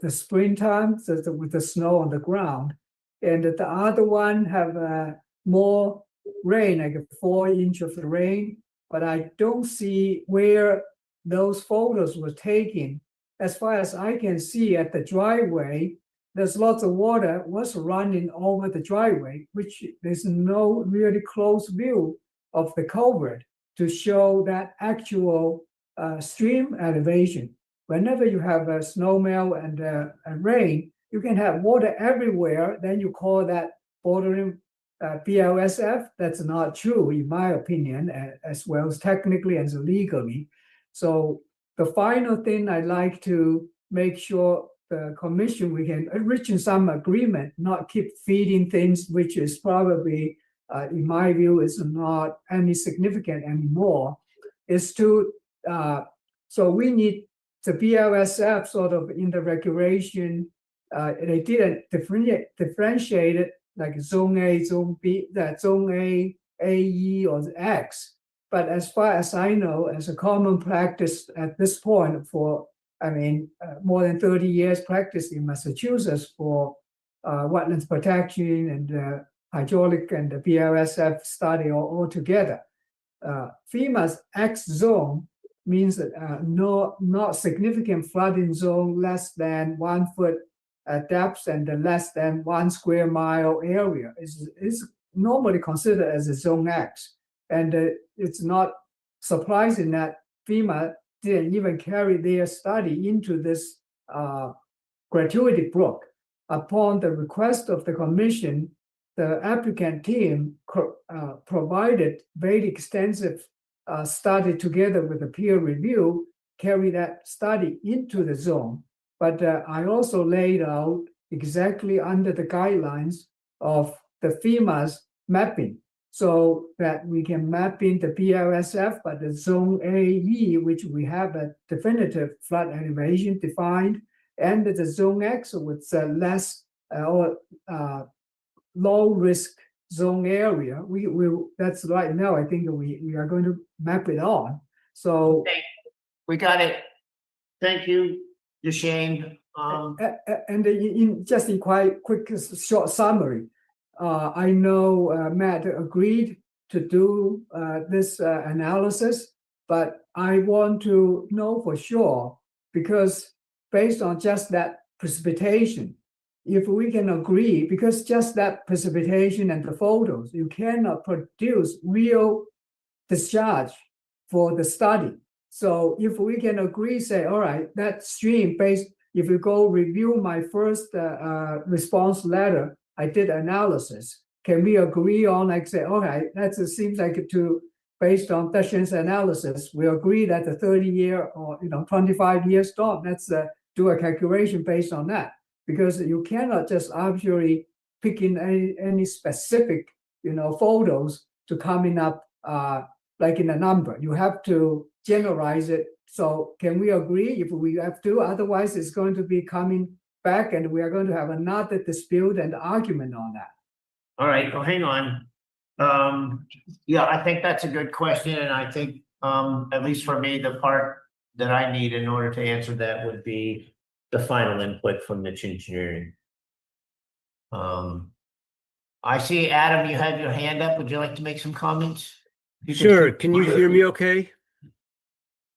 springtime, with the snow on the ground, and the other one have more rain, like 4 inches of rain. But I don't see where those photos were taken. As far as I can see at the driveway, there's lots of water was running over the driveway, which there's no really close view of the culvert to show that actual stream elevation. Whenever you have a snow melt and rain, you can have water everywhere. Then you call that bordering BLSF. That's not true, in my opinion, as well as technically and legally. So the final thing I'd like to make sure the commission, we can reach some agreement, not keep feeding things, which is probably, in my view, is not any significant anymore, is to, so we need the BLSF sort of in the regulation, they didn't differentiate it like zone A, zone B, that zone A, AE, or X. But as far as I know, as a common practice at this point for, I mean, more than 30 years practice in Massachusetts for wetlands protection and hydraulic and the BLSF study all together. FEMA's X zone means that not significant flooding zone less than 1 foot depth and less than 1 square mile area is normally considered as a zone X. And it's not surprising that FEMA didn't even carry their study into this gratuity brook. Upon the request of the commission, the applicant team provided very extensive study together with a peer review, carry that study into the zone. But I also laid out exactly under the guidelines of the FEMA's mapping, so that we can map in the BLSF, but the zone AE, which we have a definitive flood elevation defined, and the zone X with less or low risk zone area. We that's right now. I think we are going to map it on. So We got it. Thank you, Shane. and just in quite quick short summary, I know Matt agreed to do this analysis, but I want to know for sure, because based on just that precipitation, if we can agree, because just that precipitation and the photos, you cannot produce real discharge for the study. So if we can agree, say, all right, that stream based, if you go review my first response letter, I did analysis. Can we agree on, like say, all right, that seems like based on Dushan's analysis, we agree that the 30-year or 25-year storm, let's do a calculation based on that. Because you cannot just arbitrarily pick in any specific, photos to coming up like in a number. You have to generalize it. So can we agree if we have to? Otherwise, it's going to be coming back, and we are going to have another dispute and argument on that. All right, well, hang on. Yeah, I think that's a good question, and I think at least for me, the part that I need in order to answer that would be the final input from Mitch Engineering. I see, Adam, you have your hand up. Would you like to make some comments? Sure. Can you hear me okay?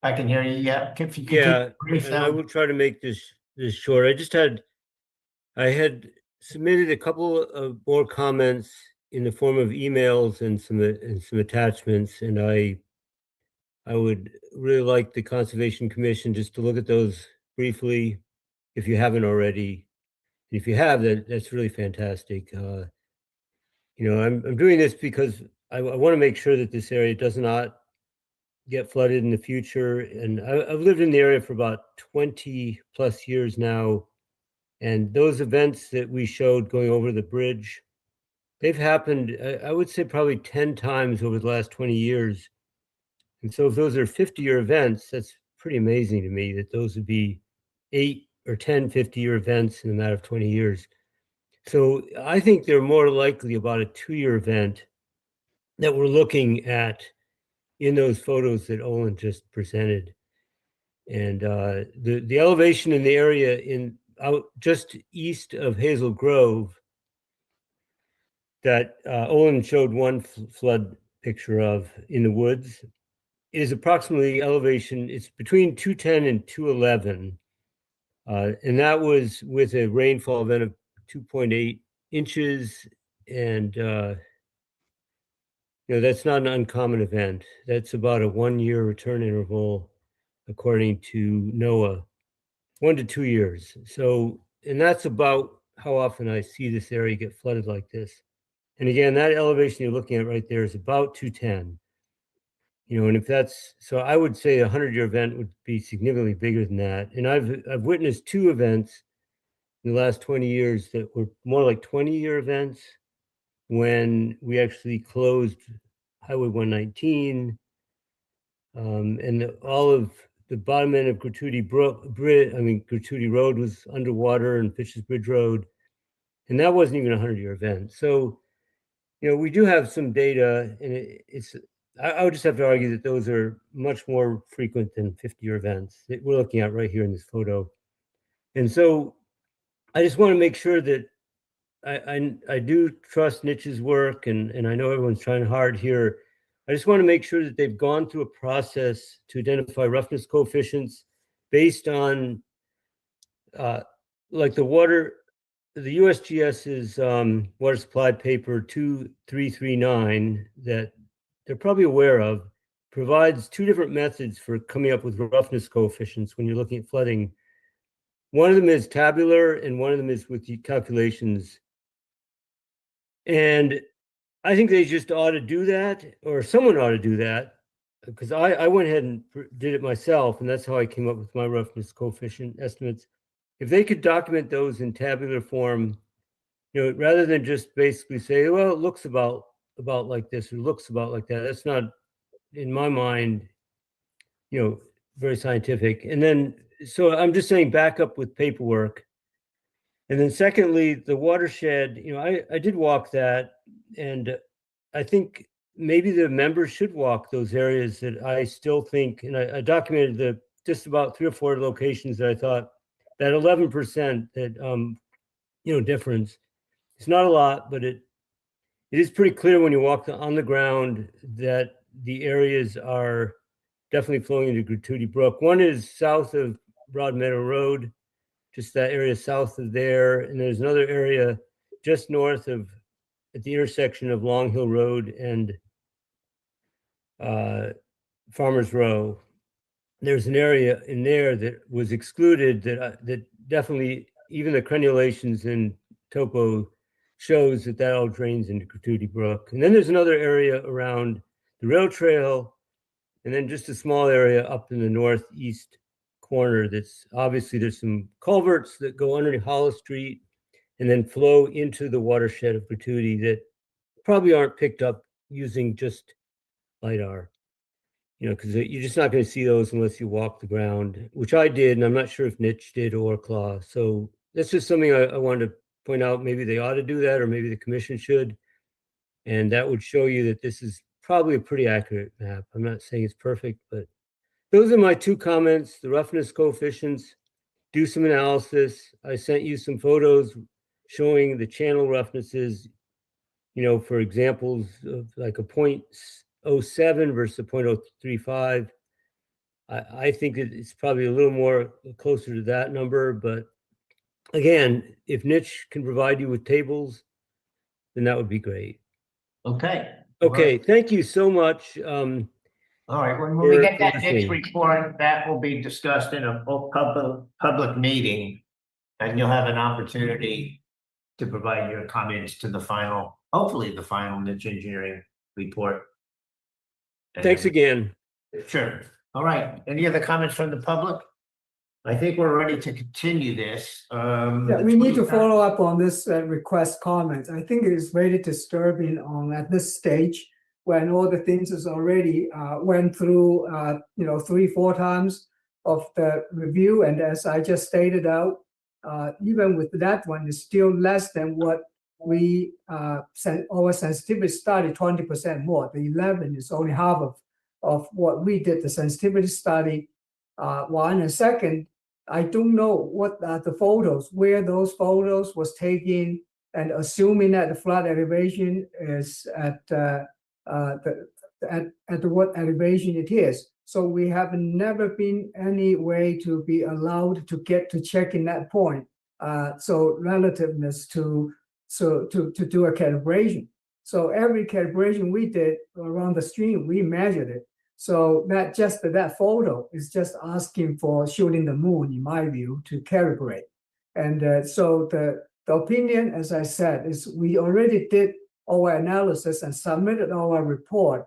I can hear you, yeah. If you Yeah, brief and I will try to make this short. I had submitted a couple of more comments in the form of emails and some attachments, and I would really like the Conservation Commission just to look at those briefly, if you haven't already. If you have, that's really fantastic. I'm doing this because I want to make sure that this area does not get flooded in the future. And I've lived in the area for about 20 plus years now. And those events that we showed going over the bridge, they've happened, I would say probably 10 times over the last 20 years. And so if those are 50-year events, that's pretty amazing to me that those would be 8 or 10 50-year events in a matter of 20 years. So I think they're more likely about a 2-year event that we're looking at in those photos that Olin just presented. And the elevation in the area out just east of Hazel Grove that Olin showed one flood picture of in the woods is approximately elevation, it's between 210 and 211. And that was with a rainfall event of 2.8 inches. And, that's not an uncommon event. That's about a 1-year return interval, according to NOAA, 1 to 2 years. So, and that's about how often I see this area get flooded like this. And again, that elevation you're looking at right there is about 210. And if that's, so I would say a 100-year event would be significantly bigger than that. And I've witnessed 2 events in the last 20 years that were more like 20-year events, when we actually closed Highway 119, and all of the bottom end of Gratuity Road was underwater, and Fish's Bridge Road, and that wasn't even a 100-year event. So, we do have some data, and I would just have to argue that those are much more frequent than 50-year events that we're looking at right here in this photo. And so I just want to make sure that I do trust Niche's work, and I know everyone's trying hard here. I just want to make sure that they've gone through a process to identify roughness coefficients based on like the USGS's water supply paper 2339 that they're probably aware of, provides 2 different methods for coming up with roughness coefficients when you're looking at flooding. One of them is tabular, and one of them is with the calculations. And I think they just ought to do that, or someone ought to do that, because I went ahead and did it myself, and that's how I came up with my roughness coefficient estimates. If they could document those in tabular form, rather than just basically say, well, it looks about like this, or looks about like that. That's not, in my mind, very scientific. And then, so I'm just saying, back up with paperwork. And then secondly, the watershed, I did walk that, and I think maybe the members should walk those areas that I still think, and I documented just about 3 or 4 locations that I thought that 11% that, difference. It's not a lot, but it is pretty clear when you walk on the ground that the areas are definitely flowing into Gratuity Brook. One is south of Broad Meadow Road, just that area south of there. And there's another area just north of, at the intersection of Long Hill Road and Farmers Row. There's an area in there that was excluded that definitely, even the crenulations in topo shows that all drains into Gratuity Brook. And then there's another area around the rail trail, and then just a small area up in the northeast corner that's obviously, there's some culverts that go underneath Hollow Street and then flow into the watershed of Gratuity that probably aren't picked up using just LiDAR, because you're just not going to see those unless you walk the ground, which I did, and I'm not sure if Niche did or Claw. So that's just something I wanted to point out. Maybe they ought to do that, or maybe the commission should, and that would show you that this is probably a pretty accurate map. I'm not saying it's perfect, but those are my 2 comments. The roughness coefficients, do some analysis. I sent you some photos showing the channel roughnesses, for examples of like a 0.07 versus a 0.035. I think it's probably a little more closer to that number, but again, if Niche can provide you with tables, then that would be great. Okay. Okay, thank you so much. All right, when we get that next listening. report, that will be discussed in a public meeting. And you'll have an opportunity to provide your comments to the final, hopefully the final niche engineering report. Thanks again. Sure. All right. Any other comments from the public? I think we're ready to continue this. Yeah, we need to follow up on this request comment. I think it is very disturbing at this stage, when all the things is already went through 3-4 times of the review, and as I just stated out, even with that one, it's still less than what we our sensitivity study 20% more. The 11 is only half of what we did the sensitivity study. One, and second, I don't know what are the photos, where those photos was taken, and assuming that the flood elevation is at what elevation it is. So we have never been any way to be allowed to get to check in that point. So relativeness to do a calibration. So every calibration we did around the stream, we measured it. So that photo is just asking for shooting the moon, in my view, to calibrate. And so the opinion, as I said, is we already did our analysis and submitted our report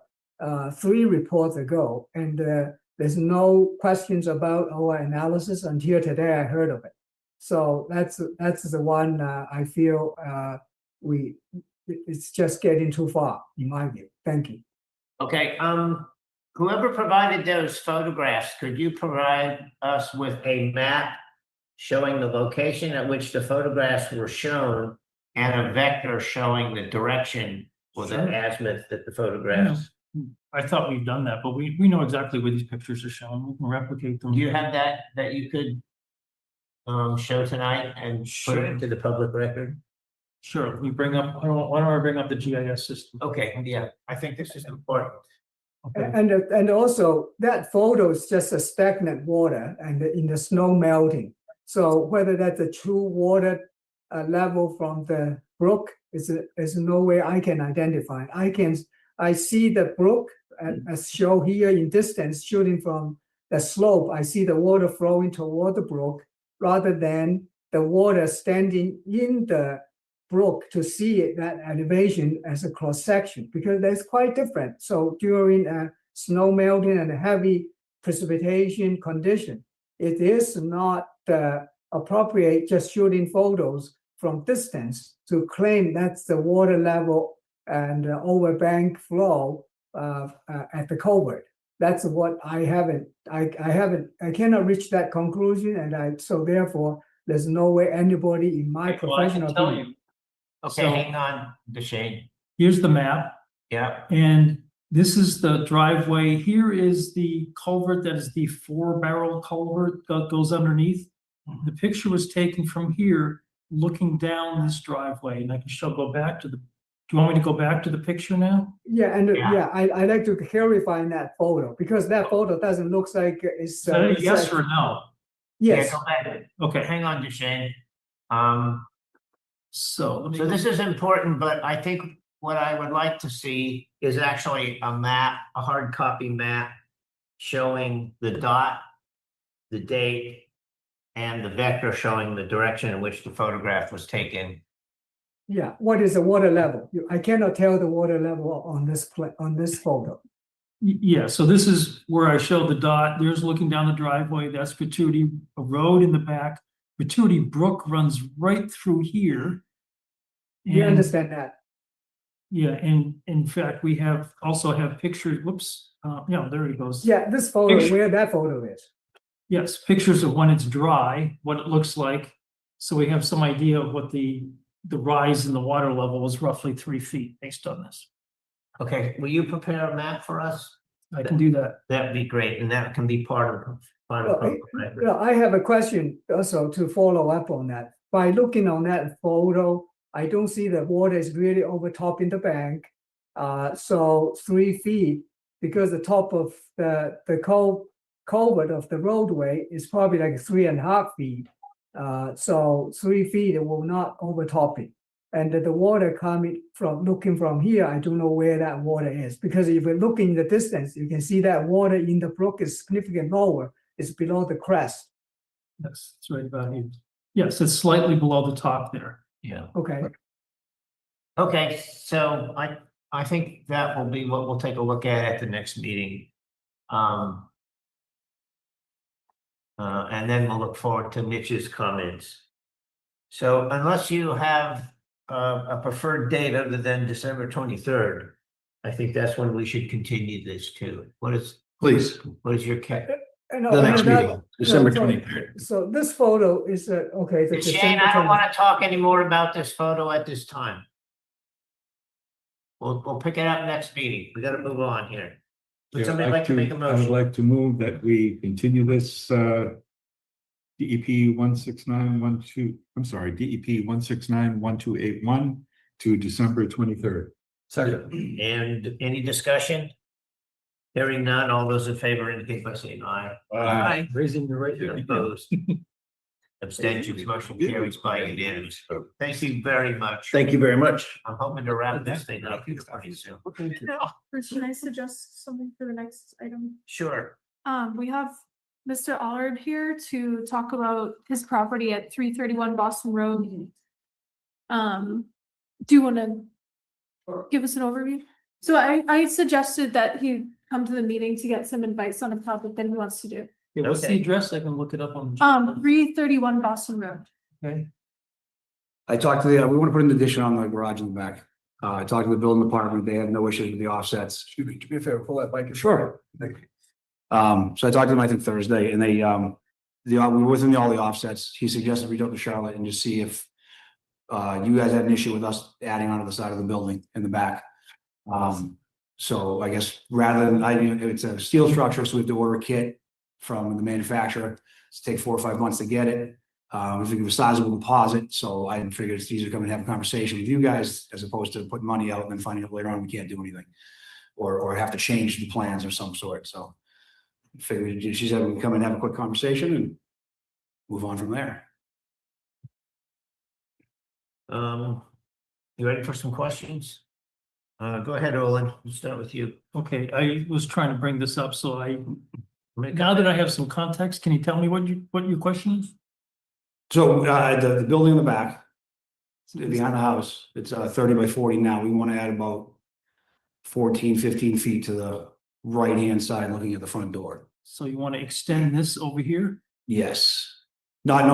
3 reports ago, and there's no questions about our analysis until today I heard of it. So that's the one I feel it's just getting too far, in my view. Thank you. Okay, whoever provided those photographs, could you provide us with a map showing the location at which the photographs were shown and a vector showing the direction or the Sure. azimuth that the photographs? I thought we've done that, but we know exactly where these pictures are shown. We can replicate them. Do you have that you could show tonight and put it Sure. into the public record? Sure, we bring up, why don't I bring up the GIS system? Okay, yeah, I think this is important. Okay. And also that photo is just a stagnant water and in the snow melting. So whether that's a true water level from the brook is no way I can identify. I see the brook as shown here in distance shooting from the slope. I see the water flowing toward the brook rather than the water standing in the brook to see it, that elevation as a cross section, because that's quite different. So during a snow melting and a heavy precipitation condition, it is not appropriate just shooting photos from distance to claim that's the water level and overbank flow at the culvert. That's what I cannot reach that conclusion, and so therefore there's no way anybody in my professional opinion. Okay, So- hang on, Deshane. Here's the map, Yeah, and this is the driveway. Here is the culvert that is the 4-barrel culvert that goes underneath. The picture was taken from here, looking down this driveway, and I can go back to the, do you want me to go back to the picture now? Yeah, and Yeah. I like to clarify in that photo because that photo doesn't look like it's. Is that a yes or no? Yes. Yeah, go back. Okay, Hang on, Deshane. so let me. So this is important, but I think what I would like to see is actually a map, a hard copy map showing the dot, the date, and the vector showing the direction in which the photograph was taken. Yeah, what is the water level? I cannot tell the water level on this photo. Yeah, so this is where I showed the dot. There's looking down the driveway. That's Gratuity, a road in the back. Gratuity Brook runs right through here. You And- understand that? Yeah, and in fact, we also have pictures, whoops, yeah, there he goes. Yeah, this photo, Picture- where that photo is. Yes, pictures of when it's dry, what it looks like. So we have some idea of what the rise in the water level is, roughly 3 feet based on this. Okay, will you prepare a map for us? I can do that. That'd be great, and that can be part of Well, public record. Yeah, I have a question also to follow up on that. By looking on that photo, I don't see the water is really overtopping the bank. So 3 feet, because the top of the culvert of the roadway is probably like 3.5 feet. So 3 feet, it will not overtop it. And the water coming from, looking from here, I don't know where that water is. Because if you look in the distance, you can see that water in the brook is significantly lower. It's below the crest. Yes, it's right about here. Yes, it's slightly below the top there. Yeah. Okay. Okay, so I think that will be what we'll take a look at the next meeting. And then we'll look forward to Mitch's comments. So unless you have a preferred date other than December 23rd, I think that's when we should continue this too. Please, What is your the next meeting, December so- 23rd. So this photo is, okay. the Shane, December I don't 20 want to talk anymore about this photo at this time. We'll pick it up next meeting. We gotta move on here. Would Yeah, somebody like to make a I would motion? like to move that we continue this DEP 16912, I'm sorry, DEP 1691281 to December 23rd. Second. And any discussion? Hearing none, all those in favor indicate by saying aye. Aye. Raising your right hand. Opposed? Abstentions, motion carries by unanimous vote. Thank you very much. Thank you very much. I'm hoping to wrap this thing up pretty soon. Bruce, can I suggest something for the next item? Sure. We have Mr. Allard here to talk about his property at 331 Boston Road. Do you want to give us an overview? So I suggested that he come to the meeting to get some advice on a topic that he wants to do. Yeah, what's the Okay. address? I can look it up on. 331 Boston Road. Okay. I talked to the, we want to put an addition on the garage in the back. I talked to the building department. They have no issues with the offsets. Excuse me, do me a favor, pull that mic. Sure. Thank you. So I talked to them, I think Thursday, and they, we were within all the offsets. He suggested reach out to Charlotte and just see if you guys had an issue with us adding onto the side of the building in the back. So I guess rather than, it's a steel structure, so we have to order a kit from the manufacturer. It's take 4 or 5 months to get it. We think of a sizable deposit, so I figured it's easier to come and have a conversation with you guys as opposed to putting money out and then finding out later on we can't do anything. Or have to change the plans of some sort, so. Figured she said we can come and have a quick conversation and move on from there. You ready for some questions? Go ahead, Olin. We'll start with you. Okay, I was trying to bring this up, so now that I have some context, can you tell me what your question is? So the building in the back, behind the house, it's 30 by 40 now. We want to add about 14, 15 feet to the right-hand side looking at the front door. So you want to extend this over here? Yes. Not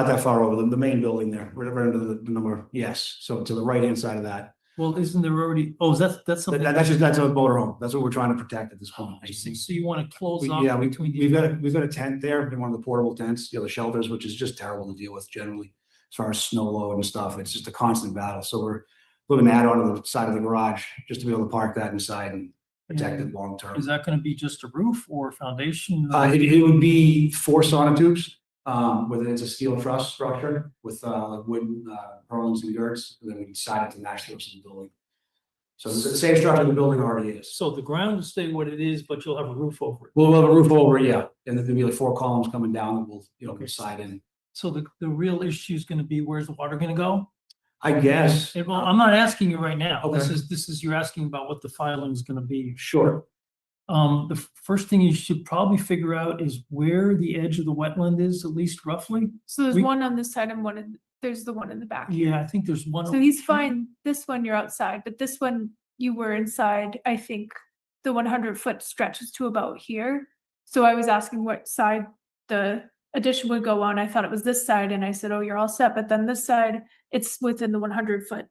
that far over, the main building there, right under the number, yes. So to the right-hand side of that. Well, isn't there already, that's something. That's a motorhome. That's what we're trying to protect at this point. I see. So you want to close off Yeah, between. we've got a tent there, one of the portable tents, the shelters, which is just terrible to deal with generally. As far as snow load and stuff, it's just a constant battle. So we're looking to add onto the side of the garage just to be able to park that inside and protect it long term. Is that going to be just a roof or foundation? It would be 4 sonotubes, with it's a steel truss structure with wooden purlins and girts, and then we side it to match the rest of the building. So it's the same structure the building already is. So the ground will stay what it is, but you'll have a roof over it. We'll have a roof over, yeah, and then there'll be like 4 columns coming down that will side in. So the real issue is going to be where's the water going to go? I guess. Well, I'm not asking you right now. Okay. This is you're asking about what the filing is going to be. Sure. The first thing you should probably figure out is where the edge of the wetland is, at least roughly. So there's We- one on this side and there's the one in the back. Yeah, I think there's one. So he's fine. This one you're outside, but this one you were inside. I think the 100-foot stretches to about here. So I was asking what side the addition would go on. I thought it was this side and I said, oh, you're all set. But then this side, it's within the 100-foot.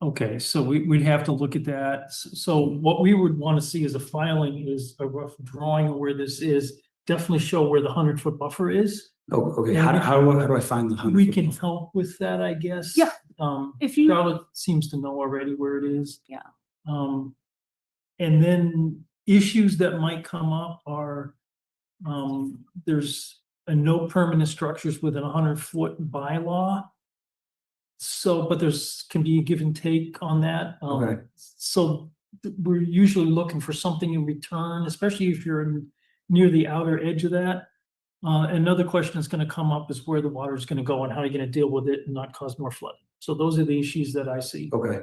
Okay, so we'd have to look at that. So what we would want to see as a filing is a rough drawing of where this is. Definitely show where the 100-foot buffer is. Oh, okay. How do I find the 100? We can help with that, I guess. Yeah. If you- Charlotte seems to know already where it is. Yeah. And then issues that might come up are, there's a no permanent structures within a 100-foot bylaw. So, but can be a give and take on that. Okay. So we're usually looking for something in return, especially if you're near the outer edge of that. Another question that's going to come up is where the water is going to go and how you're going to deal with it and not cause more flooding. So those are the issues that I see. Okay.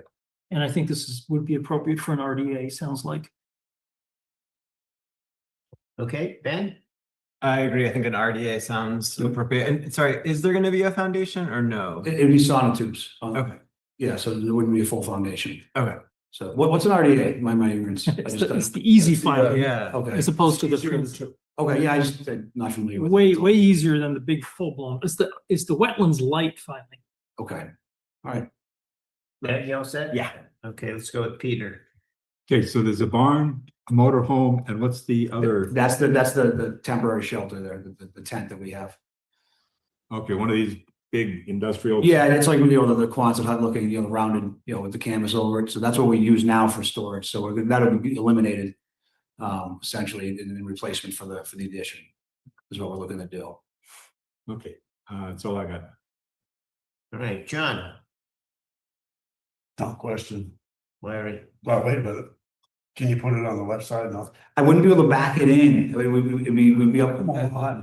And I think would be appropriate for an RDA, sounds like. Okay, Ben? I agree. I think an RDA sounds appropriate. And sorry, is there going to be a foundation or no? It'd be sonotubes. Okay. Yeah, so there wouldn't be a full foundation. Okay. So what's an RDA? My ignorance. It's the easy filing. Yeah. Okay. As opposed to the Okay, yeah, I'm not familiar with it. way easier than the big full blown. It's the wetlands light filing. Okay, all right. Ben, you all set? Yeah. Okay, let's go with Peter. Okay, so there's a barn, a motor home, and what's the other? That's the temporary shelter there, the tent that we have. Okay, one of these big industrial. Yeah, and it's like, the Quonset hut looking, rounded, with the canvas over it. So that's what we use now for storage. So that'll be eliminated, essentially in replacement for the addition is what we're looking to do. Okay, that's all I got. All right, John. No question. Larry. Well, wait a minute. Can you put it on the left side? No. I wouldn't be able to back it in. We'd be up.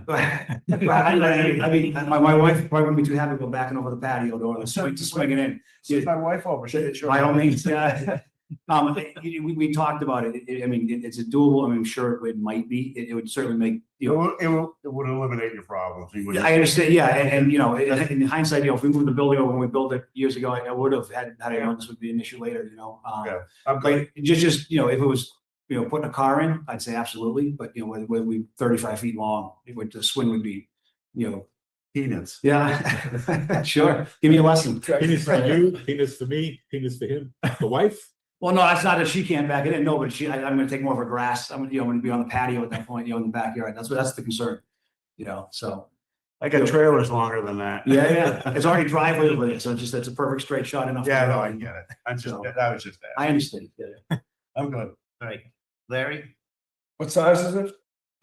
I mean, my wife probably wouldn't be too happy about backing over the patio door, to swing it in. See my wife over. By all means, yeah. We talked about it. I mean, it's a doable. I mean, sure, it might be. It would certainly make, you know. It would eliminate your problems. You wouldn't- I understand, yeah, and you know, in hindsight, you know, if we moved the building over when we built it years ago, I would have had, I know this would be an issue later, you know. Yeah. But just, you know, if it was, you know, putting a car in, I'd say absolutely, but you know, whether we 35 feet long, the swing would be, you know. Peanuts. Yeah, sure, give me a lesson. Penis for you, penis for me, penis for him, the wife. Well, no, that's not that she can't back it in, no, but I'm gonna take more of a grass, I'm gonna be on the patio at that point, you know, in the backyard, that's the concern. You know, so. I got trailers longer than that. Yeah, it's already driveway with it, so it's a perfect straight shot enough. Yeah, no, I get it. I was just that. I understand. Yeah. I'm good. All right, Larry? What size is it?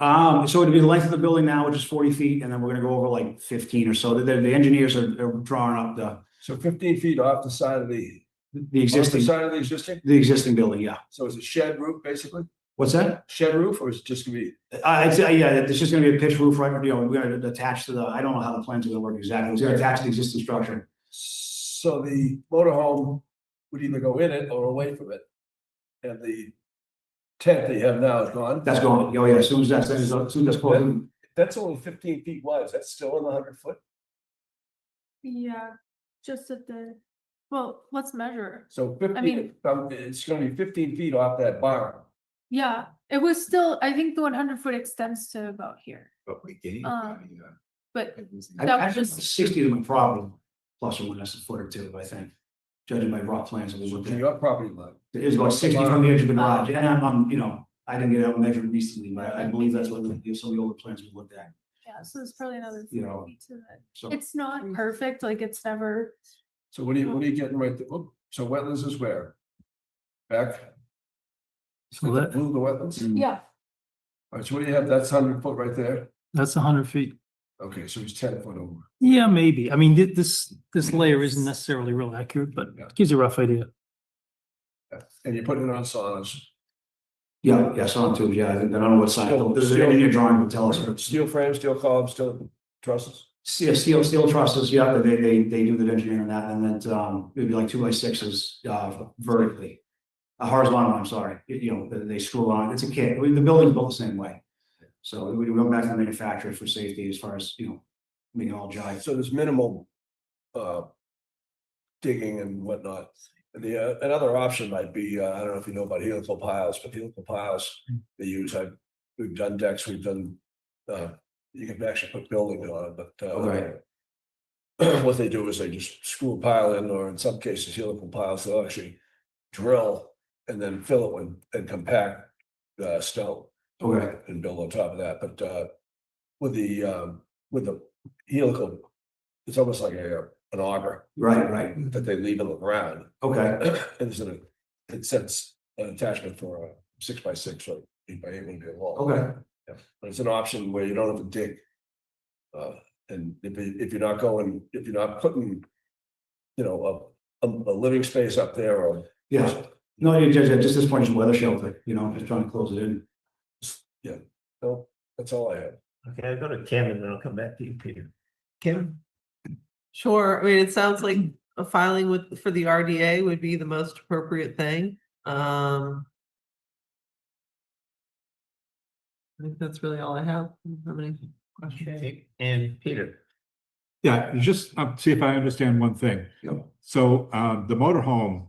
So it'd be the length of the building now, which is 40 feet, and then we're gonna go over like 15 or so. The engineers are drawing up So 15 feet off the side of the off the existing, side of the existing? the existing building, yeah. So is it shed roof, basically? What's that? Shed roof, or is it just gonna be? I'd say, yeah, it's just gonna be a pitch roof, right? You know, we're gonna attach to I don't know how the plans are gonna work exactly. It's gonna attach to the existing structure. So the motorhome would either go in it or away from it. And the tent that you have now is gone? That's going, oh yeah, as soon as that's closed. That's only 15 feet wide. Is that still in the 100-foot? Yeah, just at the, well, let's measure. So I mean- 15, it's gonna be 15 feet off that barn. Yeah, it was still, I think the 100-foot extends to about here, But we gave. but I that was just, 60 to my problem, plus or minus a foot or two, I think. Judging by raw plans that we looked In at. your property line. It is about 60 from the edge of the garage, and I'm, you know, I didn't get out measured recently, but I believe that's what some of the older plans we looked at, yeah, so it's probably another you know. 40 feet to that. So, It's not perfect, like it's never, So what are you getting right there? Oh, so wetlands is where? Back? So that, Move the wetlands? yeah, All right, so what do you have? That's 100-foot right there? that's 100 feet. Okay, so he's 10-foot over. Yeah, maybe. I mean, this layer isn't necessarily real accurate, but Yeah. it gives you a rough idea. And you're putting it on saunas. yeah, some tubes, yeah, I don't know what size, there's an engineer drawing will tell us. Steel frame, steel columns, steel trusses? Steel trusses, yeah, they do the engineering on that, and then, it'd be like 2x6s, vertically. Horizontal, I'm sorry, you know, they screw on, it's a kit, the building's built the same way. So we go back to the manufacturer for safety as far as, you know, making all jive. So there's minimal digging and whatnot. The another option might be, I don't know if you know about helical piles, but helical piles they use, we've done decks, we've done, you can actually put buildings on it, but Okay. what they do is they just screw a pile in, or in some cases helical piles, they'll actually drill and then fill it with and compact stone. Okay. And build on top of that, but with the helical, it's almost like an auger. Right. That they leave in the ground. Okay, And it sets an attachment for a 6x6 or 8x8 maybe a wall. okay, Yeah. But it's an option where you don't have to dig. And if you're not putting, you know, a living space up there or. yeah. No, just this point is weather shelter, you know, just trying to close it in. Yeah, no, that's all I have. Okay, I'll go to Kim and then I'll come back to you, Peter. Kim? Sure, I mean, it sounds like a filing for the RDA would be the most appropriate thing. I think that's really all I have. How many questions? Okay, and Peter? Yeah, just see if I understand one thing. Yep. So the motorhome,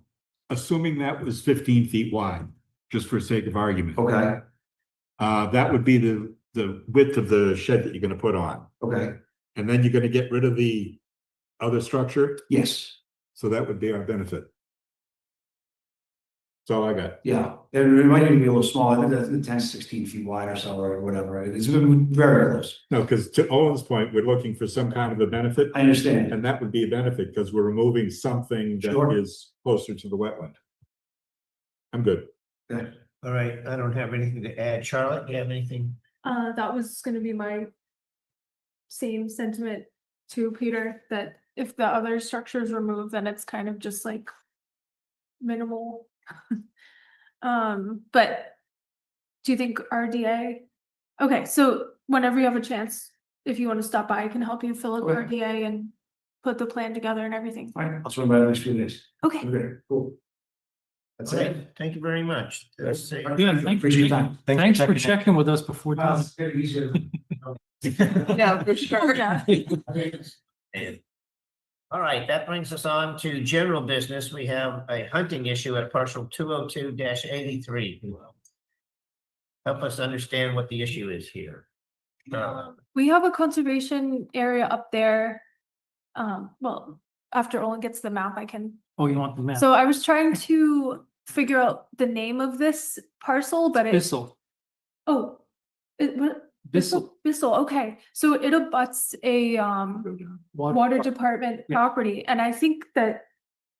assuming that was 15 feet wide, just for sake of argument. Okay, That would be the width of the shed that you're gonna put on. okay, And then you're gonna get rid of the other structure, yes, so that would be our benefit. That's all I got. yeah, it might even be a little small, I think that's 10, 16 feet wide or so, or whatever, it's very close. No, because to Owen's point, we're looking for some kind of a benefit, I understand, and that would be a benefit because we're removing something that Sure. is closer to the wetland. I'm good. okay. All right, I don't have anything to add. Charlotte, do you have anything? that was gonna be my same sentiment to Peter, that if the other structure is removed, then it's kind of just like minimal. But do you think RDA? Okay, so whenever you have a chance, if you want to stop by, I can help you fill out Okay. RDA and put the plan together and everything. Fine, I'll swing by the next few days. Okay. Okay, cool. That's Okay, it. thank you very much. Let's see. Yeah, Appreciate your time. Thanks for checking with us before. Well, it's getting easier. Yeah, for sure. Yeah. And- All right, that brings us on to general business. We have a hunting issue at parcel 202-83. Help us understand what the issue is here. We have a conservation area up there. Well, after Olin gets the map, I can. Oh, you want the map? So I was trying to figure out the name of this parcel, but Bissell. oh, what? Bissell. Bissell, okay. So it abuts a, water department Yeah. property, and I think that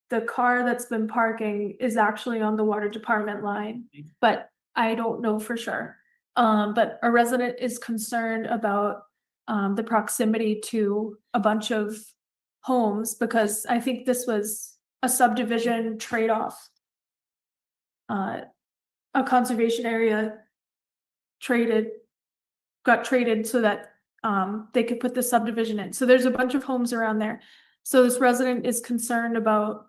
the car that's been parking is actually on the water department line, but I don't know for sure. But a resident is concerned about the proximity to a bunch of homes, because I think this was a subdivision trade-off. A conservation area got traded so that they could put the subdivision in. So there's a bunch of homes around there. So this resident is concerned about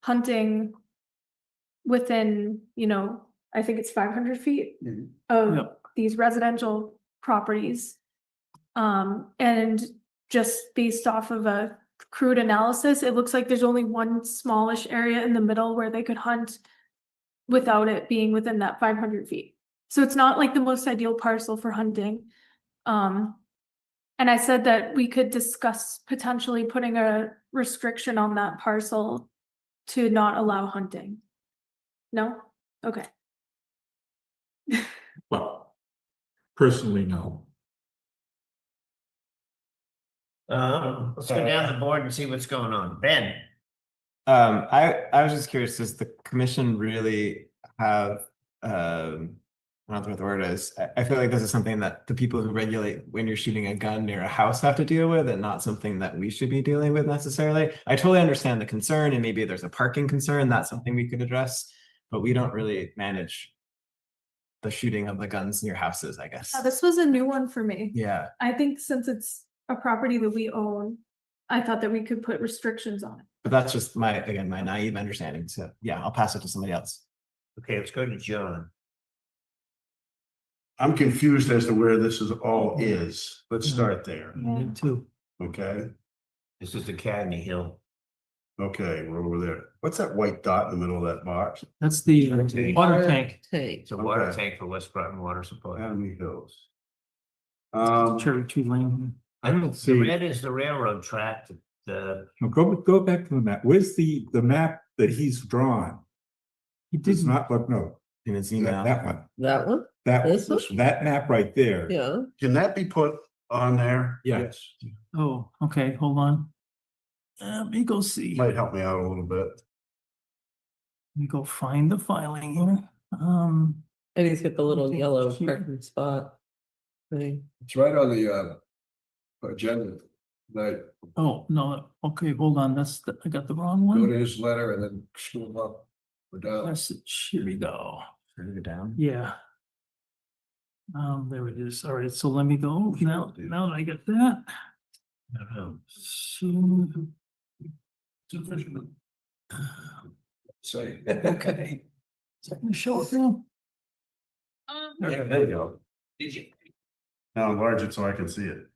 hunting within, I think it's 500 feet of Yep. these residential properties. And just based off of a crude analysis, it looks like there's only one smallish area in the middle where they could hunt without it being within that 500 feet. So it's not like the most ideal parcel for hunting. And I said that we could discuss potentially putting a restriction on that parcel to not allow hunting. No? Okay. Well, personally, no. Let's go down the board and see what's going on. Ben? I was just curious, does the commission really have, I don't know what the word is. I feel like this is something that the people who regulate when you're shooting a gun near a house have to deal with, and not something that we should be dealing with necessarily. I totally understand the concern, and maybe there's a parking concern, that's something we could address, but we don't really manage the shooting of the guns near houses, I guess. This was a new one for me. Yeah, I think since it's a property that we own, I thought that we could put restrictions on it. but that's just my naive understanding. So yeah, I'll pass it to somebody else. Okay, let's go to John. I'm confused as to where this is all is. Let's start there, Me too. okay? This is Academy Hill. Okay, we're over there. What's that white dot in the middle of that box? That's the water tank. It's a water Okay. tank for West Groton Water Supply. Academy Hills. Cherry Tree Lane. I don't The see, red is the railroad track, the, no, go back to the map. Where's the map that he's drawn? He Does didn't. not look, no, In his that email. that one, That one? that, This one? that map right there. Yeah. Can that be put on there? Yes. Oh, okay, hold on. Let me go see. Might help me out a little bit. Let me go find the filing here. And he's got the little Okay, yellow here. parking spot thing. It's right on the agenda. Like, Oh, no, okay, hold on, I got the wrong go to one. his letter and then scroll up or down. Message, here we go. Further down. Yeah. There it is. All right, so let me go. Now that I get that. So, Say. okay. So I'm gonna show it now. Yeah, there you go. Now enlarge it so I can see it.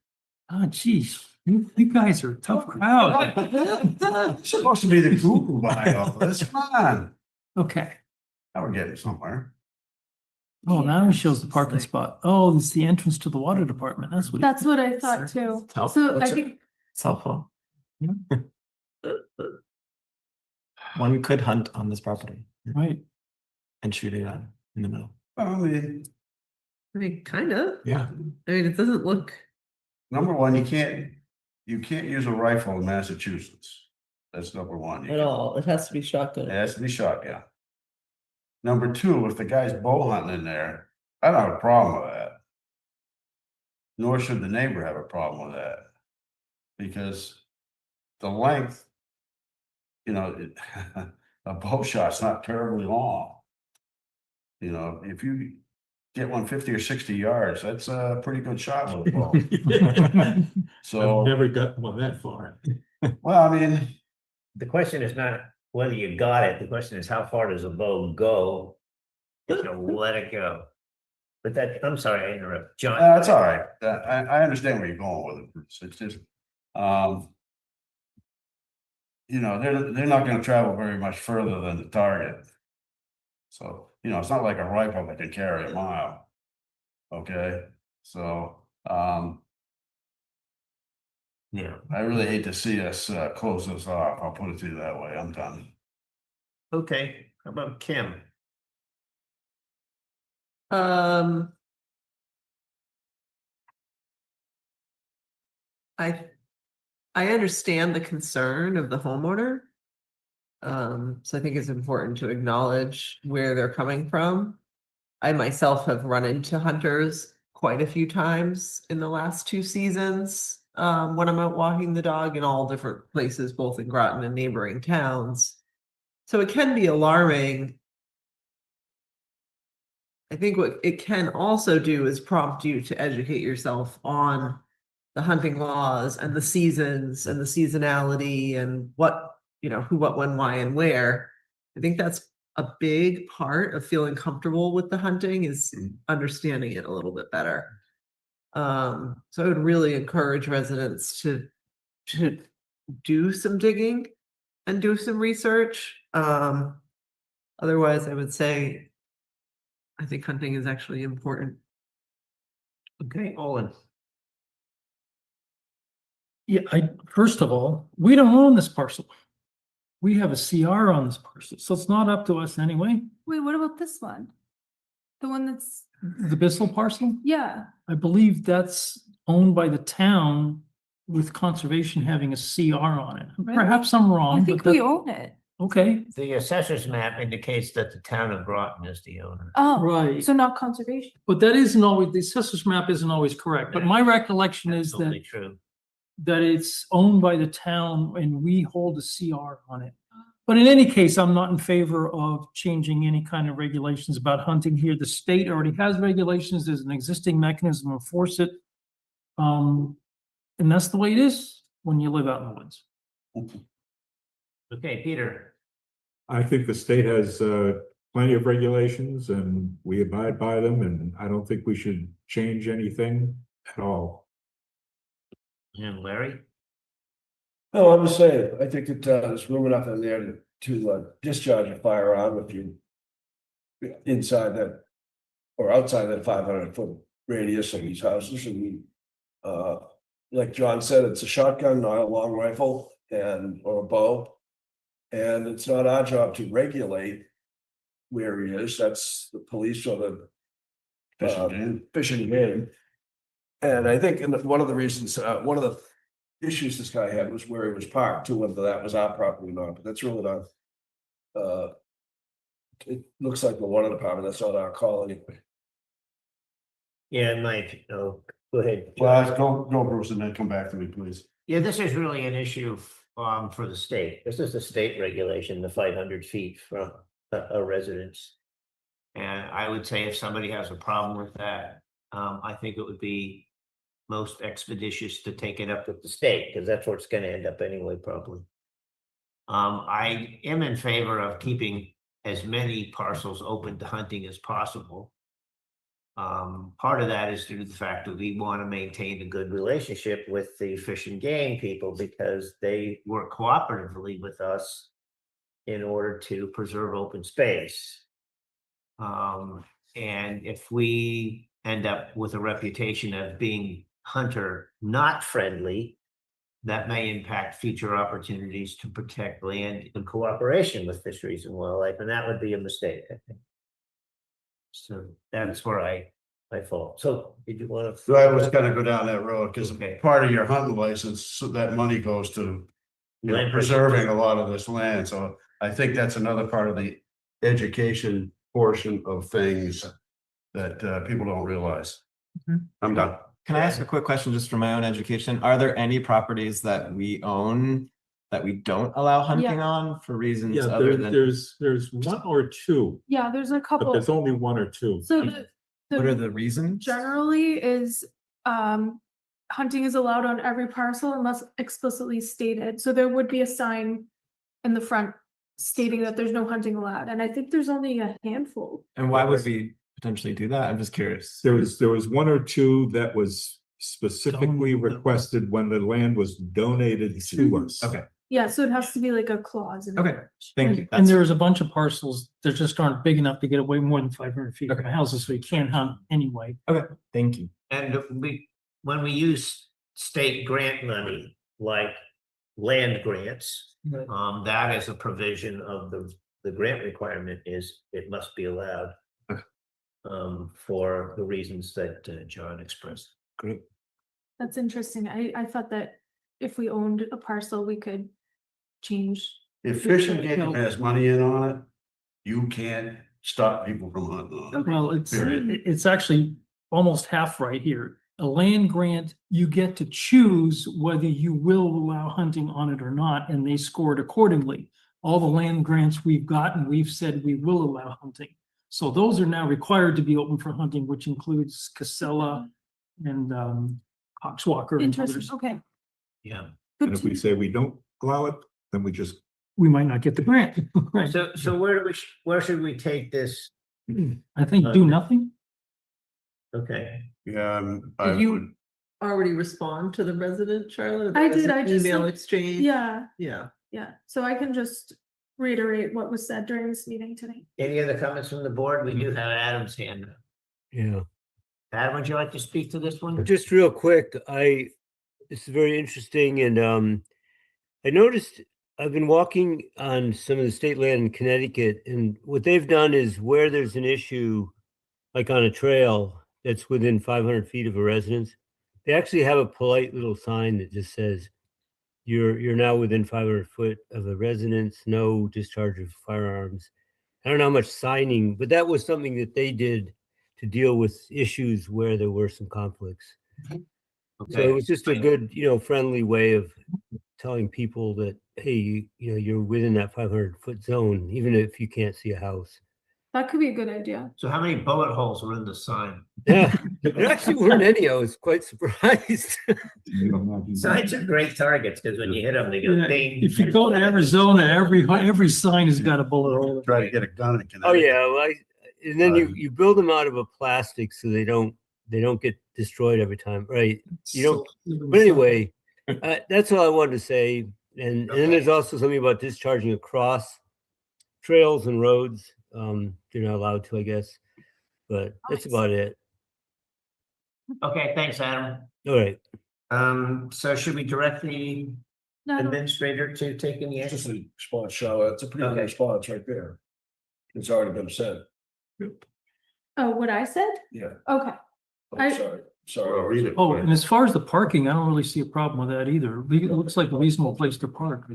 Ah, geez, you guys are a tough crowd. It's supposed to be the Google behind all this. Come on. Okay. Now we're getting somewhere. Oh, now it shows the parking spot. Oh, it's the entrance to the water department. That's what. That's what I thought too. Help. So I What's it? think, It's helpful. One could hunt on this property Right. and shoot it on in the middle. I mean, I mean, kind of. Yeah. I mean, it doesn't look. number one, you can't use a rifle in Massachusetts. That's number one. You At can't- all. It has to be shotgun. It has to be shotgun. Number two, if the guy's bow hunting in there, I don't have a problem with that. Nor should the neighbor have a problem with that. Because the length, a bow shot's not terribly long. You know, if you get one 50 or 60 yards, that's a pretty good shot with a bow. So, I've never gotten one that far. well, I mean, The question is not whether you got it, the question is how far does a bow go? You know, let it go. But that, I'm sorry, I interrupted, John. that's all right. I understand where you're going with it. Bruce. It's just, you know, they're not gonna travel very much further than the target. So, you know, it's not like a rifle that can carry a mile. Okay, so, Yeah, I really hate to see us close this off. I'll put it to you that way. I'm done. okay, how about Kim? Um. I understand the concern of the homeowner. So I think it's important to acknowledge where they're coming from. I myself have run into hunters quite a few times in the last 2 seasons, when I'm out walking the dog in all different places, both in Groton and neighboring towns. So it can be alarming. I think what it can also do is prompt you to educate yourself on the hunting laws and the seasons and the seasonality and what, you know, who, what, when, why, and where. I think that's a big part of feeling comfortable with the hunting is understanding it a little bit better. So I would really encourage residents to do some digging and do some research. Otherwise, I would say I think hunting is actually important. Okay, Olin. Yeah, first of all, we don't own this parcel. We have a CR on this parcel, so it's not up to us anyway. Wait, what about this one? The one that's, The Bissell parcel, yeah, I believe that's owned by the town with conservation having a CR on it. Really? Perhaps I'm I wrong, think but we that, own it. okay, The assessor's map indicates that the town of Groton is the owner. Oh, right. so not conservation. But that isn't always, the assessor's map isn't always correct, but my recollection is that Absolutely true. it's owned by the town and we hold a CR on it. But in any case, I'm not in favor of changing any kind of regulations about hunting here. The state already has regulations. There's an existing mechanism to enforce it. And that's the way it is when you live out in the woods. Okay, Peter. I think the state has plenty of regulations and we abide by them, and I don't think we should change anything at all. And Larry? No, I'm just saying, I think that there's room enough in there to discharge a firearm if you inside that or outside that 500-foot radius of these houses, and like John said, it's a shotgun, not a long rifle or a bow. And it's not our job to regulate where he is. That's the police or the fishing game. And I think one of the reasons, one of the issues this guy had was where he was parked too, whether that was our property or not, but that's really not. It looks like the water department, that's not our call anyway. Yeah, Mike, go ahead. Well, go Bruce and then come back to me, please. Yeah, this is really an issue for the state. This is a state regulation, the 500 feet from a residence. And I would say if somebody has a problem with that, I think it would be most expeditious to take it up with the state, because that's where it's going to end up anyway, probably. I am in favor of keeping as many parcels open to hunting as possible. Part of that is due to the fact that we want to maintain a good relationship with the fish and game people, because they work cooperatively with us in order to preserve open space. And if we end up with a reputation of being hunter not friendly, that may impact future opportunities to protect land in cooperation with fisheries and wildlife, and that would be a mistake, I think. So that's where I fall. So did you want to? So I was gonna go down that road, because Okay. part of your hunting license, so that money goes to Land preserving a lot of this land, so I think that's another part of the education portion of things that people don't realize. I'm done. Can I ask a quick question just for my own education? Are there any properties that we own that we don't allow hunting Yeah. on for reasons Yeah, other than? there's one or two, Yeah, there's a but couple. there's only one or two. So What are the reasons? generally is, hunting is allowed on every parcel unless explicitly stated. So there would be a sign in the front stating that there's no hunting allowed. And I think there's only a handful. And why would we potentially do that? I'm just curious. There was one or two that was specifically requested when the land was donated to us. Okay, Yeah, so it has to be like a clause. in it. okay, thank you. And there's a bunch of parcels that just aren't big enough to get away more than 500 feet from Okay. houses, so you can't hunt anyway. Okay, thank you. And when we use state grant money, like land grants, that is a provision of the grant requirement is it must be allowed. Okay. For the reasons that John expressed. Great. That's interesting. I thought that if we owned a parcel, we could change. If Fish and Game has money in on it, you can't stop people from hunting on it. Well, it's, Period. it's actually almost half right here. A land grant, you get to choose whether you will allow hunting on it or not, and they score it accordingly. All the land grants we've gotten, we've said we will allow hunting. So those are now required to be open for hunting, which includes Casella and Coxwalker and Interesting. others. Okay. Yeah. And if we say we don't allow it, then we just, We might not get the grant, right? So where should we take this? I think do nothing. Okay. Yeah, I Did you would, already respond to the resident, Charlotte? I There was did, an I just Email sent- exchange? Yeah, Yeah. yeah. So I can just reiterate what was said during this meeting today. Any other comments from the board? We do have Adam's hand up. Yeah. Adam, would you like to speak to this one? Just real quick, this is very interesting, and I noticed I've been walking on some of the state land in Connecticut, and what they've done is where there's an issue, like on a trail that's within 500 feet of a residence, they actually have a polite little sign that just says, you're now within 500 foot of a residence, no discharge of firearms. I don't know how much signing, but that was something that they did to deal with issues where there were some conflicts. So it was just a good, friendly way of telling people that, hey, you're within that 500-foot zone, even if you can't see a house. That could be a good idea. So how many bullet holes were in the sign? Yeah, there actually weren't any. I was quite surprised. Signs are great targets because when you hit them, they go Yeah, bing. If you go to Arizona, every sign has got a bullet hole. try to get a gun in Connecticut. Oh yeah, well, and then you build them out of a plastic so they don't get destroyed every time, right? You don't. But anyway, that's all I wanted to say. And then there's also something about discharging across trails and roads. You're not allowed to, I guess, but that's about it. Okay, thanks, Adam. All right. So should we direct the No, no. administrator to take any It's just action? a response, Charlotte. It's a pretty good Okay. response right there. It's already been said. Oh, what I said? Yeah. Okay. Oh, I- sorry. I'll read it. Oh, and as far as the parking, I don't really see a problem with that either. It looks like a reasonable place to park.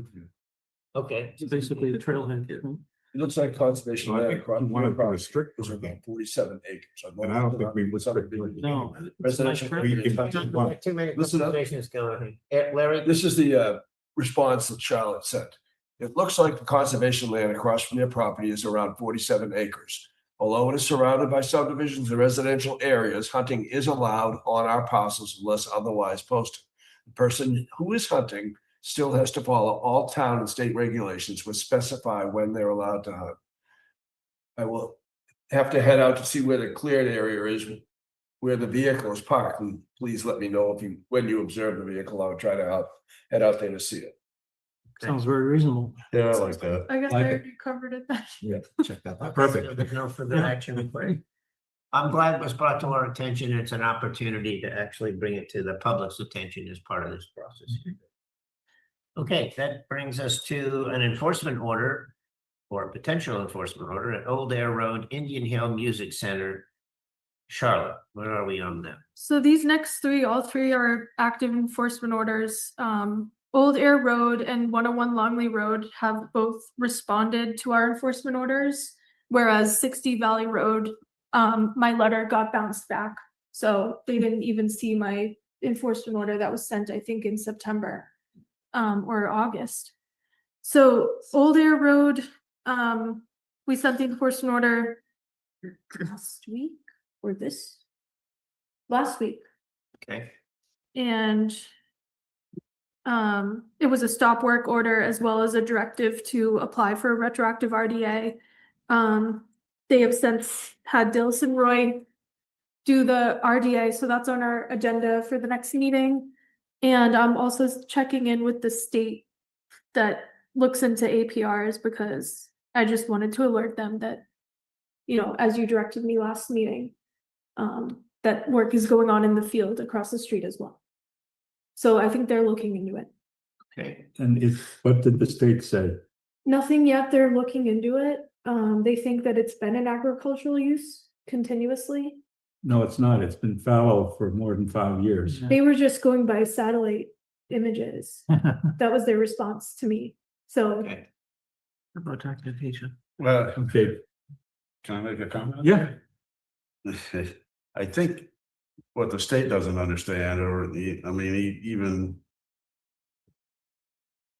Okay. It's basically the trailhead. It looks like conservation I land think across you the wanted to property restrict is it. about 47 acres. And I don't think we would restrict it. No. it's a nice Residential. trail. We can- Too many Listen up. conversations going. Larry? This is the response that Charlotte sent. It looks like the conservation land across from their property is around 47 acres. Although it is surrounded by subdivisions and residential areas, hunting is allowed on our parcels unless otherwise posted. The person who is hunting still has to follow all town and state regulations which specify when they're allowed to hunt. I will have to head out to see where the cleared area is, where the vehicle is parked, and please let me know when you observe the vehicle. I'll try to head out there to see it. Sounds very reasonable. Yeah, I like that. I guess Like I it. already covered it then. Yeah, check that out. Perfect. Perfect. There's no further action required. I'm glad it was brought to our attention. It's an opportunity to actually bring it to the public's attention as part of this process. Okay, that brings us to an enforcement order or a potential enforcement order at Old Air Road, Indian Hill Music Center. Charlotte, where are we on that? So these next three, all three are active enforcement orders. Old Air Road and 101 Longley Road have both responded to our enforcement orders, whereas 60 Valley Road, my letter got bounced back. So they didn't even see my enforcement order that was sent, I think, in September or August. So Old Air Road, we sent the enforcement order last week or last week. Okay. And it was a stop work order as well as a directive to apply for a retroactive RDA. They have since had Dilson Roy do the RDA, so that's on our agenda for the next meeting. And I'm also checking in with the state that looks into APRs because I just wanted to alert them that, you know, as you directed me last meeting, that work is going on in the field across the street as well. So I think they're looking into it. Okay. And what did the state say? Nothing yet, they're looking into it. They think that it's been in agricultural use continuously. No, it's not. It's been fallow for more than 5 years. They were just going by satellite images. That was their response to me. So Okay. About documentation. Well, Okay, can I make a comment? yeah, I think what the state doesn't understand, even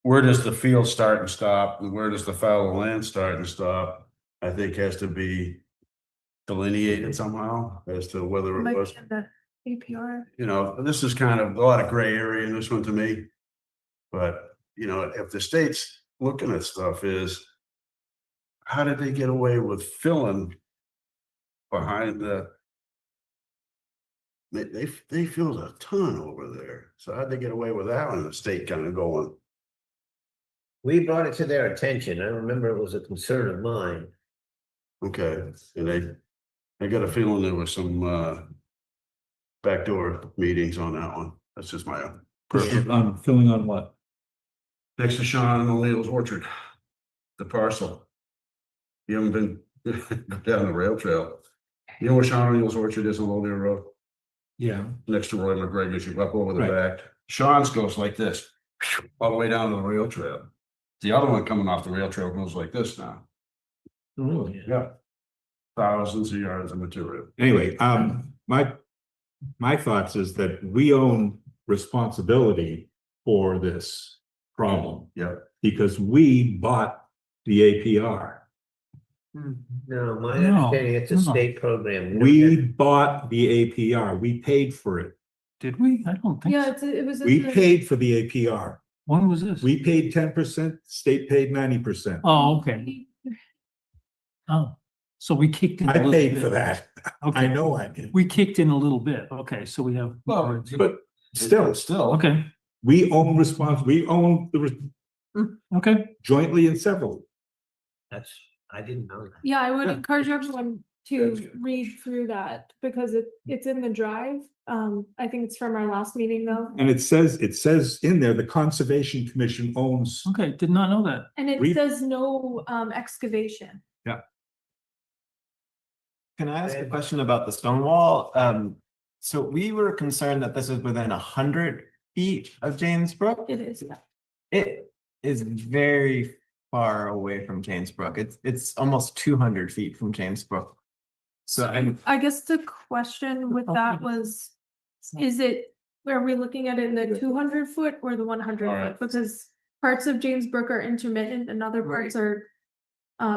where does the field start and stop, and where does the fallow land start and stop, I think has to be delineated somehow as to whether it might was, be in the APR. you know, this is kind of a lot of gray area in this one to me. But, you know, if the state's looking at stuff is, how did they get away with filling behind the they filled a ton over there. So how'd they get away with that one? The state kind of going, We brought it to their attention. I remember it was a concern of mine. okay, and I got a feeling there was some backdoor meetings on that one. That's just my own personal. filling on what? Next to Sean and O'Neill's Orchard, the parcel. You haven't been down the rail trail. You know where Sean O'Neill's Orchard is on Old Air Road? Yeah, Next to Roy McGregor's, you up over the Right. back. Sean's goes like this, all the way down to the rail trail. The other one coming off the rail trail goes like this now. really. Yeah. Thousands of yards of material. Anyway, my thoughts is that we own responsibility for this problem Yeah. because we bought the APR. No, my No, understanding, it's a no. state program. We bought the APR. We paid for it. Did we? I don't think Yeah, so. it was. in We the- paid for the APR. When was this? We paid 10%, state paid 90%. Oh, okay. Oh, so we kicked in. a I little paid bit. for that. Okay. I know I did. We kicked in a little bit. Okay, so we have. Well, But still, Okay, we own we own okay. jointly and severally. I didn't know that. Yeah, I would Yeah. encourage everyone That's to good. read through that because it's in the drive. I think it's from our last meeting though. And it says in there, the Conservation Commission owns. Okay, did not know that. And it Read- says no excavation. Can I ask a question about the stone wall? So we were concerned that this is within 100 feet of James Brook. It is, yeah. It is very far away from James Brook. It's almost 200 feet from James Brook. So I guess the question with that was, are we looking at it in the 200 foot or the 100 All right. foot? Because parts of James Brook are intermittent and other parts are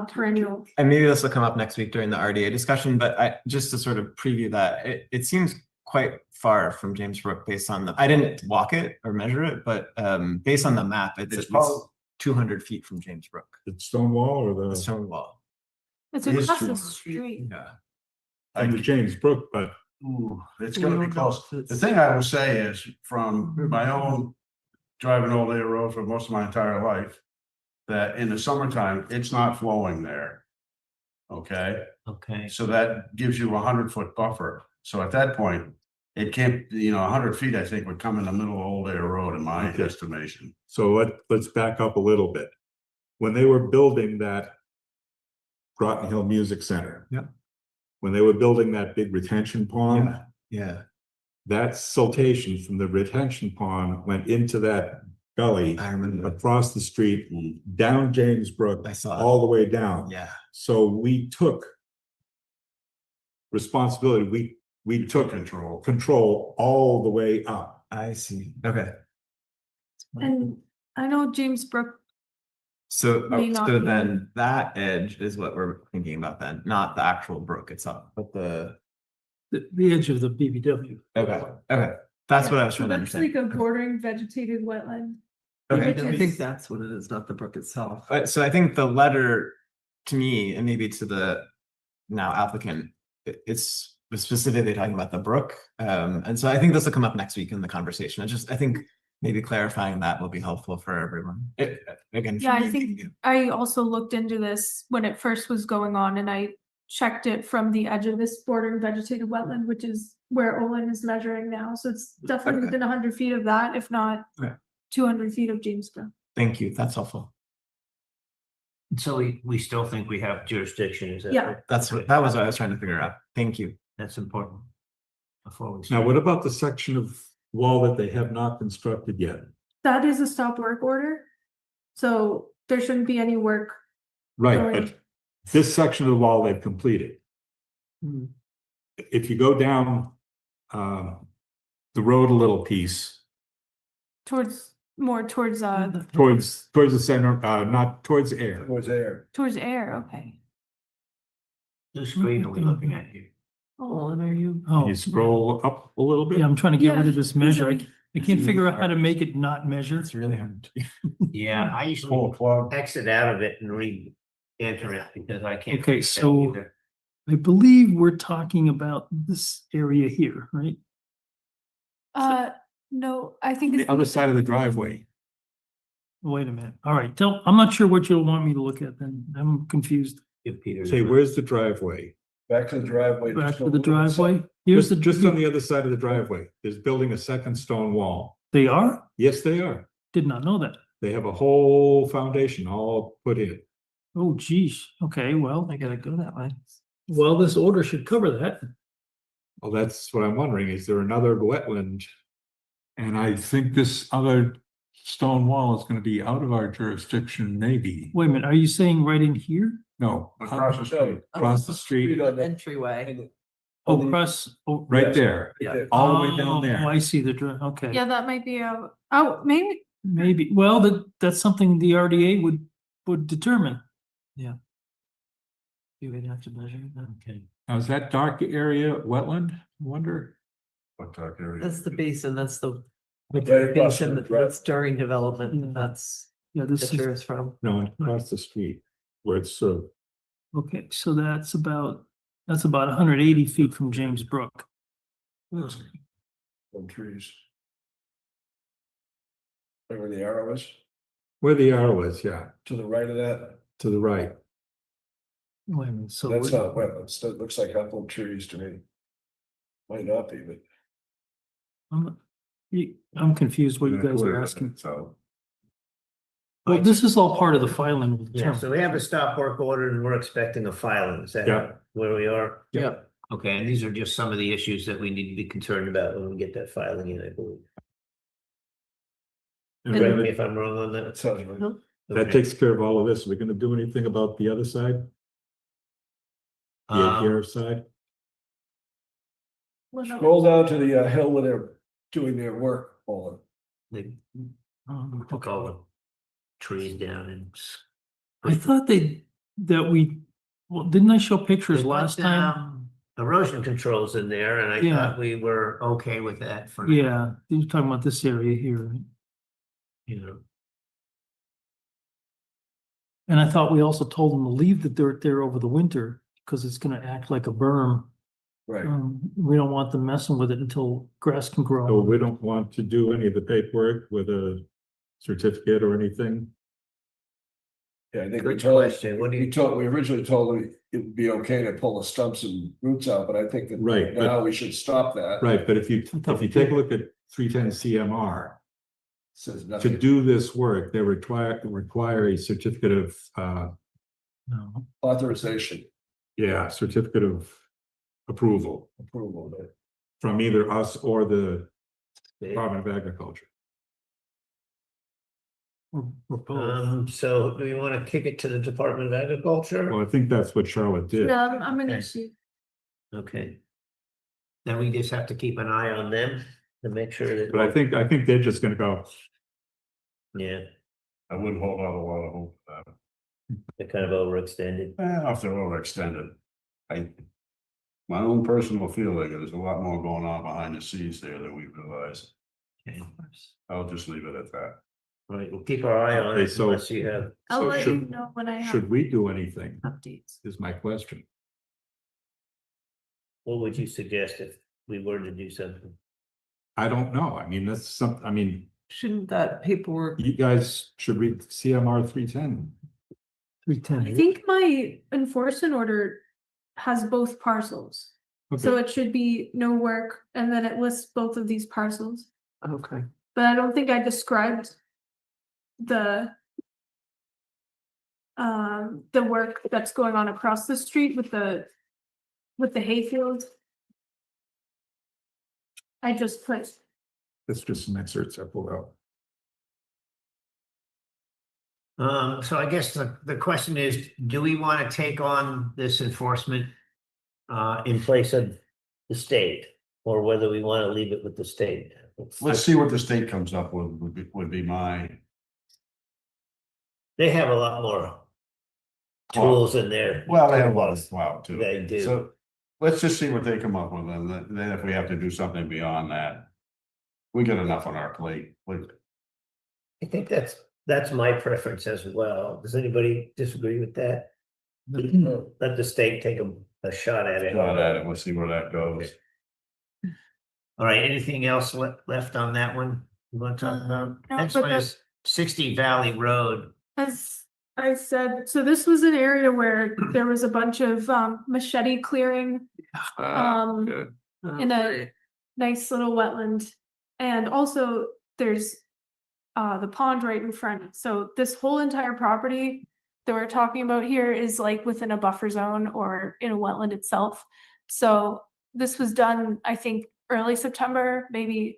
perennial. and maybe this will come up next week during the RDA discussion, but just to sort of preview that, it seems quite far from James Brook based on I didn't walk it or measure it, but based on the map, it's probably 200 feet from James Brook, The stone wall or the the, stone wall. It's It is across the 200 street. Yeah. and the James Brook, but Ooh, it's gonna be close. The thing I will say is, from my own driving Old Air Road for most of my entire life, that in the summertime, it's not flowing there. Okay, Okay. so that gives you 100-foot buffer. So at that point, it can't, 100 feet, I think, would come in the middle of Old Air Road in my Okay. estimation. so let's back up a little bit. When they were building that Groton Hill Music Center. Yeah. When they were building that big retention pond. Yeah. That siltation from the retention pond went into that gully I remember. across the street, down James Brook, I saw it. all the way down. Yeah. So we took responsibility. We took control all the way up. I see. Okay. And I know James Brook So, May not so be. then that edge is what we're thinking about then, not the actual brook itself, but the, The edge of the BBW. okay, that's what I was So trying to that's understand. like a bordering vegetated wetland. Okay. which I is- think that's what it is, not the brook itself. So I think the letter to me, and maybe to the now applicant, it's specifically talking about the brook. And so I think this will come up next week in the conversation. I think maybe clarifying that will be helpful for everyone. Again. Yeah, for I me, think you. I also looked into this when it first was going on and I checked it from the edge of this bordering vegetated wetland, which is where Olin is measuring now. So it's definitely Okay. within 100 feet of that, if not Okay. 200 feet of Jamesboro. Thank you, that's helpful. So we still think we have jurisdiction, is that? Yeah. right? That was what I was trying to figure out. Thank you. That's important. Before we. Now, what about the section of wall that they have not constructed yet? That is a stop work order. So there shouldn't be any work. Right, Going- but this section of the wall they've completed. Hmm. If you go down the road a little piece towards towards towards the center, not towards air. Was there. towards air. Okay. Whose screen are we looking at here? Olin, are you? Can Oh, you scroll up a little bit? yeah, I'm trying to get rid Yeah, of this measure. easily. I can't figure out how to make it not measure. It's really hard. Yeah, I used to exit out of it and re-enter it because I can't. Okay, figure it out so- either. I believe we're talking about this area here, right? No, I think it's The other side of the driveway. Wait a minute. All right, I'm not sure what you'll want me to look at then. I'm confused. Give Peter. Say, where's the driveway? Back to the driveway. Back to the driveway. Here's Just on the other side of the driveway. There's building a second stone wall. They are? Yes, they are. Did not know that. They have a whole foundation all put in. Oh, geez. Okay, well, I gotta go that way. well, this order should cover that. Well, that's what I'm wondering. Is there another wetland? And I think this other stone wall is gonna be out of our jurisdiction, maybe. Wait a minute, are you saying right in here? No. Across the street. Across the street, on the- Entryway. Oh, the- across, oh. right Yes. there, Yeah. all the way Oh, down there. I see the, okay. yeah, that might be a maybe Maybe, well, that's something the RDA would determine. You would have to measure that. Okay. Now, is that dark area wetland? I wonder? What dark area? That's the basin, that's the Right across basin the drive. that's during development, and that's Yeah, this picture is, is from. No, across the street, where it's sort of, okay, so that's about 180 feet from James Brook. From trees. Right where the arrow is, where the arrow is, yeah, to the right of that, to the right. Wait a minute, so. that's not wetlands, that looks like apple trees to me. Might not be, but. I'm confused what you guys are asking. So. Well, this is all part of the filing of the Yeah, term. so we have a stop work order and we're expecting a filing. Is that Yeah. where we are? Yeah. Okay, and these are just some of the issues that we need to be concerned about when we get that filing in, I believe. And Correct me that if I'm wrong on that. That sounds right. Okay. takes care of all of this. We're gonna do anything about the other side, the Adair side? Scroll down to the hill where they're doing their work on. They took all the trees down and. I thought well, didn't I show pictures They last put time? down Erosion controls in there and I Yeah. thought we were okay with that for. now, Yeah, you're talking about this area here, right? You know, And I thought we also told them to leave the dirt there over the winter, because it's gonna act like a berm. Right. We don't want them messing with it until grass can So grow. we don't want to do any of the paperwork with a certificate or anything? Yeah, I think Good question. What do you- we originally told them it'd be okay to pull the stumps and roots out, but I think that. Right, but- Now we should stop that. Right, but if you take a look at 310 CMR, Says to nothing. do this work, they require a certificate of, No. Authorization, certificate of approval approval, of it. from either us or the Department of Agriculture. Or both. so do we want to kick it to the Department of Agriculture? Well, I think that's what Charlotte did. Yeah, I'm gonna Okay. see. Okay. Then we just have to keep an eye on them to make sure that. But I think they're just gonna go, Yeah, I wouldn't hold out a lot of hope for that. They're kind of overextended. If they're overextended, my own personal feeling, there's a lot more going on behind the scenes there than we realize. Okay. I'll just leave it at that. All right, we'll keep our eye on Okay, it so- unless you have. I'll So let you should- know when I have Should we do anything updates. is my question. What would you suggest if we were to do something? I don't know. I mean, that's I mean, Shouldn't that paperwork? you guys should read CMR 310. 310. I think my enforcement order has both parcels. So Okay, it should be no work, and then it lists both of these parcels. Okay. But I don't think I described the work that's going on across the street with the hayfield. I just put, that's just some excerpts I pulled out. So I guess the question is, do we want to take on this enforcement in place of the state, or whether we want to leave it with the state? Let's see what the state comes up with, would be my. They have a lot more tools in there. Well, they have a lot of wow too. They do. So let's just see what they come up with, and then if we have to do something beyond that, we got enough on our plate. I think that's my preference as well. Does anybody disagree with that? Let the state take a shot at it. Shot at it, we'll see where that goes. All right, anything else left on that one you want to talk about? no, Next but one is 60 Valley Road. as I said, so this was an area where there was a bunch of machete clearing in a nice little wetland. And also there's the pond right in front. So this whole entire property that we're talking about here is like within a buffer zone or in a wetland itself. So this was done, I think, early September, maybe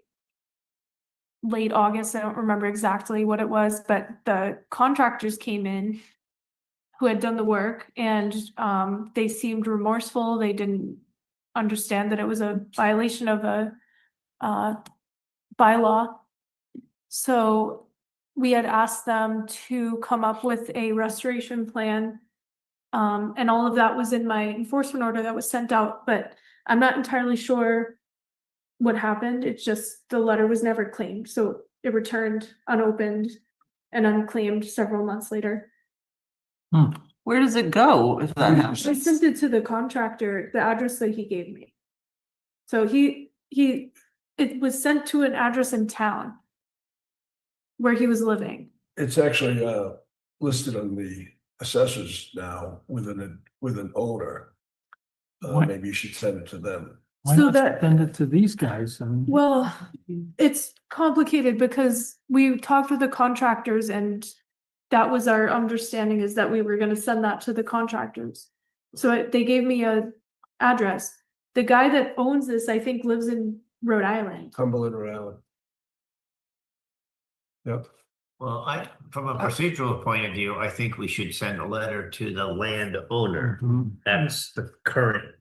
late August. I don't remember exactly what it was, but the contractors came in who had done the work, and they seemed remorseful. They didn't understand that it was a violation of a bylaw. So we had asked them to come up with a restoration plan. And all of that was in my enforcement order that was sent out, but I'm not entirely sure what happened. It's just the letter was never claimed, so it returned unopened and unclaimed several months later. Where does it go if that I happens? sent it to the contractor, the address that he gave me. So it was sent to an address in town where he was living. It's actually listed on the assessors now with an owner. What? Maybe you should send it to them. Why So not that- send it to these guys? I mean, Well, it's complicated because we talked with the contractors, and that was our understanding, is that we were gonna send that to the contractors. So they gave me a address. The guy that owns this, I think, lives in Rhode Island. Cumberland or Allen. Yep. Well, from a procedural point of view, I think we should send a letter to the landowner. mhm. That's the current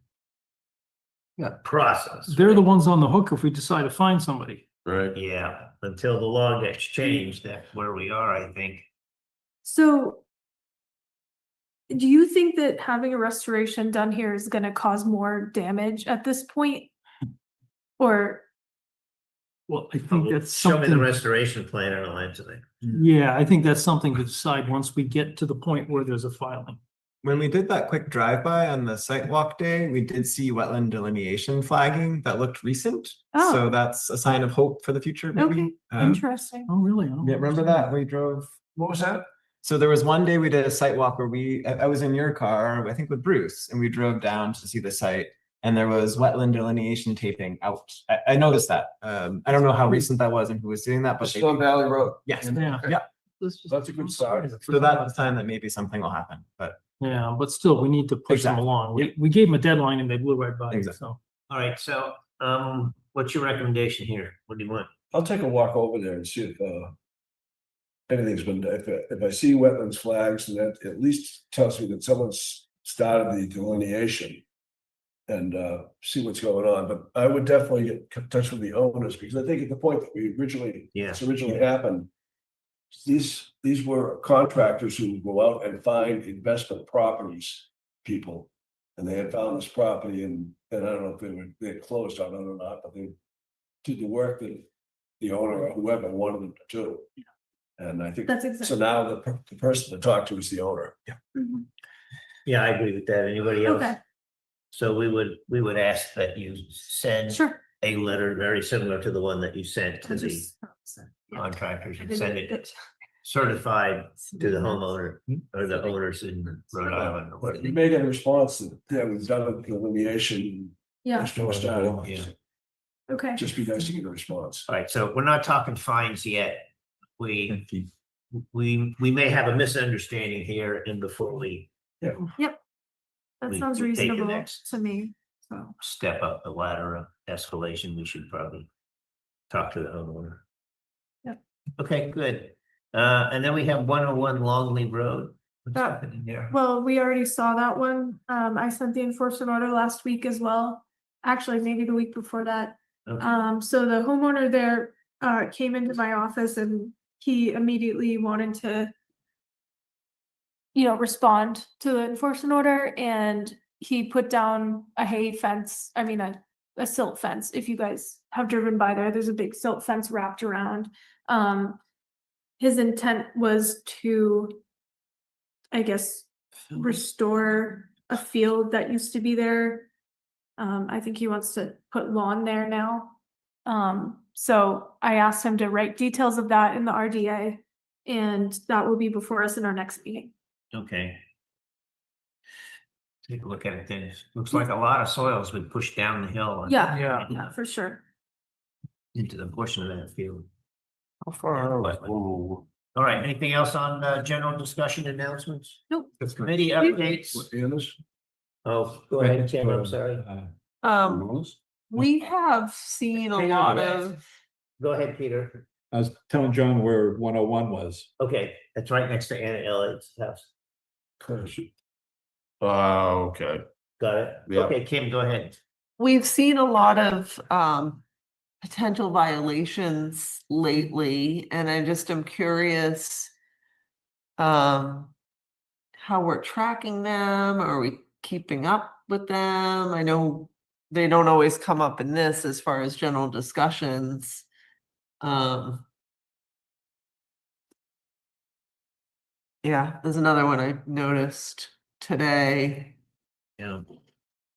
process. They're the ones on the hook if we decide to find somebody. Right. Yeah, until the law gets changed, that's where we are, I think. So do you think that having a restoration done here is gonna cause more damage at this point? Or, Well, I think that's Show me the something, restoration plan and I'll answer that. yeah, I think that's something to decide once we get to the point where there's a filing. When we did that quick drive-by on the site walk day, we did see wetland delineation flagging that looked recent. Oh. So that's a sign of hope for the future, maybe. okay, Um, interesting. Oh, really? I don't Yeah, remember that? We drove. What was that? So there was one day we did a site walk where I was in your car, I think with Bruce, and we drove down to see the site. And there was wetland delineation taping out. I noticed that. I don't know how recent that was and who was doing that, but they- Stone Valley Road. yes, Yeah. yeah. That's a good start. So that's a sign that maybe something will happen, but Yeah, but still, we need to push them Exactly. along. We gave them a deadline and they blew right by it, Exactly. so. All right, so, what's your recommendation here? What do you want? I'll take a walk over there and see if anything's been, if I see wetlands flags, and that at least tells me that someone's started the delineation. And see what's going on, but I would definitely get in touch with the owners, because I think at the point that we originally Yes. happened. these were contractors who go out and find investment properties, people. And they had found this property and I don't know if they had closed on it or not, but they did the work that the owner or whoever wanted them to do. And I think, That's so exactly. now the person to talk to is the owner. Mhm. Yeah, I agree with that. Anybody else? Okay, So we would ask that you send sure. a letter very similar to the one that you sent to I'll the just- yeah. contractors I and didn't send get it certified to the homeowner or the owners in Rhode Island or But whatever. you may get a response that, yeah, we've done a delineation. Yeah, There's no starting. Yeah. okay. Just be nice to get a response. All right, so we're not talking fines yet. We may have a misunderstanding here and before we That we sounds take the reasonable next- to me, so. step up the ladder of escalation, we should probably talk to the homeowner. Yep. Okay, good. And then we have 101 Longley Road. What's Yeah. happening there? Well, we already saw that one. I sent the enforcement order last week as well. Actually, maybe the week before that. Okay. So the homeowner there, came into my office and he immediately wanted to, respond to the enforcement order and he put down a hay fence, a silt fence. If you guys have driven by there, there's a big silt fence wrapped around. His intent was to, I guess, restore a field that used to be there. I think he wants to put lawn there now. So I asked him to write details of that in the RDA, and that will be before us in our next meeting. Okay. Take a look at it then. Looks like a lot of soil has been pushed down the hill. and Yeah, for sure. Into the portion of that field. How far? All right, anything else on general discussion announcements? Nope. Committee updates? Oh, go ahead, Tim, I'm sorry. We have seen a Hang on, lot Rex. of, Go ahead, Peter. I was telling John where 101 was. Okay, that's right next to Anna Elliott's house. Okay. Got it? Yeah. Okay, Kim, go ahead. we've seen a lot of potential violations lately, and I just am curious how we're tracking them. Are we keeping up with them? I know they don't always come up in this as far as general discussions. Yeah, there's another one I noticed today. Yeah.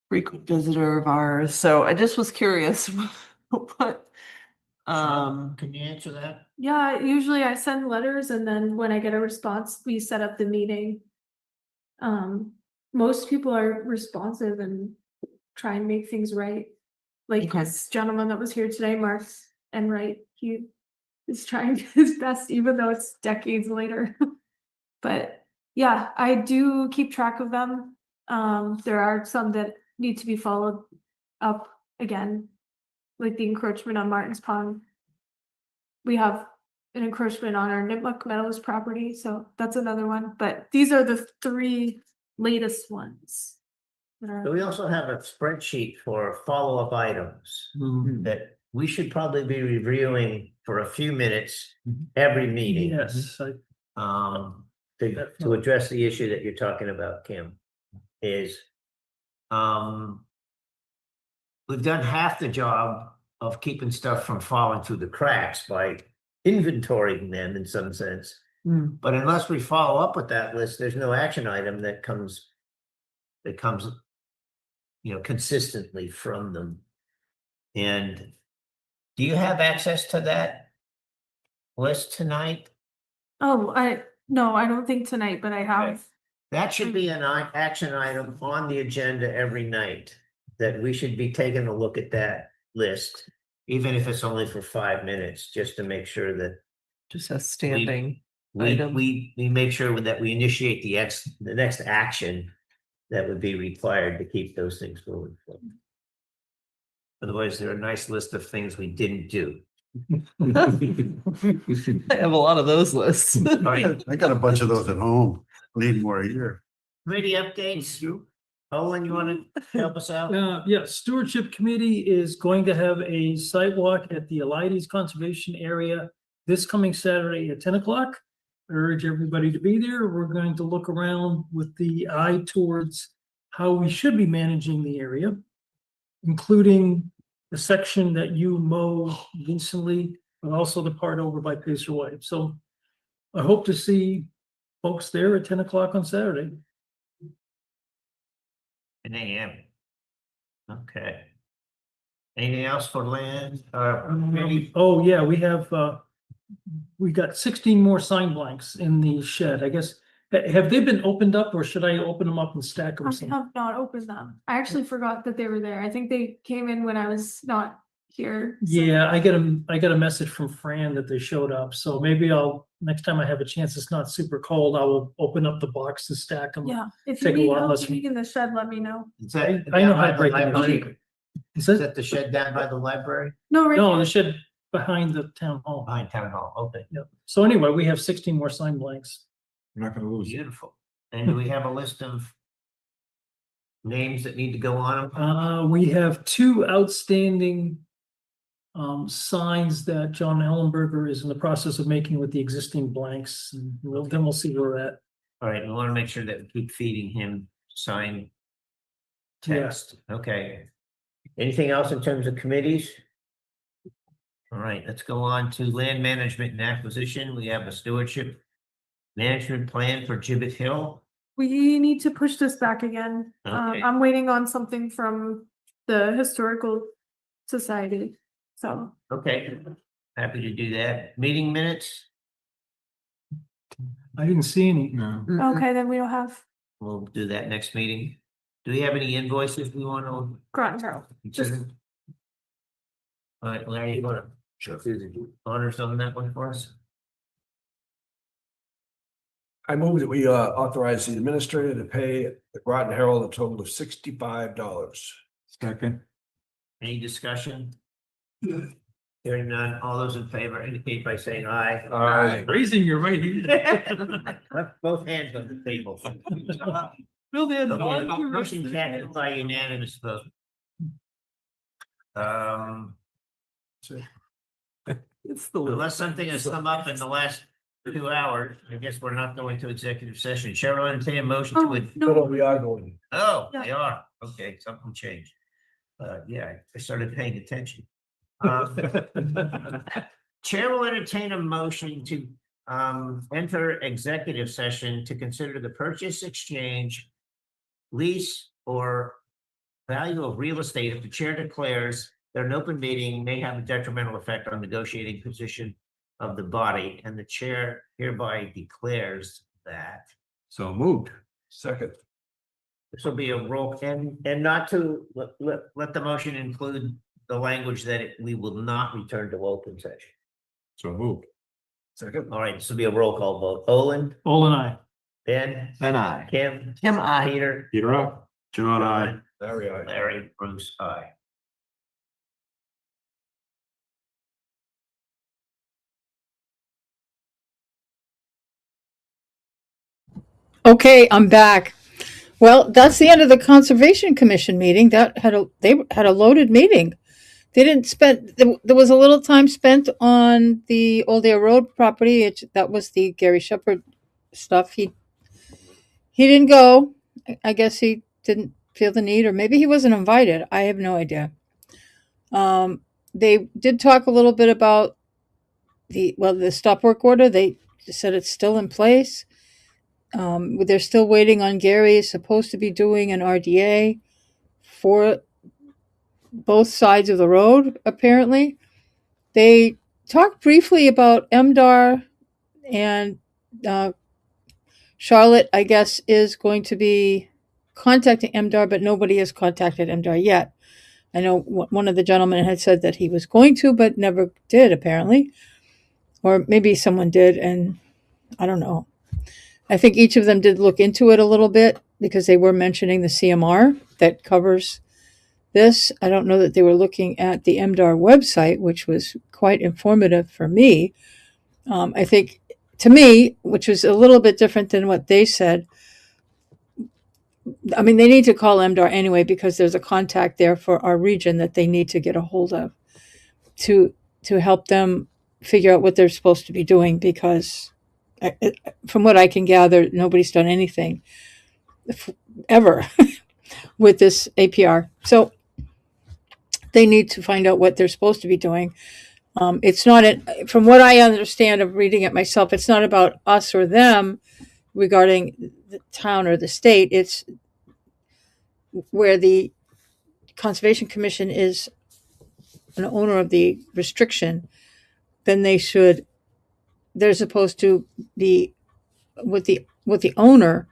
Frequent visitor of ours, so I just was curious what, Can you answer that? Yeah, usually I send letters and then when I get a response, we set up the meeting. Most people are responsive and try and make things right. Like Okay. this gentleman that was here today, Mark Enright, he is trying his best, even though it's decades later. But yeah, I do keep track of them. There are some that need to be followed up again, like the encroachment on Martin's Pond. We have an encroachment on our Nipmuc Meadows property, so that's another one, but these are the three latest ones. that are- So we also have a spreadsheet for follow-up items that we should probably be reviewing for a few minutes every meeting. Yes, To address the issue that you're talking about, Kim, is we've done half the job of keeping stuff from falling through the cracks by inventorying them in some sense. But unless we follow up with that list, there's no action item that comes consistently from them. And do you have access to that list tonight? Oh, no, I don't think tonight, but I have. That should be an action item on the agenda every night, that we should be taking a look at that list, even if it's only for 5 minutes, just to make sure that just a standing we item. make sure that we initiate the next action that would be required to keep those things moving forward. Otherwise, they're a nice list of things we didn't do. I have a lot of those lists. Right. I got a bunch of those at home. Need more here. Committee updates. Owen, you want to help us out? Yeah, Stewardship Committee is going to have a site walk at the Alides Conservation Area this coming Saturday at 10 o'clock. urge everybody to be there. We're going to look around with the eye towards how we should be managing the area, including the section that you mowed recently, but also the part over by Pacer Way. So I hope to see folks there at 10 o'clock on Saturday. 10 a.m. Okay. Anything else for land? Oh, yeah, we got 16 more sign blanks in the shed. I guess, have they been opened up or should I open them up and stack them? I have not opened them. I actually forgot that they were there. I think they came in when I was not here. So- Yeah, I got a message from Fran that they showed up. So maybe next time I have a chance, it's not super cold, I will open up the box and stack them. Yeah, if you Take a need lot help less- digging the shed, let me know. Is that I know down how by to the break it library? down. Is that the shed down by the library? No, right No, here. the shed behind the town hall. Behind town hall, okay. Yeah. So anyway, we have 16 more sign blanks. We're not gonna lose. Beautiful. And do we have a list of names that need to go on them? We have 2 outstanding signs that John Ellenberger is in the process of making with the existing blanks. And then we'll see where we're at. All right, we want to make sure that we keep feeding him sign text. Okay. Anything else in terms of committees? All right, let's go on to land management and acquisition. We have a stewardship management plan for Gibbet Hill. We need to push this back again. Okay. I'm waiting on something from the Historical Society, so. Okay, happy to do that. Meeting minutes, I didn't see any. No. Okay, then we don't have we'll do that next meeting. Do we have any invoices we want to Groton Carroll. Just, consider? All right, Larry, you want to do the honors on that one for us? I move that we authorize the administrator to pay the Groton Herald a total of $65. Second. Any discussion? Hearing none, all those in favor indicate by saying aye. Aye. Raising your right hand. Left both hands on the table. Bill, they had Motion carried by unanimous vote. It's the Unless something has come up in the last 2 hours, I guess we're not going to executive session. Cheryl, entertain a motion to it. no, We are going. Oh, Yeah. they are. Okay, something changed. Yeah, I started paying attention. Chair will entertain a motion to enter executive session to consider the purchase, exchange, lease, or value of real estate if the chair declares that an open meeting may have a detrimental effect on negotiating position of the body, and the chair hereby declares that. So moved. Second. This will be a roll, and not to let the motion include the language that we will not return to open session. So moved. Second. All right, this will be a roll call vote. Olin, Olin, I. Ben, And I. Kim, Kim, I. Peter, Peter up. John, I. Larry, aye. Larry, Bruce, I. Okay, I'm back. Well, that's the end of the Conservation Commission meeting. They had a loaded meeting. They didn't spend, there was a little time spent on the Old Air Road property. That was the Gary Shepherd stuff. He didn't go. I guess he didn't feel the need, or maybe he wasn't invited. I have no idea. They did talk a little bit about the stop work order. They said it's still in place. They're still waiting on Gary. Is supposed to be doing an RDA for both sides of the road, apparently. They talked briefly about MDAR, and Charlotte, I guess, is going to be contacting MDAR, but nobody has contacted MDAR yet. I know one of the gentlemen had said that he was going to, but never did, apparently. Or maybe someone did, and I don't know. I think each of them did look into it a little bit because they were mentioning the CMR that covers this. I don't know that they were looking at the MDAR website, which was quite informative for me. I think, to me, which was a little bit different than what they said, I mean, they need to call MDAR anyway because there's a contact there for our region that they need to get a hold of to help them figure out what they're supposed to be doing, because from what I can gather, nobody's done anything ever with this APR. So they need to find out what they're supposed to be doing. It's not, from what I understand of reading it myself, it's not about us or them regarding the town or the state. It's where the Conservation Commission is an owner of the restriction, then they're supposed to be with the owner,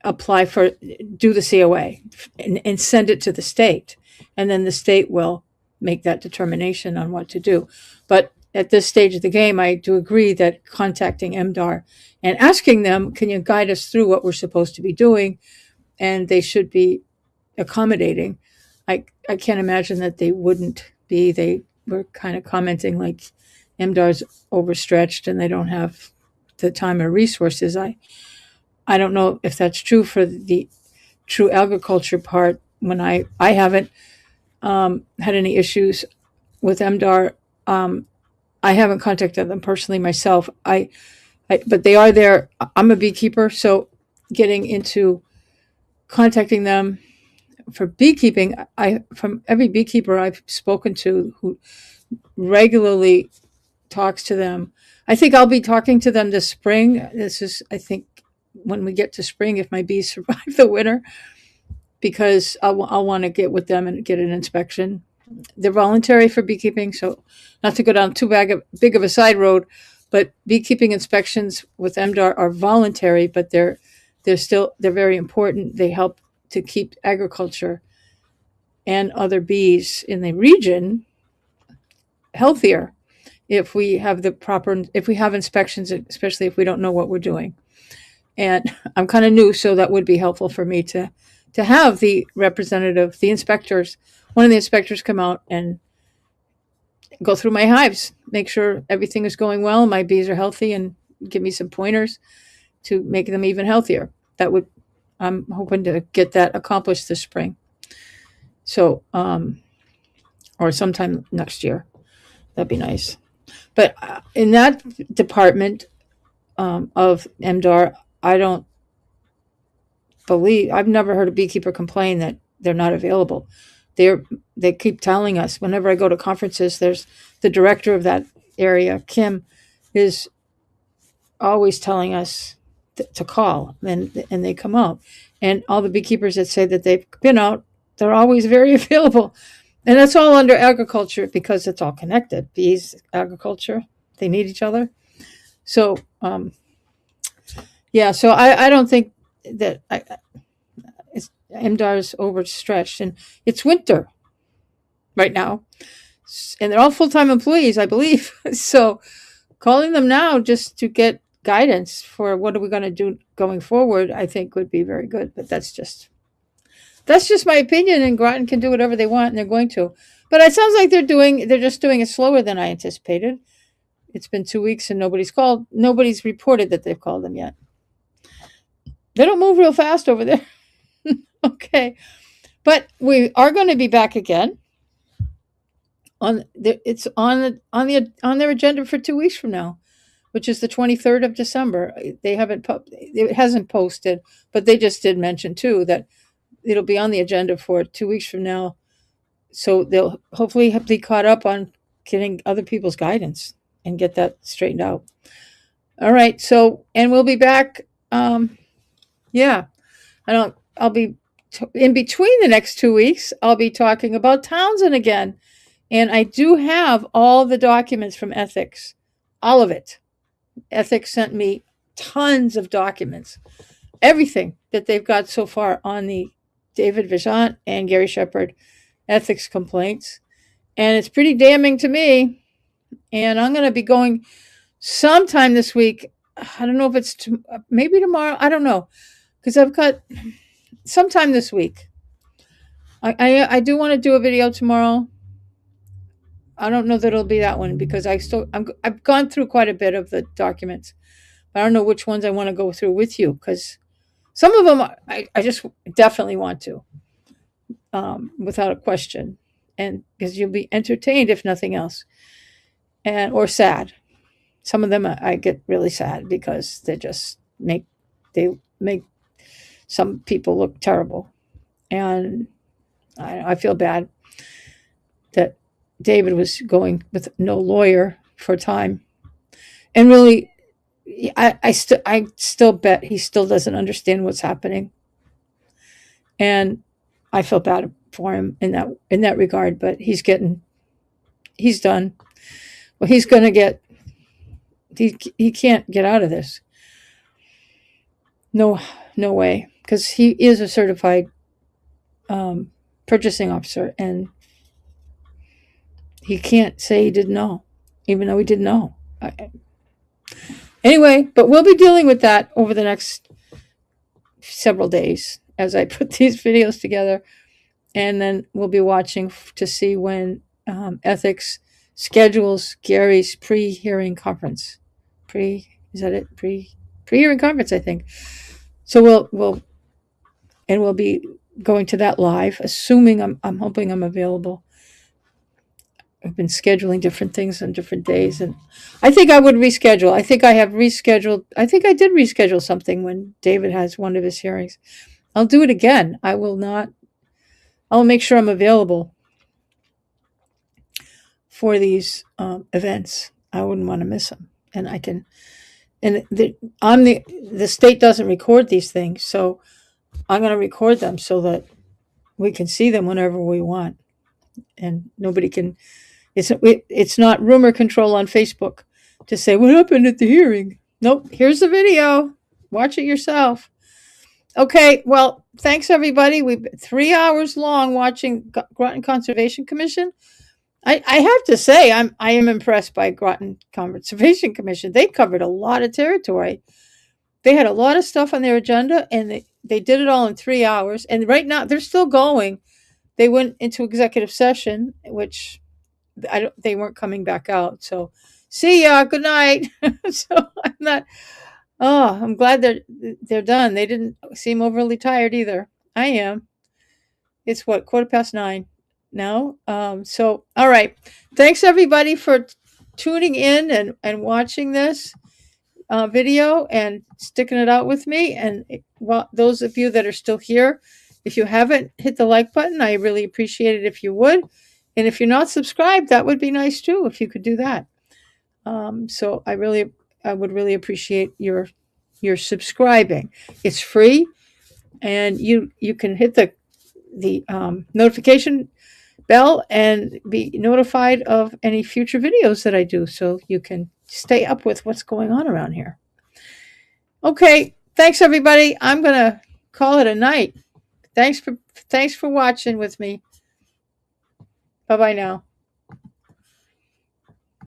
do the COA and send it to the state. And then the state will make that determination on what to do. But at this stage of the game, I do agree that contacting MDAR and asking them, can you guide us through what we're supposed to be doing? And they should be accommodating. I can't imagine that they wouldn't be. They were kind of commenting like MDAR's overstretched and they don't have the time or resources. I don't know if that's true for the true agriculture part. When I haven't had any issues with MDAR, I haven't contacted them personally myself. But they are there. I'm a beekeeper, so getting into contacting them for beekeeping, from every beekeeper I've spoken to who regularly talks to them. I think I'll be talking to them this spring. This is, I think, when we get to spring, if my bees survive the winter, because I'll want to get with them and get an inspection. They're voluntary for beekeeping, so not to go down too big of a side road, but beekeeping inspections with MDAR are voluntary, but they're very important. They help to keep agriculture and other bees in the region healthier if we have inspections, especially if we don't know what we're doing. And I'm kind of new, so that would be helpful for me to have the representative, one of the inspectors come out and go through my hives, make sure everything is going well, my bees are healthy, and give me some pointers to make them even healthier. I'm hoping to get that accomplished this spring. So, or sometime next year. That'd be nice. But in that department of MDAR, I've never heard a beekeeper complain that they're not available. They keep telling us whenever I go to conferences, there's the director of that area, Kim, is always telling us to call, and they come out. And all the beekeepers that say that they've been out, they're always very available. And that's all under agriculture because it's all connected. Bees, agriculture, they need each other. So, so I don't think that MDAR is overstretched, and it's winter right now, and they're all full-time employees, I believe. So calling them now just to get guidance for what are we going to do going forward, I think would be very good. But that's just my opinion, and Groton can do whatever they want, and they're going to. But it sounds like they're just doing it slower than I anticipated. It's been 2 weeks and nobody's reported that they've called them yet. They don't move real fast over there. Okay. But we are going to be back again. It's on their agenda for 2 weeks from now, which is the 23rd of December. It hasn't posted, but they just did mention too that it'll be on the agenda for 2 weeks from now. So they'll hopefully be caught up on getting other people's guidance and get that straightened out. All right. So, and we'll be back. I'll be in between the next 2 weeks. I'll be talking about Townsend again. And I do have all the documents from Ethics, all of it. Ethics sent me tons of documents, everything that they've got so far on the David Vijant and Gary Shepard ethics complaints. And it's pretty damning to me. And I'm going to be going sometime this week. I don't know if it's maybe tomorrow. I don't know. Because I've got sometime this week. I do want to do a video tomorrow. I don't know that it'll be that one because I've gone through quite a bit of the documents. But I don't know which ones I want to go through with you because some of them I just definitely want to, without a question, and because you'll be entertained if nothing else, or sad. some of them I get really sad because they make some people look terrible. And I feel bad that David was going with no lawyer for a time. And really, I still bet he still doesn't understand what's happening. And I feel bad for him in that regard, but he's done. Well, he's going to get, he can't get out of this. No way. Because he is a certified purchasing officer, and he can't say he didn't know, even though he didn't know. Anyway, but we'll be dealing with that over the next several days as I put these videos together. And then we'll be watching to see when ethics schedules Gary's pre-hearing conference. Pre-hearing conference, I think. So we'll be going to that live, assuming I'm hoping I'm available. I've been scheduling different things on different days, and I think I would reschedule. I think I have rescheduled. I think I did reschedule something when David has one of his hearings. I'll do it again. I'll make sure I'm available for these events. I wouldn't want to miss them, and I can. And the state doesn't record these things, so I'm going to record them so that we can see them whenever we want, and nobody can. It's not rumor control on Facebook to say what happened at the hearing. Nope. Here's the video. Watch it yourself. Okay. Well, thanks everybody. We've been 3 hours long watching Groton Conservation Commission. I have to say I am impressed by Groton Conservation Commission. They covered a lot of territory. They had a lot of stuff on their agenda, and they did it all in 3 hours. And right now they're still going. They went into executive session, which they weren't coming back out. So see ya. Good night. So I'm glad they're done. They didn't seem overly tired either. I am. It's 9:15 now. So all right. Thanks everybody for tuning in and watching this video and sticking it out with me. And those of you that are still here, if you haven't hit the like button, I really appreciate it if you would. And if you're not subscribed, that would be nice too, if you could do that. So I would really appreciate your subscribing. It's free, and you can hit the notification bell and be notified of any future videos that I do, so you can stay up with what's going on around here. Okay, thanks everybody. I'm gonna call it a night. Thanks for watching with me. Bye-bye now.